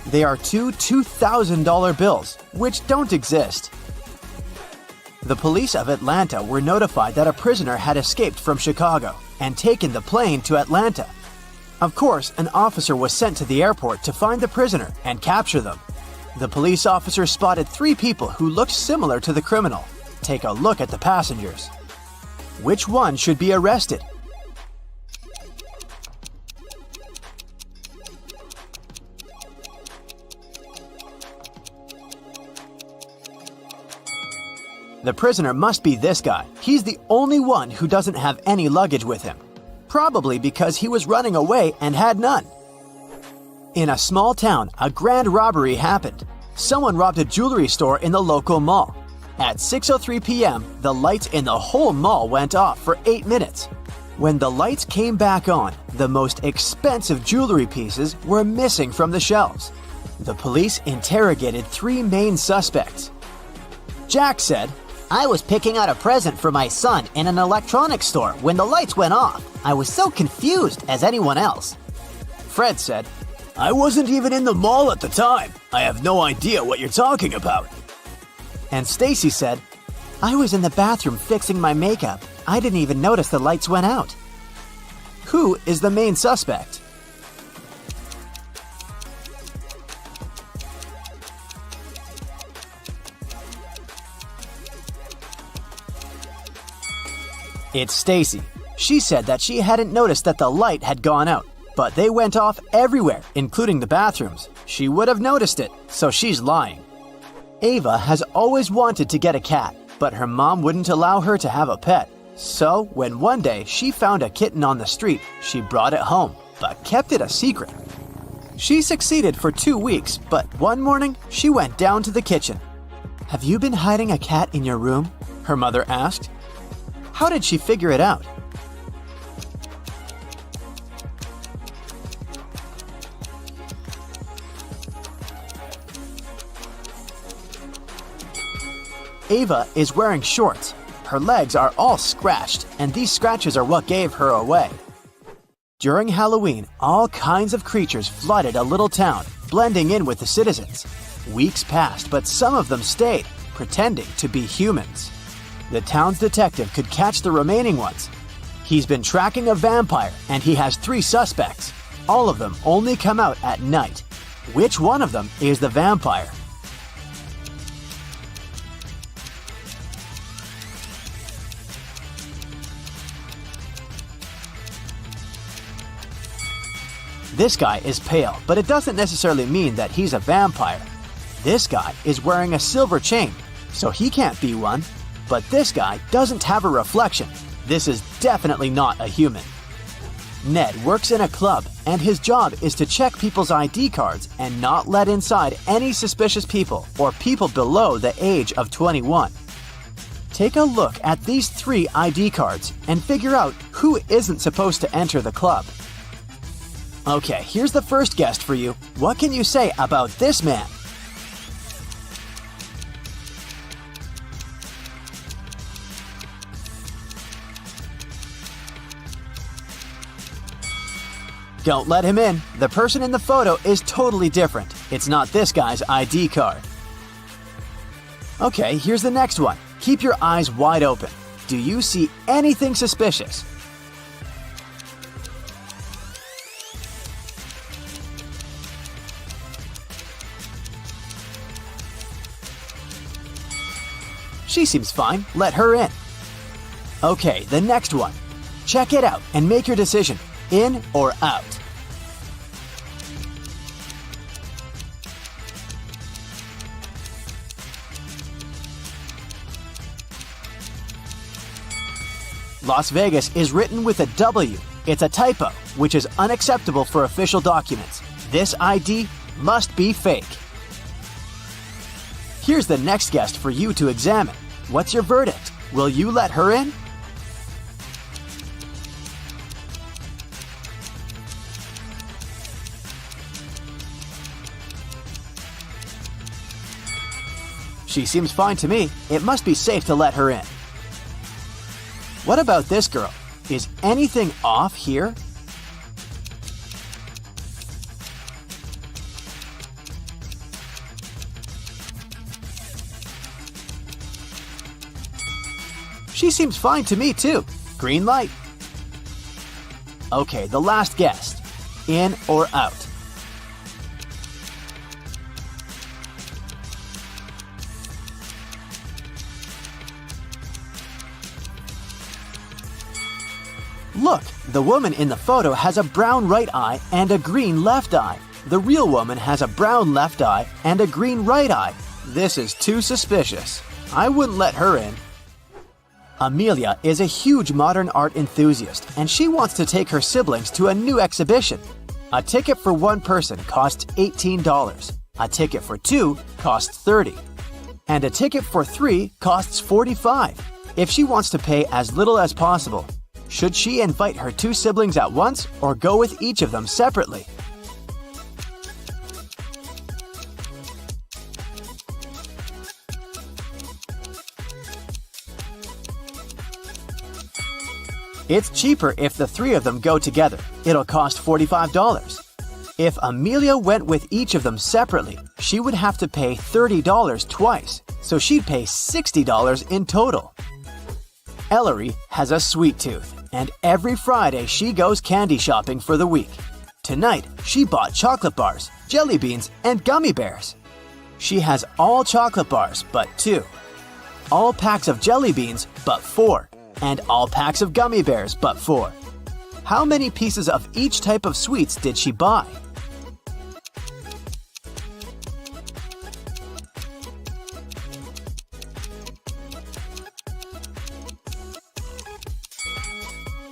They are 2 $2,000 bills, which don't exist. The police of Atlanta were notified that a prisoner had escaped from Chicago and taken the plane to Atlanta. Of course, an officer was sent to the airport to find the prisoner and capture them. The police officer spotted 3 people who looked similar to the criminal. Take a look at the passengers. Which one should be arrested? The prisoner must be this guy. He's the only one who doesn't have any luggage with him. Probably because he was running away and had none. In a small town, a grand robbery happened. Someone robbed a jewelry store in the local mall. At 6:03 p.m., the lights in the whole mall went off for 8 minutes. When the lights came back on, the most expensive jewelry pieces were missing from the shelves. The police interrogated 3 main suspects. Jack said, I was picking out a present for my son in an electronics store when the lights went off. I was so confused as anyone else. Fred said, I wasn't even in the mall at the time. I have no idea what you're talking about. And Stacy said, I was in the bathroom fixing my makeup. I didn't even notice the lights went out. Who is the main suspect? It's Stacy. She said that she hadn't noticed that the light had gone out, but they went off everywhere, including the bathrooms. She would have noticed it, so she's lying. Ava has always wanted to get a cat, but her mom wouldn't allow her to have a pet. So, when one day she found a kitten on the street, she brought it home, but kept it a secret. She succeeded for 2 weeks, but one morning she went down to the kitchen. Have you been hiding a cat in your room? Her mother asked. How did she figure it out? Ava is wearing shorts. Her legs are all scratched, and these scratches are what gave her away. During Halloween, all kinds of creatures flooded a little town, blending in with the citizens. Weeks passed, but some of them stayed, pretending to be humans. The town's detective could catch the remaining ones. He's been tracking a vampire, and he has 3 suspects. All of them only come out at night. Which one of them is the vampire? This guy is pale, but it doesn't necessarily mean that he's a vampire. This guy is wearing a silver chain, so he can't be one. But this guy doesn't have a reflection. This is definitely not a human. Ned works in a club, and his job is to check people's ID cards and not let inside any suspicious people or people below the age of 21. Take a look at these 3 ID cards and figure out who isn't supposed to enter the club. Okay, here's the first guest for you. What can you say about this man? Don't let him in. The person in the photo is totally different. It's not this guy's ID card. Okay, here's the next one. Keep your eyes wide open. Do you see anything suspicious? She seems fine. Let her in. Okay, the next one. Check it out and make your decision. In or out? Las Vegas is written with a W. It's a typo, which is unacceptable for official documents. This ID must be fake. Here's the next guest for you to examine. What's your verdict? Will you let her in? She seems fine to me. It must be safe to let her in. What about this girl? Is anything off here? She seems fine to me too. Green light. Okay, the last guest. In or out? Look, the woman in the photo has a brown right eye and a green left eye. The real woman has a brown left eye and a green right eye. This is too suspicious. I wouldn't let her in. Amelia is a huge modern art enthusiast, and she wants to take her siblings to a new exhibition. A ticket for one person costs $18. A ticket for 2 costs $30. And a ticket for 3 costs $45. If she wants to pay as little as possible, should she invite her 2 siblings at once or go with each of them separately? It's cheaper if the 3 of them go together. It'll cost $45. If Amelia went with each of them separately, she would have to pay $30 twice, so she'd pay $60 in total. Ellery has a sweet tooth, and every Friday she goes candy shopping for the week. Tonight, she bought chocolate bars, jelly beans, and gummy bears. She has all chocolate bars but 2, all packs of jelly beans but 4, and all packs of gummy bears but 4. How many pieces of each type of sweets did she buy?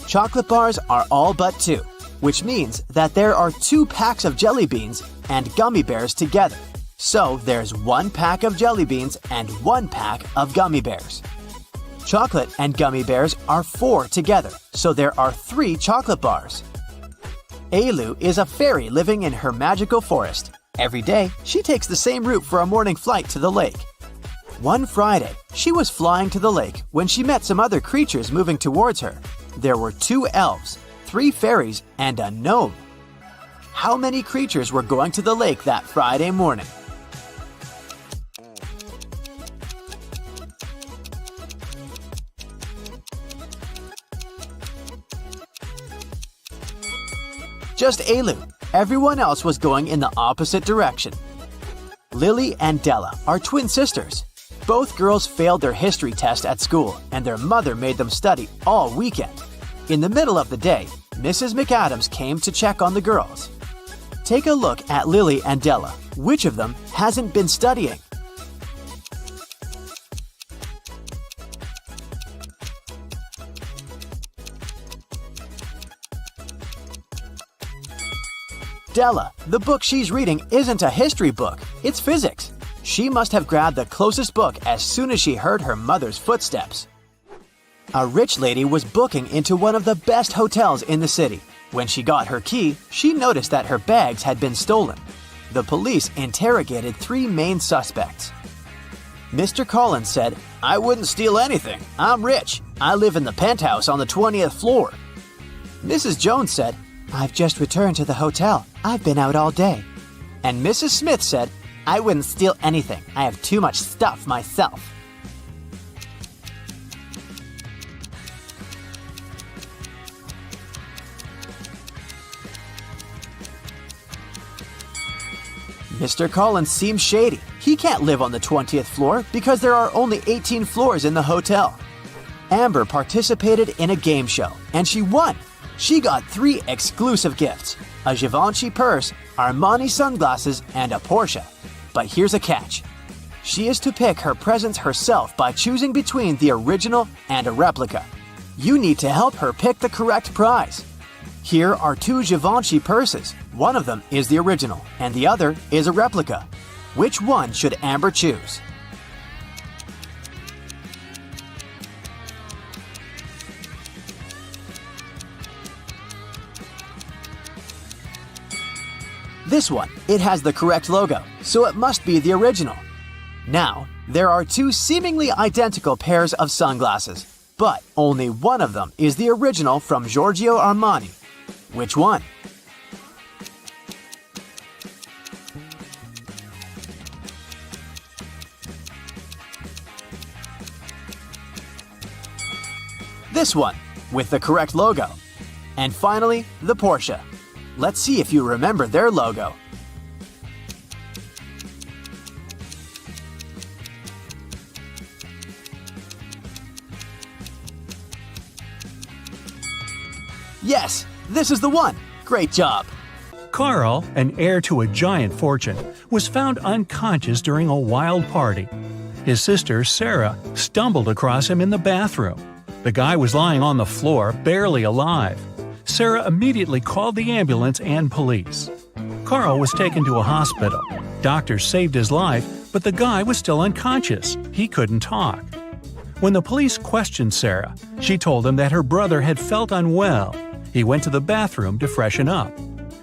Chocolate bars are all but 2, which means that there are 2 packs of jelly beans and gummy bears together. So there's 1 pack of jelly beans and 1 pack of gummy bears. Chocolate and gummy bears are 4 together, so there are 3 chocolate bars. Ailu is a fairy living in her magical forest. Every day, she takes the same route for a morning flight to the lake. One Friday, she was flying to the lake when she met some other creatures moving towards her. There were 2 elves, 3 fairies, and a gnome. How many creatures were going to the lake that Friday morning? Just Ailu. Everyone else was going in the opposite direction. Lily and Della are twin sisters. Both girls failed their history test at school, and their mother made them study all weekend. In the middle of the day, Mrs. McAdams came to check on the girls. Take a look at Lily and Della. Which of them hasn't been studying? Della, the book she's reading isn't a history book, it's physics. She must have grabbed the closest book as soon as she heard her mother's footsteps. A rich lady was booking into one of the best hotels in the city. When she got her key, she noticed that her bags had been stolen. The police interrogated 3 main suspects. Mr. Collins said, "I wouldn't steal anything. I'm rich. I live in the penthouse on the 20th floor." Mrs. Jones said, "I've just returned to the hotel. I've been out all day." And Mrs. Smith said, "I wouldn't steal anything. I have too much stuff myself." Mr. Collins seems shady. He can't live on the 20th floor because there are only 18 floors in the hotel. Amber participated in a game show and she won. She got 3 exclusive gifts: a Givenchy purse, Armani sunglasses, and a Porsche. But here's a catch. She is to pick her presents herself by choosing between the original and a replica. You need to help her pick the correct prize. Here are 2 Givenchy purses. One of them is the original, and the other is a replica. Which one should Amber choose? This one. It has the correct logo, so it must be the original. Now, there are 2 seemingly identical pairs of sunglasses, but only one of them is the original from Giorgio Armani. Which one? This one, with the correct logo. And finally, the Porsche. Let's see if you remember their logo. Yes, this is the one. Great job. Carl, an heir to a giant fortune, was found unconscious during a wild party. His sister, Sarah, stumbled across him in the bathroom. The guy was lying on the floor, barely alive. Sarah immediately called the ambulance and police. Carl was taken to a hospital. Doctors saved his life, but the guy was still unconscious. He couldn't talk. When the police questioned Sarah, she told them that her brother had felt unwell. He went to the bathroom to freshen up.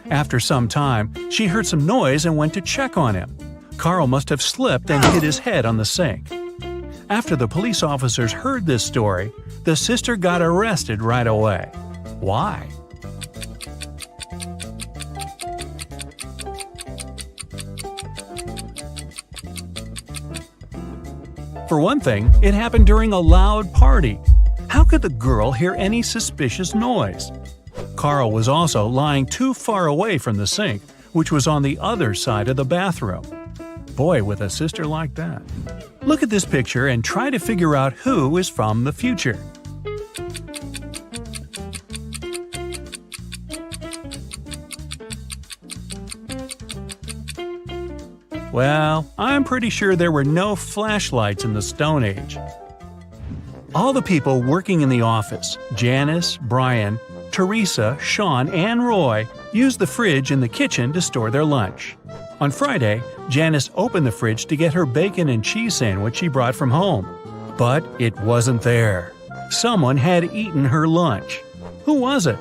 After some time, she heard some noise and went to check on him. Carl must have slipped and hit his head on the sink. After the police officers heard this story, the sister got arrested right away. Why? For one thing, it happened during a loud party. How could the girl hear any suspicious noise? Carl was also lying too far away from the sink, which was on the other side of the bathroom. Boy, with a sister like that. Look at this picture and try to figure out who is from the future. Well, I'm pretty sure there were no flashlights in the Stone Age. All the people working in the office, Janice, Brian, Teresa, Sean, and Roy, used the fridge in the kitchen to store their lunch. On Friday, Janice opened the fridge to get her bacon and cheese sandwich she brought from home. But it wasn't there. Someone had eaten her lunch. Who was it?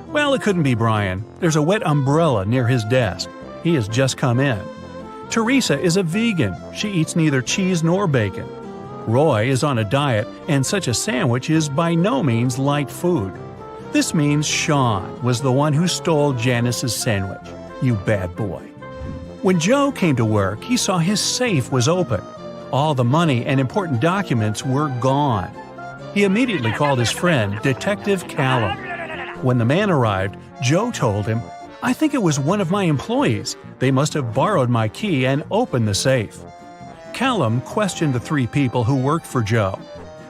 Well, it couldn't be Brian. There's a wet umbrella near his desk. He has just come in. Teresa is a vegan. She eats neither cheese nor bacon. Roy is on a diet, and such a sandwich is by no means light food. This means Sean was the one who stole Janice's sandwich. You bad boy. When Joe came to work, he saw his safe was open. All the money and important documents were gone. He immediately called his friend, Detective Callum. When the man arrived, Joe told him, "I think it was one of my employees. They must have borrowed my key and opened the safe." Callum questioned the 3 people who worked for Joe.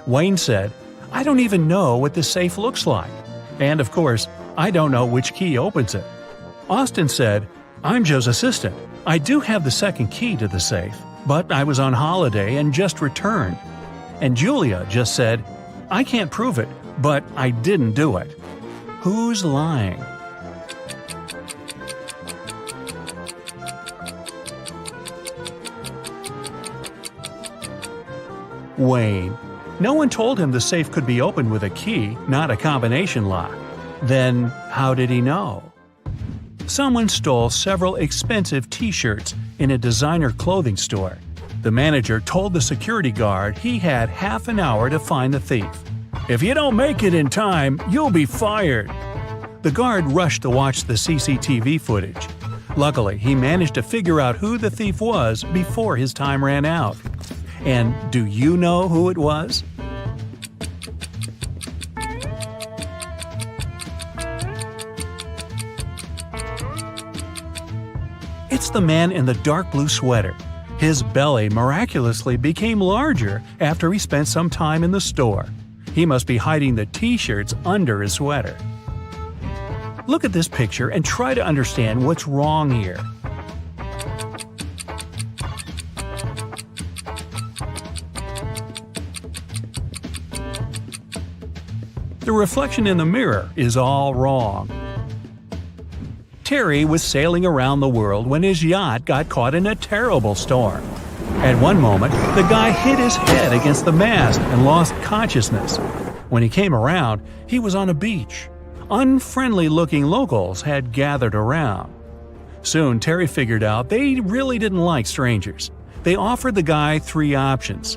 Wayne said, "I don't even know what the safe looks like. And of course, I don't know which key opens it." Austin said, "I'm Joe's assistant. I do have the second key to the safe, but I was on holiday and just returned." And Julia just said, "I can't prove it, but I didn't do it. Who's lying? Wayne. No one told him the safe could be opened with a key, not a combination lock. Then, how did he know? Someone stole several expensive T-shirts in a designer clothing store. The manager told the security guard he had half an hour to find the thief. "If you don't make it in time, you'll be fired." The guard rushed to watch the CCTV footage. Luckily, he managed to figure out who the thief was before his time ran out. And do you know who it was? It's the man in the dark blue sweater. His belly miraculously became larger after he spent some time in the store. He must be hiding the T-shirts under his sweater. Look at this picture and try to understand what's wrong here. The reflection in the mirror is all wrong. Terry was sailing around the world when his yacht got caught in a terrible storm. At one moment, the guy hit his head against the mast and lost consciousness. When he came around, he was on a beach. Unfriendly-looking locals had gathered around. Soon, Terry figured out they really didn't like strangers. They offered the guy 3 options: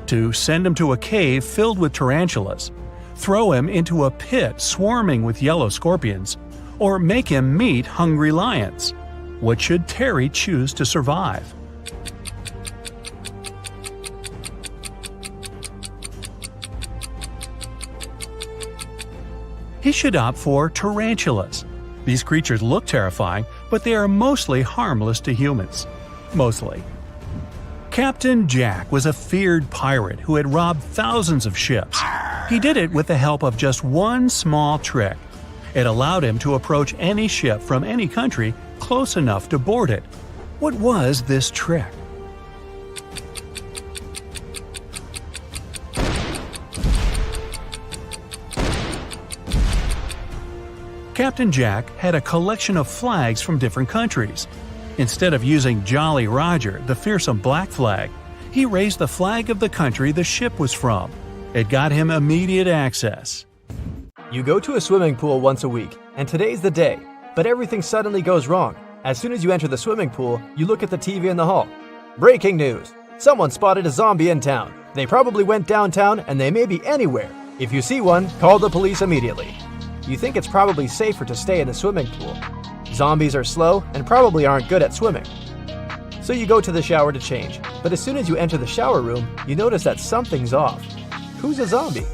to send him to a cave filled with tarantulas, throw him into a pit swarming with yellow scorpions, or make him meet hungry lions. What should Terry choose to survive? He should opt for tarantulas. These creatures look terrifying, but they are mostly harmless to humans. Mostly. Captain Jack was a feared pirate who had robbed thousands of ships. He did it with the help of just one small trick. It allowed him to approach any ship from any country close enough to board it. What was this trick? Captain Jack had a collection of flags from different countries. Instead of using Jolly Roger, the fearsome black flag, he raised the flag of the country the ship was from. It got him immediate access. You go to a swimming pool once a week, and today's the day, but everything suddenly goes wrong. As soon as you enter the swimming pool, you look at the TV in the hall. Breaking news! Someone spotted a zombie in town. They probably went downtown, and they may be anywhere. If you see one, call the police immediately. You think it's probably safer to stay in the swimming pool. Zombies are slow and probably aren't good at swimming. So you go to the shower to change, but as soon as you enter the shower room, you notice that something's off. Who's a zombie?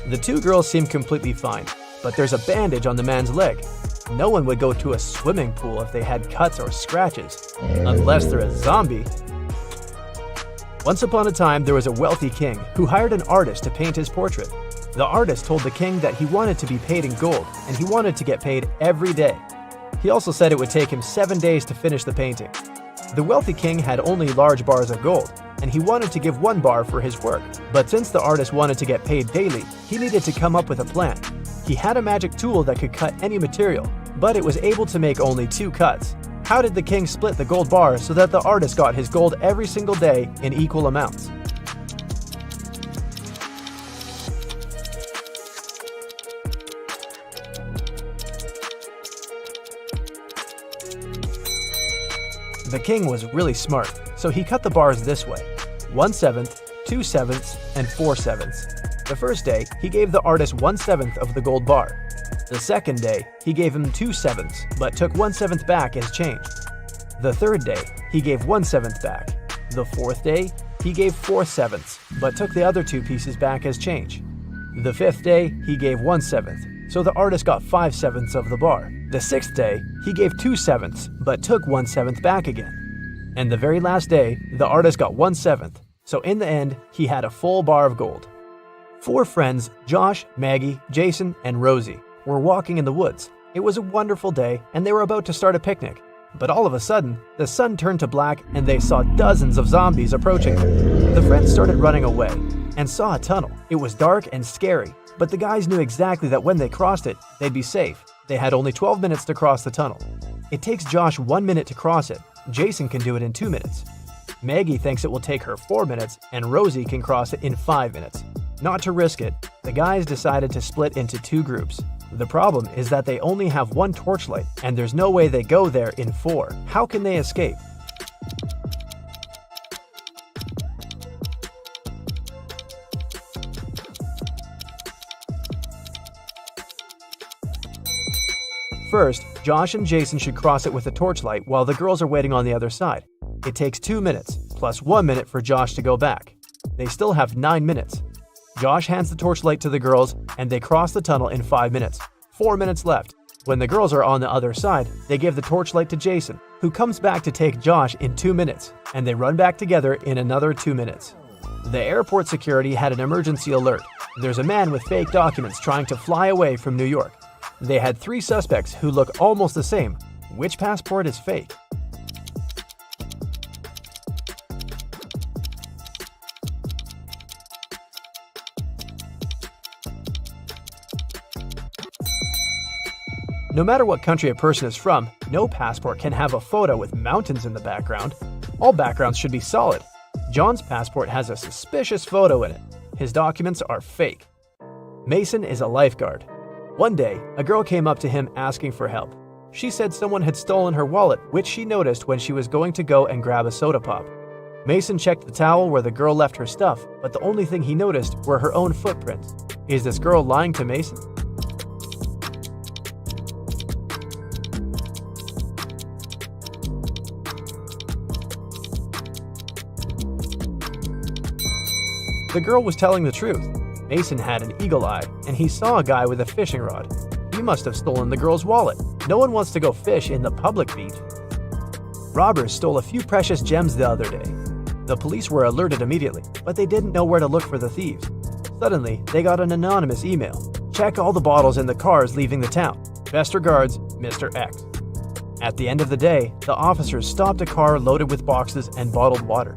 The 2 girls seem completely fine, but there's a bandage on the man's leg. No one would go to a swimming pool if they had cuts or scratches, unless they're a zombie. Once upon a time, there was a wealthy king who hired an artist to paint his portrait. The artist told the king that he wanted to be paid in gold, and he wanted to get paid every day. He also said it would take him 7 days to finish the painting. The wealthy king had only large bars of gold, and he wanted to give 1 bar for his work. But since the artist wanted to get paid daily, he needed to come up with a plan. He had a magic tool that could cut any material, but it was able to make only 2 cuts. How did the king split the gold bar so that the artist got his gold every single day in equal amounts? The king was really smart, so he cut the bars this way: 1/7, 2/7, and 4/7. The first day, he gave the artist 1/7 of the gold bar. The second day, he gave him 2/7, but took 1/7 back as change. The third day, he gave 1/7 back. The fourth day, he gave 4/7, but took the other 2 pieces back as change. The fifth day, he gave 1/7, so the artist got 5/7 of the bar. The sixth day, he gave 2/7, but took 1/7 back again. And the very last day, the artist got 1/7, so in the end, he had a full bar of gold. 4 friends, Josh, Maggie, Jason, and Rosie, were walking in the woods. It was a wonderful day, and they were about to start a picnic. But all of a sudden, the sun turned to black and they saw dozens of zombies approaching them. The friends started running away and saw a tunnel. It was dark and scary, but the guys knew exactly that when they crossed it, they'd be safe. They had only 12 minutes to cross the tunnel. It takes Josh 1 minute to cross it. Jason can do it in 2 minutes. Maggie thinks it will take her 4 minutes, and Rosie can cross it in 5 minutes. Not to risk it, the guys decided to split into 2 groups. The problem is that they only have 1 torchlight, and there's no way they go there in 4. How can they escape? First, Josh and Jason should cross it with a torchlight while the girls are waiting on the other side. It takes 2 minutes, plus 1 minute for Josh to go back. They still have 9 minutes. Josh hands the torchlight to the girls, and they cross the tunnel in 5 minutes. 4 minutes left. When the girls are on the other side, they give the torchlight to Jason, who comes back to take Josh in 2 minutes, and they run back together in another 2 minutes. The airport security had an emergency alert. There's a man with fake documents trying to fly away from New York. They had 3 suspects who look almost the same. Which passport is fake? No matter what country a person is from, no passport can have a photo with mountains in the background. All backgrounds should be solid. John's passport has a suspicious photo in it. His documents are fake. Mason is a lifeguard. One day, a girl came up to him asking for help. She said someone had stolen her wallet, which she noticed when she was going to go and grab a soda pop. Mason checked the towel where the girl left her stuff, but the only thing he noticed were her own footprints. Is this girl lying to Mason? The girl was telling the truth. Mason had an eagle eye, and he saw a guy with a fishing rod. He must have stolen the girl's wallet. No one wants to go fish in the public beach. Robbers stole a few precious gems the other day. The police were alerted immediately, but they didn't know where to look for the thieves. Suddenly, they got an anonymous email. Check all the bottles in the cars leaving the town. Best regards, Mr. X. At the end of the day, the officers stopped a car loaded with boxes and bottled water.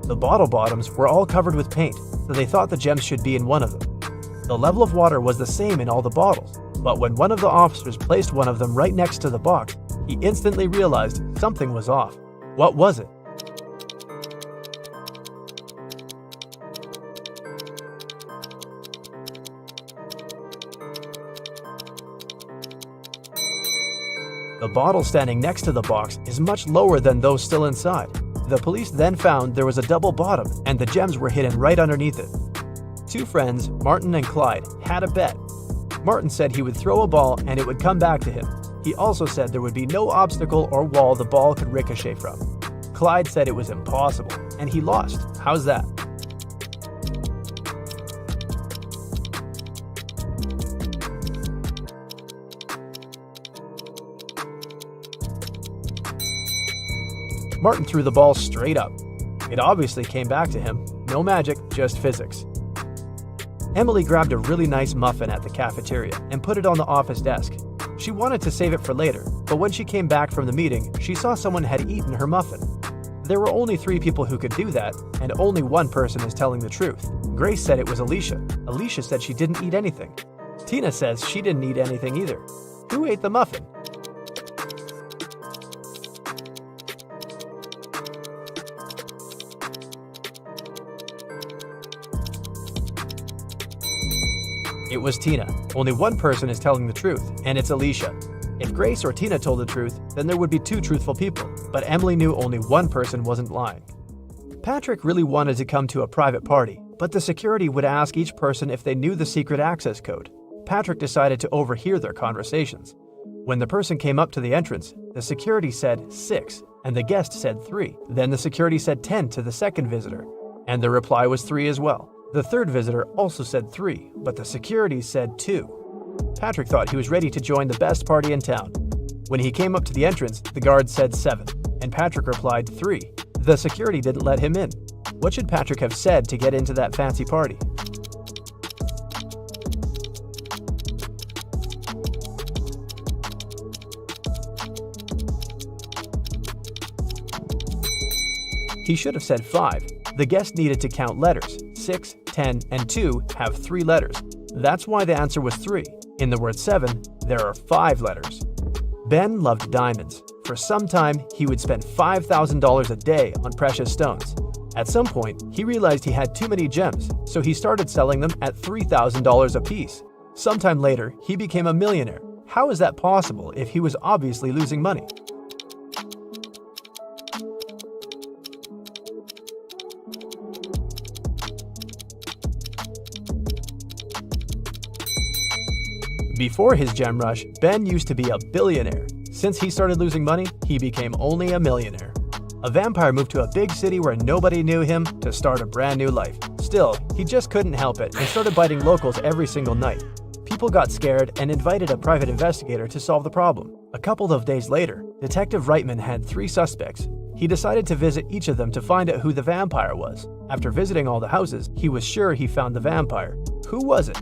The bottle bottoms were all covered with paint, so they thought the gems should be in one of them. The level of water was the same in all the bottles, but when one of the officers placed one of them right next to the box, he instantly realized something was off. What was it? The bottle standing next to the box is much lower than those still inside. The police then found there was a double bottom and the gems were hidden right underneath it. 2 friends, Martin and Clyde, had a bet. Martin said he would throw a ball and it would come back to him. He also said there would be no obstacle or wall the ball could ricochet from. Clyde said it was impossible, and he lost. How's that? Martin threw the ball straight up. It obviously came back to him. No magic, just physics. Emily grabbed a really nice muffin at the cafeteria and put it on the office desk. She wanted to save it for later, but when she came back from the meeting, she saw someone had eaten her muffin. There were only 3 people who could do that, and only one person is telling the truth. Grace said it was Alicia. Alicia said she didn't eat anything. Tina says she didn't eat anything either. Who ate the muffin? It was Tina. Only one person is telling the truth, and it's Alicia. If Grace or Tina told the truth, then there would be 2 truthful people, but Emily knew only one person wasn't lying. Patrick really wanted to come to a private party, but the security would ask each person if they knew the secret access code. Patrick decided to overhear their conversations. When the person came up to the entrance, the security said 6, and the guest said 3. Then the security said 10 to the second visitor, and the reply was 3 as well. The third visitor also said 3, but the security said 2. Patrick thought he was ready to join the best party in town. When he came up to the entrance, the guard said 7, and Patrick replied 3. The security didn't let him in. What should Patrick have said to get into that fancy party? He should have said 5. The guest needed to count letters. 6, 10, and 2 have 3 letters. That's why the answer was 3. In the word 7, there are 5 letters. Ben loved diamonds. For some time, he would spend $5,000 a day on precious stones. At some point, he realized he had too many gems, so he started selling them at $3,000 a piece. Sometime later, he became a millionaire. How is that possible if he was obviously losing money? Before his gem rush, Ben used to be a billionaire. Since he started losing money, he became only a millionaire. A vampire moved to a big city where nobody knew him to start a brand new life. Still, he just couldn't help it and started biting locals every single night. People got scared and invited a private investigator to solve the problem. A couple of days later, Detective Reitman had 3 suspects. He decided to visit each of them to find out who the vampire was. After visiting all the houses, he was sure he found the vampire. Who was it?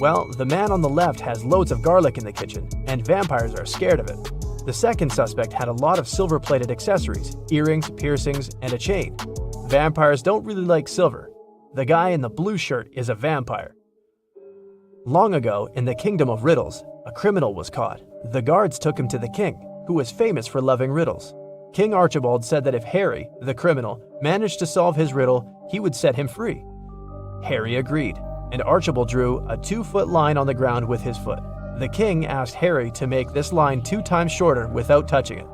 Well, the man on the left has loads of garlic in the kitchen, and vampires are scared of it. The second suspect had a lot of silver-plated accessories, earrings, piercings, and a chain. Vampires don't really like silver. The guy in the blue shirt is a vampire. Long ago, in the kingdom of Riddles, a criminal was caught. The guards took him to the king, who was famous for loving riddles. King Archibald said that if Harry, the criminal, managed to solve his riddle, he would set him free. Harry agreed, and Archibald drew a 2-foot line on the ground with his foot. The king asked Harry to make this line 2 times shorter without touching it.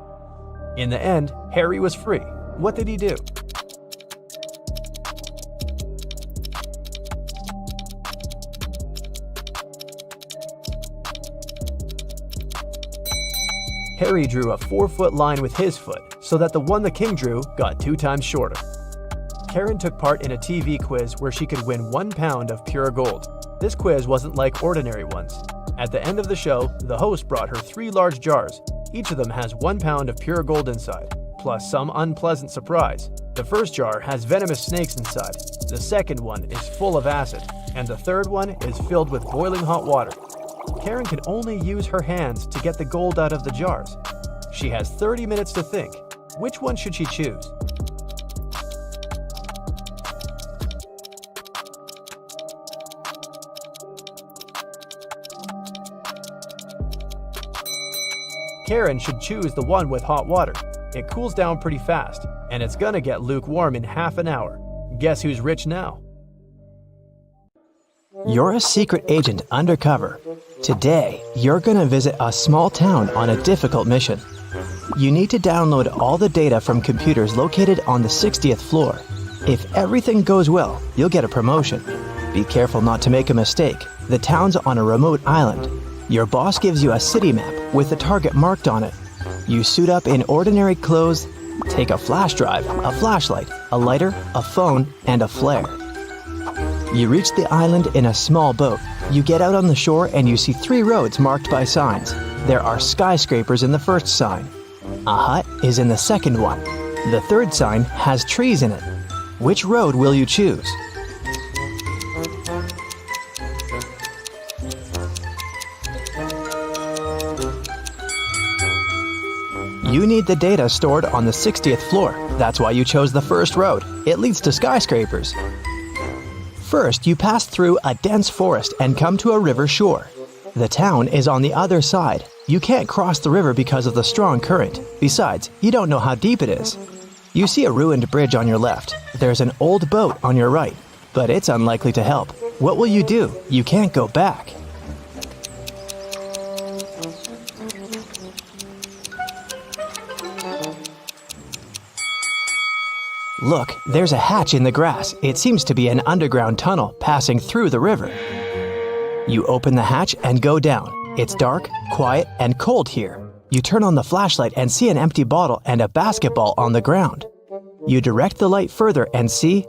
In the end, Harry was free. What did he do? Harry drew a 4-foot line with his foot, so that the one the king drew got 2 times shorter. Karen took part in a TV quiz where she could win 1 pound of pure gold. This quiz wasn't like ordinary ones. At the end of the show, the host brought her 3 large jars. Each of them has 1 pound of pure gold inside, plus some unpleasant surprise. The first jar has venomous snakes inside, the second one is full of acid, and the third one is filled with boiling hot water. Karen can only use her hands to get the gold out of the jars. She has 30 minutes to think. Which one should she choose? Karen should choose the one with hot water. It cools down pretty fast, and it's gonna get lukewarm in half an hour. Guess who's rich now? You're a secret agent undercover. Today, you're gonna visit a small town on a difficult mission. You need to download all the data from computers located on the 60th floor. If everything goes well, you'll get a promotion. Be careful not to make a mistake. The town's on a remote island. Your boss gives you a city map with the target marked on it. You suit up in ordinary clothes, take a flash drive, a flashlight, a lighter, a phone, and a flare. You reach the island in a small boat. You get out on the shore and you see 3 roads marked by signs. There are skyscrapers in the first sign. A hut is in the second one. The third sign has trees in it. Which road will you choose? You need the data stored on the 60th floor. That's why you chose the first road. It leads to skyscrapers. First, you pass through a dense forest and come to a river shore. The town is on the other side. You can't cross the river because of the strong current. Besides, you don't know how deep it is. You see a ruined bridge on your left. There's an old boat on your right, but it's unlikely to help. What will you do? You can't go back. Look, there's a hatch in the grass. It seems to be an underground tunnel passing through the river. You open the hatch and go down. It's dark, quiet, and cold here. You turn on the flashlight and see an empty bottle and a basketball on the ground. You direct the light further and see,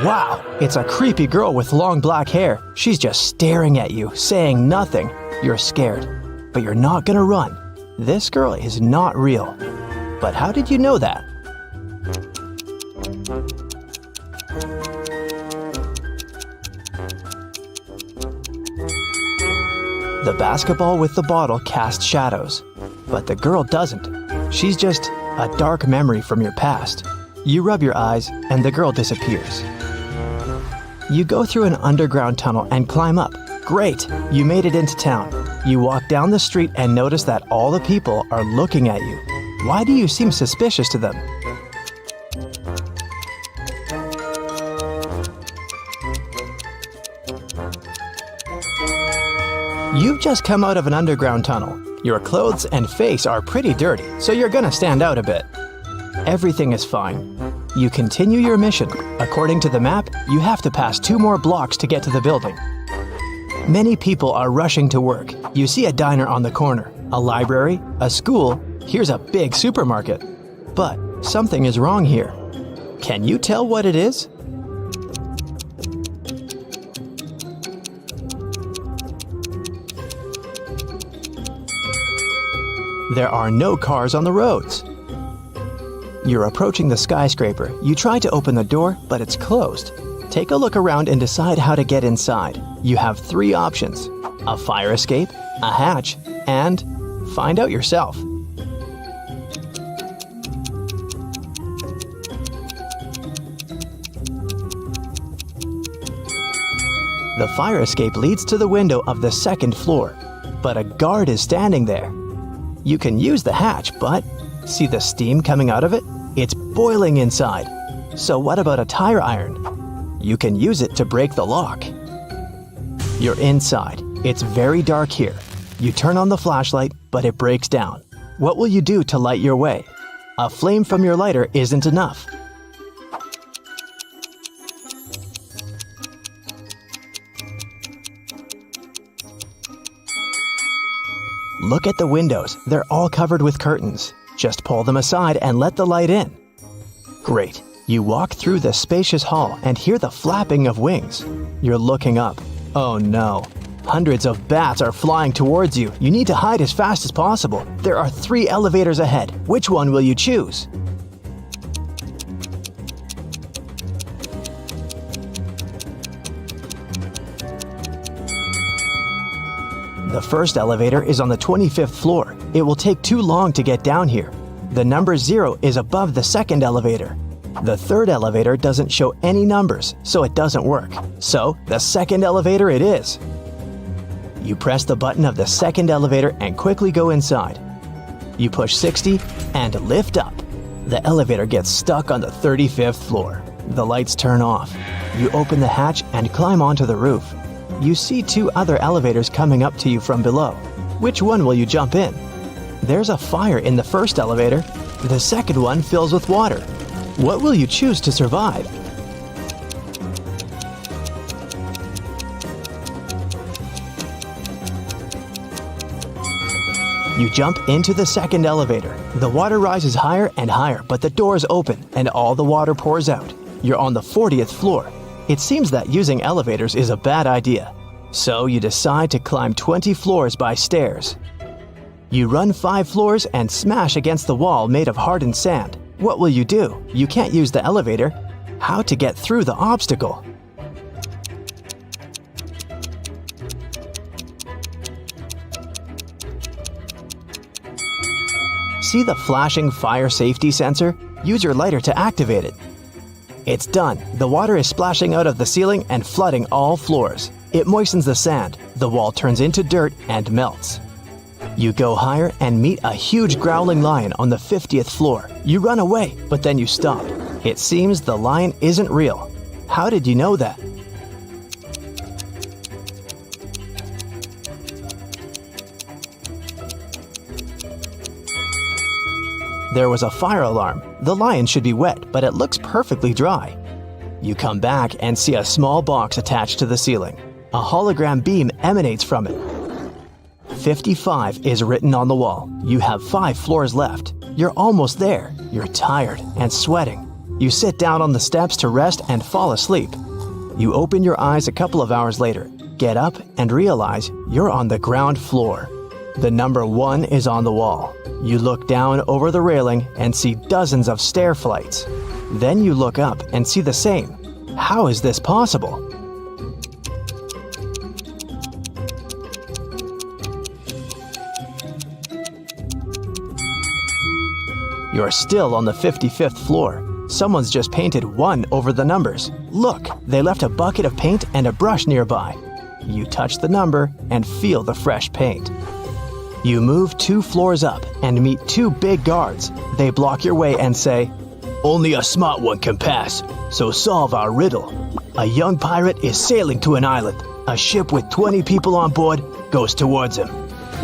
wow, it's a creepy girl with long black hair. She's just staring at you, saying nothing. You're scared, but you're not gonna run. This girl is not real. But how did you know that? The basketball with the bottle casts shadows, but the girl doesn't. She's just a dark memory from your past. You rub your eyes and the girl disappears. You go through an underground tunnel and climb up. Great, you made it into town. You walk down the street and notice that all the people are looking at you. Why do you seem suspicious to them? You've just come out of an underground tunnel. Your clothes and face are pretty dirty, so you're gonna stand out a bit. Everything is fine. You continue your mission. According to the map, you have to pass 2 more blocks to get to the building. Many people are rushing to work. You see a diner on the corner, a library, a school, here's a big supermarket. But something is wrong here. Can you tell what it is? There are no cars on the roads. You're approaching the skyscraper. You try to open the door, but it's closed. Take a look around and decide how to get inside. You have 3 options: a fire escape, a hatch, and find out yourself. The fire escape leads to the window of the 2nd floor, but a guard is standing there. You can use the hatch, but see the steam coming out of it? It's boiling inside. So what about a tire iron? You can use it to break the lock. You're inside. It's very dark here. You turn on the flashlight, but it breaks down. What will you do to light your way? A flame from your lighter isn't enough. Look at the windows. They're all covered with curtains. Just pull them aside and let the light in. Great. You walk through the spacious hall and hear the flapping of wings. You're looking up. Oh no. Hundreds of bats are flying towards you. You need to hide as fast as possible. There are 3 elevators ahead. Which one will you choose? The first elevator is on the 25th floor. It will take too long to get down here. The number 0 is above the 2nd elevator. The 3rd elevator doesn't show any numbers, so it doesn't work. So, the 2nd elevator it is. You press the button of the 2nd elevator and quickly go inside. You push 60 and lift up. The elevator gets stuck on the 35th floor. The lights turn off. You open the hatch and climb onto the roof. You see 2 other elevators coming up to you from below. Which one will you jump in? There's a fire in the 1st elevator. The 2nd one fills with water. What will you choose to survive? You jump into the 2nd elevator. The water rises higher and higher, but the doors open and all the water pours out. You're on the 40th floor. It seems that using elevators is a bad idea. So you decide to climb 20 floors by stairs. You run 5 floors and smash against the wall made of hardened sand. What will you do? You can't use the elevator. How to get through the obstacle? See the flashing fire safety sensor? Use your lighter to activate it. It's done. The water is splashing out of the ceiling and flooding all floors. It moistens the sand. The wall turns into dirt and melts. You go higher and meet a huge growling lion on the 50th floor. You run away, but then you stop. It seems the lion isn't real. How did you know that? There was a fire alarm. The lion should be wet, but it looks perfectly dry. You come back and see a small box attached to the ceiling. A hologram beam emanates from it. 55 is written on the wall. You have 5 floors left. You're almost there. You're tired and sweating. You sit down on the steps to rest and fall asleep. You open your eyes a couple of hours later, get up and realize you're on the ground floor. The number 1 is on the wall. You look down over the railing and see dozens of stair flights. Then you look up and see the same. How is this possible? You're still on the 55th floor. Someone's just painted 1 over the numbers. Look, they left a bucket of paint and a brush nearby. You touch the number and feel the fresh paint. You move 2 floors up and meet 2 big guards. They block your way and say, "Only a smart one can pass, so solve our riddle." A young pirate is sailing to an island. A ship with 20 people on board goes towards him.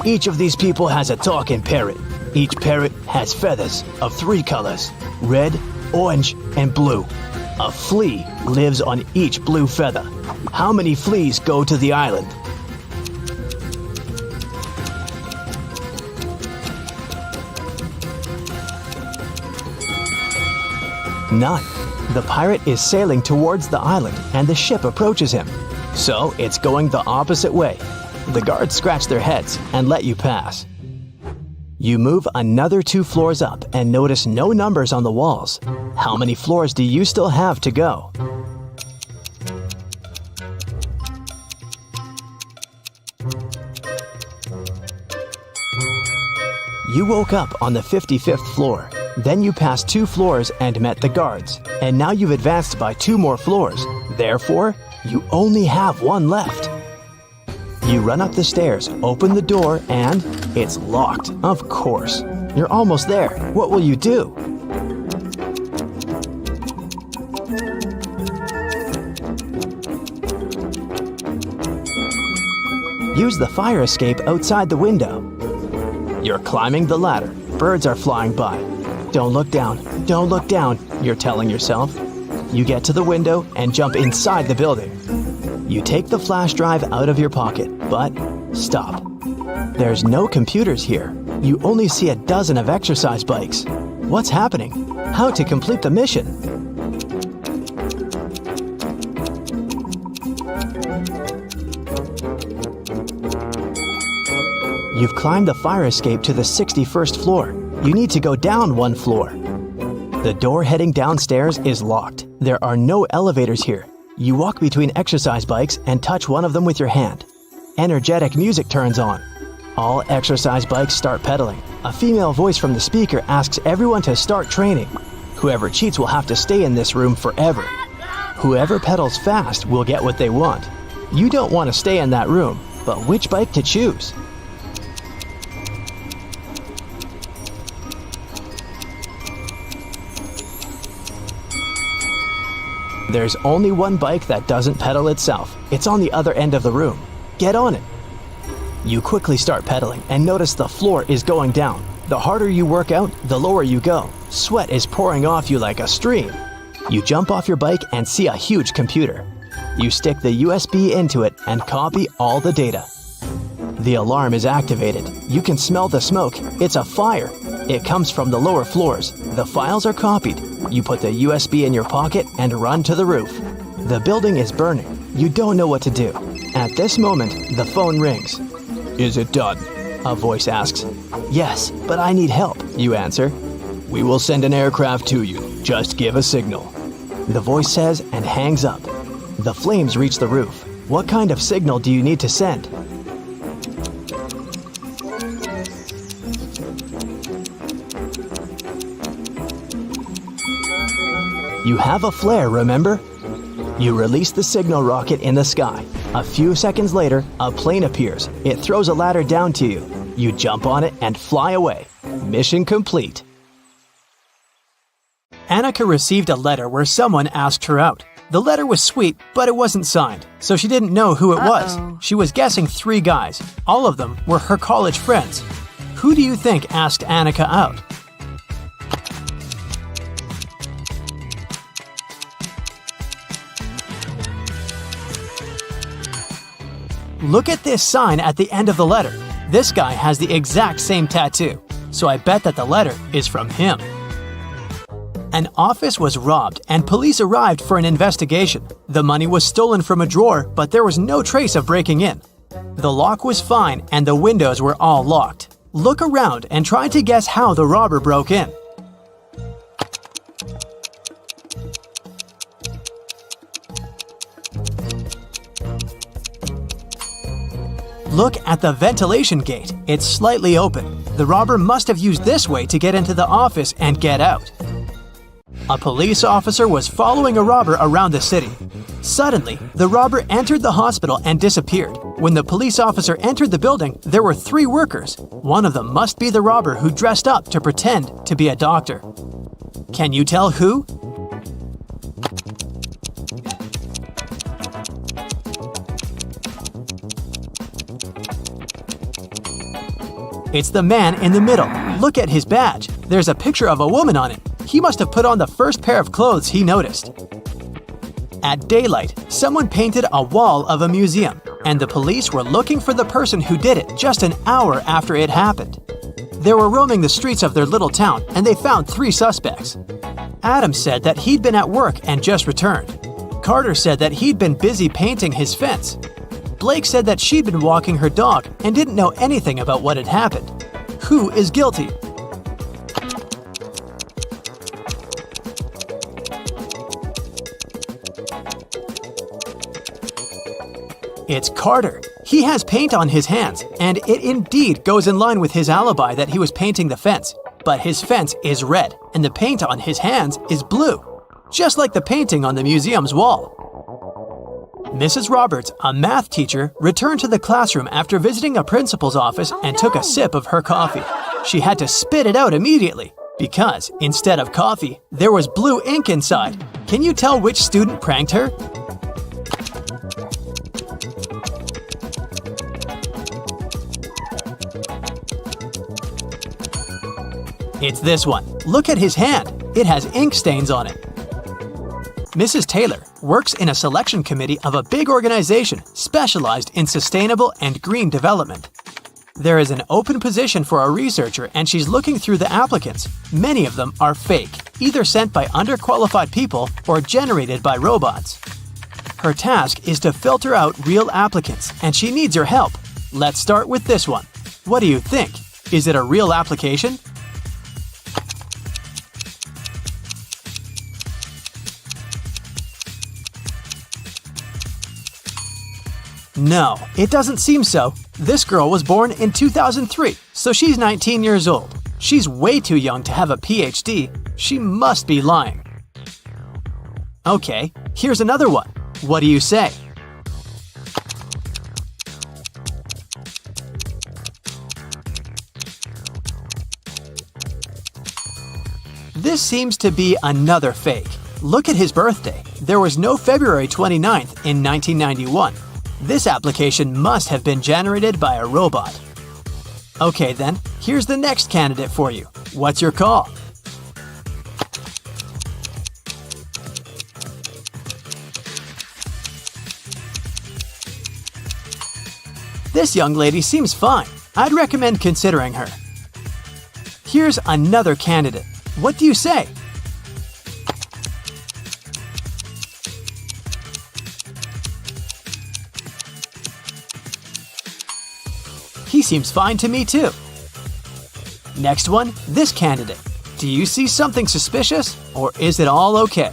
Each of these people has a talking parrot. Each parrot has feathers of 3 colors: red, orange, and blue. A flea lives on each blue feather. How many fleas go to the island? None. The pirate is sailing towards the island and the ship approaches him. So it's going the opposite way. The guards scratch their heads and let you pass. You move another 2 floors up and notice no numbers on the walls. How many floors do you still have to go? You woke up on the 55th floor. Then you passed 2 floors and met the guards. And now you've advanced by 2 more floors. Therefore, you only have 1 left. You run up the stairs, open the door, and it's locked. Of course. You're almost there. What will you do? Use the fire escape outside the window. You're climbing the ladder. Birds are flying by. Don't look down. Don't look down, you're telling yourself. You get to the window and jump inside the building. You take the flash drive out of your pocket, but stop. There's no computers here. You only see a dozen of exercise bikes. What's happening? How to complete the mission? You've climbed the fire escape to the 61st floor. You need to go down 1 floor. The door heading downstairs is locked. There are no elevators here. You walk between exercise bikes and touch one of them with your hand. Energetic music turns on. All exercise bikes start pedaling. A female voice from the speaker asks everyone to start training. Whoever cheats will have to stay in this room forever. Whoever pedals fast will get what they want. You don't want to stay in that room, but which bike to choose? There's only one bike that doesn't pedal itself. It's on the other end of the room. Get on it. You quickly start pedaling and notice the floor is going down. The harder you work out, the lower you go. Sweat is pouring off you like a stream. You jump off your bike and see a huge computer. You stick the USB into it and copy all the data. The alarm is activated. You can smell the smoke. It's a fire. It comes from the lower floors. The files are copied. You put the USB in your pocket and run to the roof. The building is burning. You don't know what to do. At this moment, the phone rings. "Is it done?" a voice asks. "Yes, but I need help," you answer. "We will send an aircraft to you. Just give a signal," the voice says and hangs up. The flames reach the roof. What kind of signal do you need to send? You have a flare, remember? You release the signal rocket in the sky. A few seconds later, a plane appears. It throws a ladder down to you. You jump on it and fly away. Mission complete. Annika received a letter where someone asked her out. The letter was sweet, but it wasn't signed, so she didn't know who it was. She was guessing 3 guys. All of them were her college friends. Who do you think asked Annika out? Look at this sign at the end of the letter. This guy has the exact same tattoo, so I bet that the letter is from him. An office was robbed and police arrived for an investigation. The money was stolen from a drawer, but there was no trace of breaking in. The lock was fine and the windows were all locked. Look around and try to guess how the robber broke in. Look at the ventilation gate. It's slightly open. The robber must have used this way to get into the office and get out. A police officer was following a robber around the city. Suddenly, the robber entered the hospital and disappeared. When the police officer entered the building, there were 3 workers. One of them must be the robber who dressed up to pretend to be a doctor. Can you tell who? It's the man in the middle. Look at his badge. There's a picture of a woman on it. He must have put on the first pair of clothes he noticed. At daylight, someone painted a wall of a museum, and the police were looking for the person who did it just an hour after it happened. They were roaming the streets of their little town, and they found 3 suspects. Adam said that he'd been at work and just returned. Carter said that he'd been busy painting his fence. Blake said that she'd been walking her dog and didn't know anything about what had happened. Who is guilty? It's Carter. He has paint on his hands, and it indeed goes in line with his alibi that he was painting the fence. But his fence is red, and the paint on his hands is blue, just like the painting on the museum's wall. Mrs. Roberts, a math teacher, returned to the classroom after visiting a principal's office and took a sip of her coffee. She had to spit it out immediately because, instead of coffee, there was blue ink inside. Can you tell which student pranked her? It's this one. Look at his hand. It has ink stains on it. Mrs. Taylor works in a selection committee of a big organization specialized in sustainable and green development. There is an open position for a researcher, and she's looking through the applicants. Many of them are fake, either sent by underqualified people or generated by robots. Her task is to filter out real applicants, and she needs your help. Let's start with this one. What do you think? Is it a real application? No, it doesn't seem so. This girl was born in 2003, so she's 19 years old. She's way too young to have a PhD. She must be lying. Okay, here's another one. What do you say? This seems to be another fake. Look at his birthday. There was no February 29th in 1991. This application must have been generated by a robot. Okay then, here's the next candidate for you. What's your call? This young lady seems fine. I'd recommend considering her. Here's another candidate. What do you say? He seems fine to me too. Next one, this candidate. Do you see something suspicious, or is it all okay?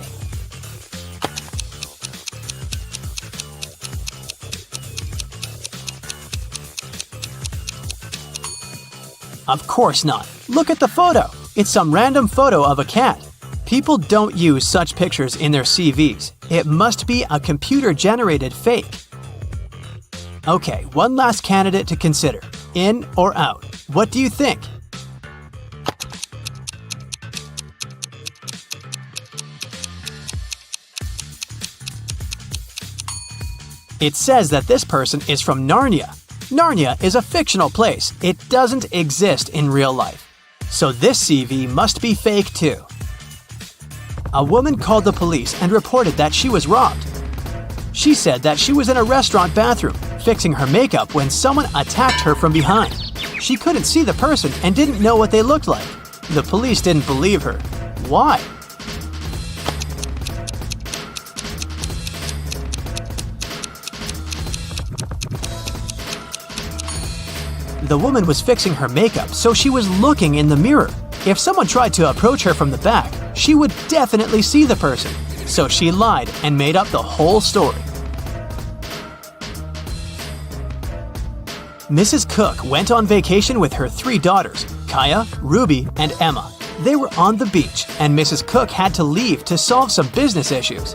Of course not. Look at the photo. It's some random photo of a cat. People don't use such pictures in their CVs. It must be a computer-generated fake. Okay, one last candidate to consider. In or out? What do you think? It says that this person is from Narnia. Narnia is a fictional place. It doesn't exist in real life. So this CV must be fake too. A woman called the police and reported that she was robbed. She said that she was in a restaurant bathroom, fixing her makeup when someone attacked her from behind. She couldn't see the person and didn't know what they looked like. The police didn't believe her. Why? The woman was fixing her makeup, so she was looking in the mirror. If someone tried to approach her from the back, she would definitely see the person. So she lied and made up the whole story. Mrs. Cook went on vacation with her 3 daughters, Kaya, Ruby, and Emma. They were on the beach, and Mrs. Cook had to leave to solve some business issues.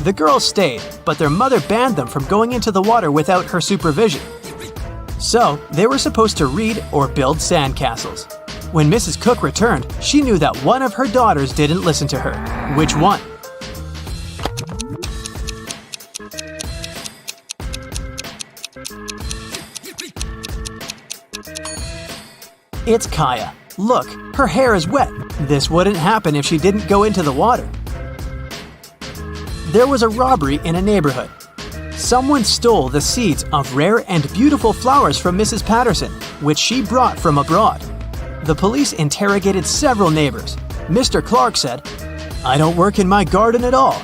The girls stayed, but their mother banned them from going into the water without her supervision. So, they were supposed to read or build sandcastles. When Mrs. Cook returned, she knew that one of her daughters didn't listen to her. Which one? It's Kaya. Look, her hair is wet. This wouldn't happen if she didn't go into the water. There was a robbery in a neighborhood. Someone stole the seeds of rare and beautiful flowers from Mrs. Patterson, which she brought from abroad. The police interrogated several neighbors. Mr. Clark said, "I don't work in my garden at all."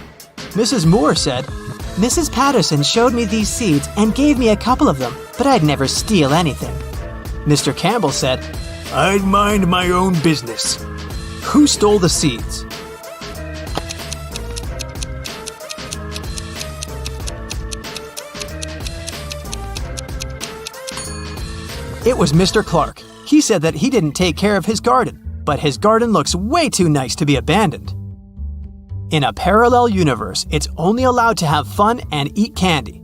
Mrs. Moore said, "Mrs. Patterson showed me these seeds and gave me a couple of them, but I'd never steal anything." Mr. Campbell said, "I'd mind my own business." Who stole the seeds? It was Mr. Clark. He said that he didn't take care of his garden, but his garden looks way too nice to be abandoned. In a parallel universe, it's only allowed to have fun and eat candy.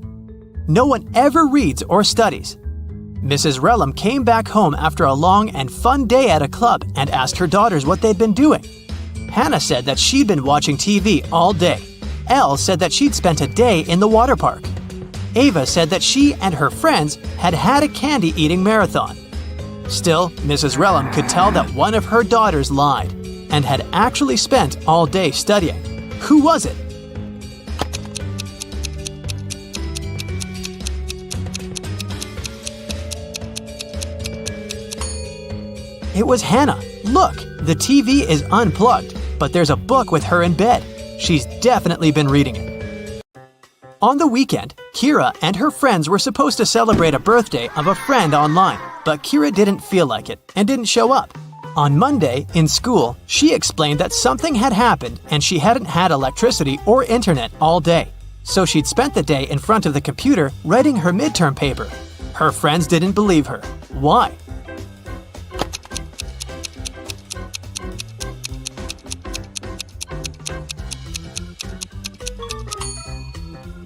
No one ever reads or studies. Mrs. Relham came back home after a long and fun day at a club and asked her daughters what they'd been doing. Hannah said that she'd been watching TV all day. Elle said that she'd spent a day in the water park. Ava said that she and her friends had had a candy-eating marathon. Still, Mrs. Relham could tell that one of her daughters lied and had actually spent all day studying. Who was it? It was Hannah. Look, the TV is unplugged, but there's a book with her in bed. She's definitely been reading it. On the weekend, Kira and her friends were supposed to celebrate a birthday of a friend online, but Kira didn't feel like it and didn't show up. On Monday, in school, she explained that something had happened and she hadn't had electricity or internet all day. So she'd spent the day in front of the computer writing her midterm paper. Her friends didn't believe her. Why?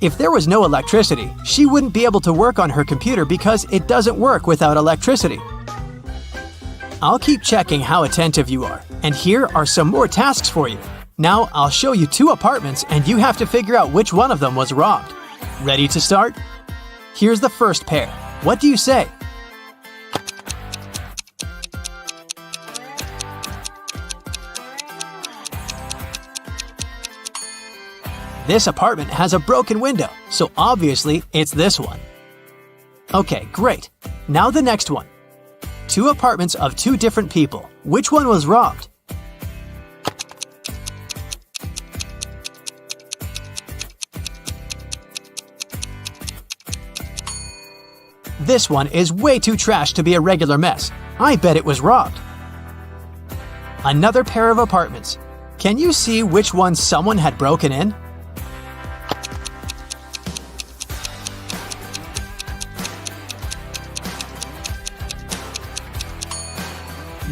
If there was no electricity, she wouldn't be able to work on her computer because it doesn't work without electricity. I'll keep checking how attentive you are, and here are some more tasks for you. Now I'll show you 2 apartments and you have to figure out which one of them was robbed. Ready to start? Here's the first pair. What do you say? This apartment has a broken window, so obviously it's this one. Okay, great. Now the next one. 2 apartments of 2 different people. Which one was robbed? This one is way too trash to be a regular mess. I bet it was robbed. Another pair of apartments. Can you see which one someone had broken in?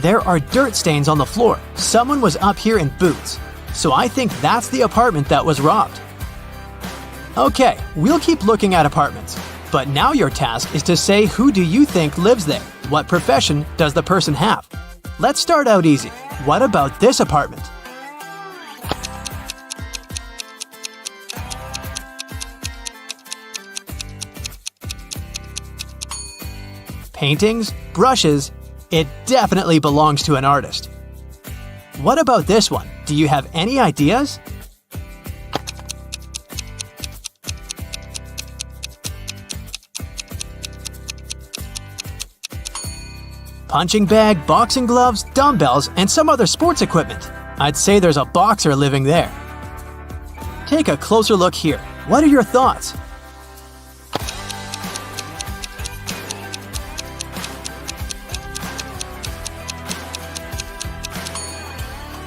There are dirt stains on the floor. Someone was up here in boots. So I think that's the apartment that was robbed. Okay, we'll keep looking at apartments. But now your task is to say who do you think lives there? What profession does the person have? Let's start out easy. What about this apartment? Paintings, brushes, it definitely belongs to an artist. What about this one? Do you have any ideas? Punching bag, boxing gloves, dumbbells, and some other sports equipment. I'd say there's a boxer living there. Take a closer look here. What are your thoughts?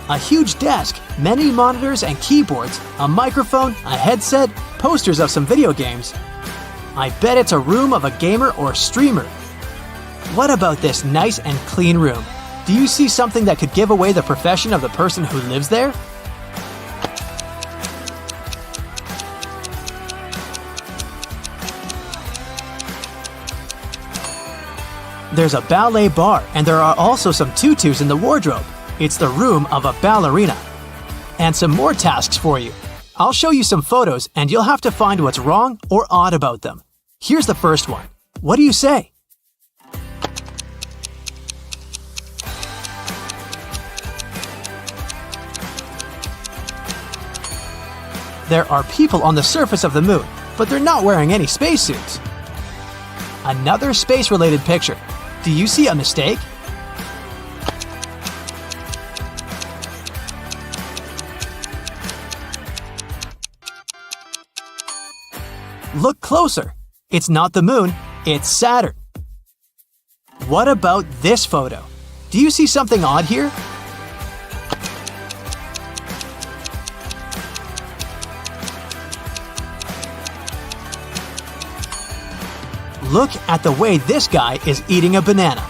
A huge desk, many monitors and keyboards, a microphone, a headset, posters of some video games. I bet it's a room of a gamer or streamer. What about this nice and clean room? Do you see something that could give away the profession of the person who lives there? There's a ballet bar, and there are also some tutus in the wardrobe. It's the room of a ballerina. And some more tasks for you. I'll show you some photos, and you'll have to find what's wrong or odd about them. Here's the first one. What do you say? There are people on the surface of the moon, but they're not wearing any spacesuits. Another space-related picture. Do you see a mistake? Look closer. It's not the moon, it's Saturn. What about this photo? Do you see something odd here? Look at the way this guy is eating a banana.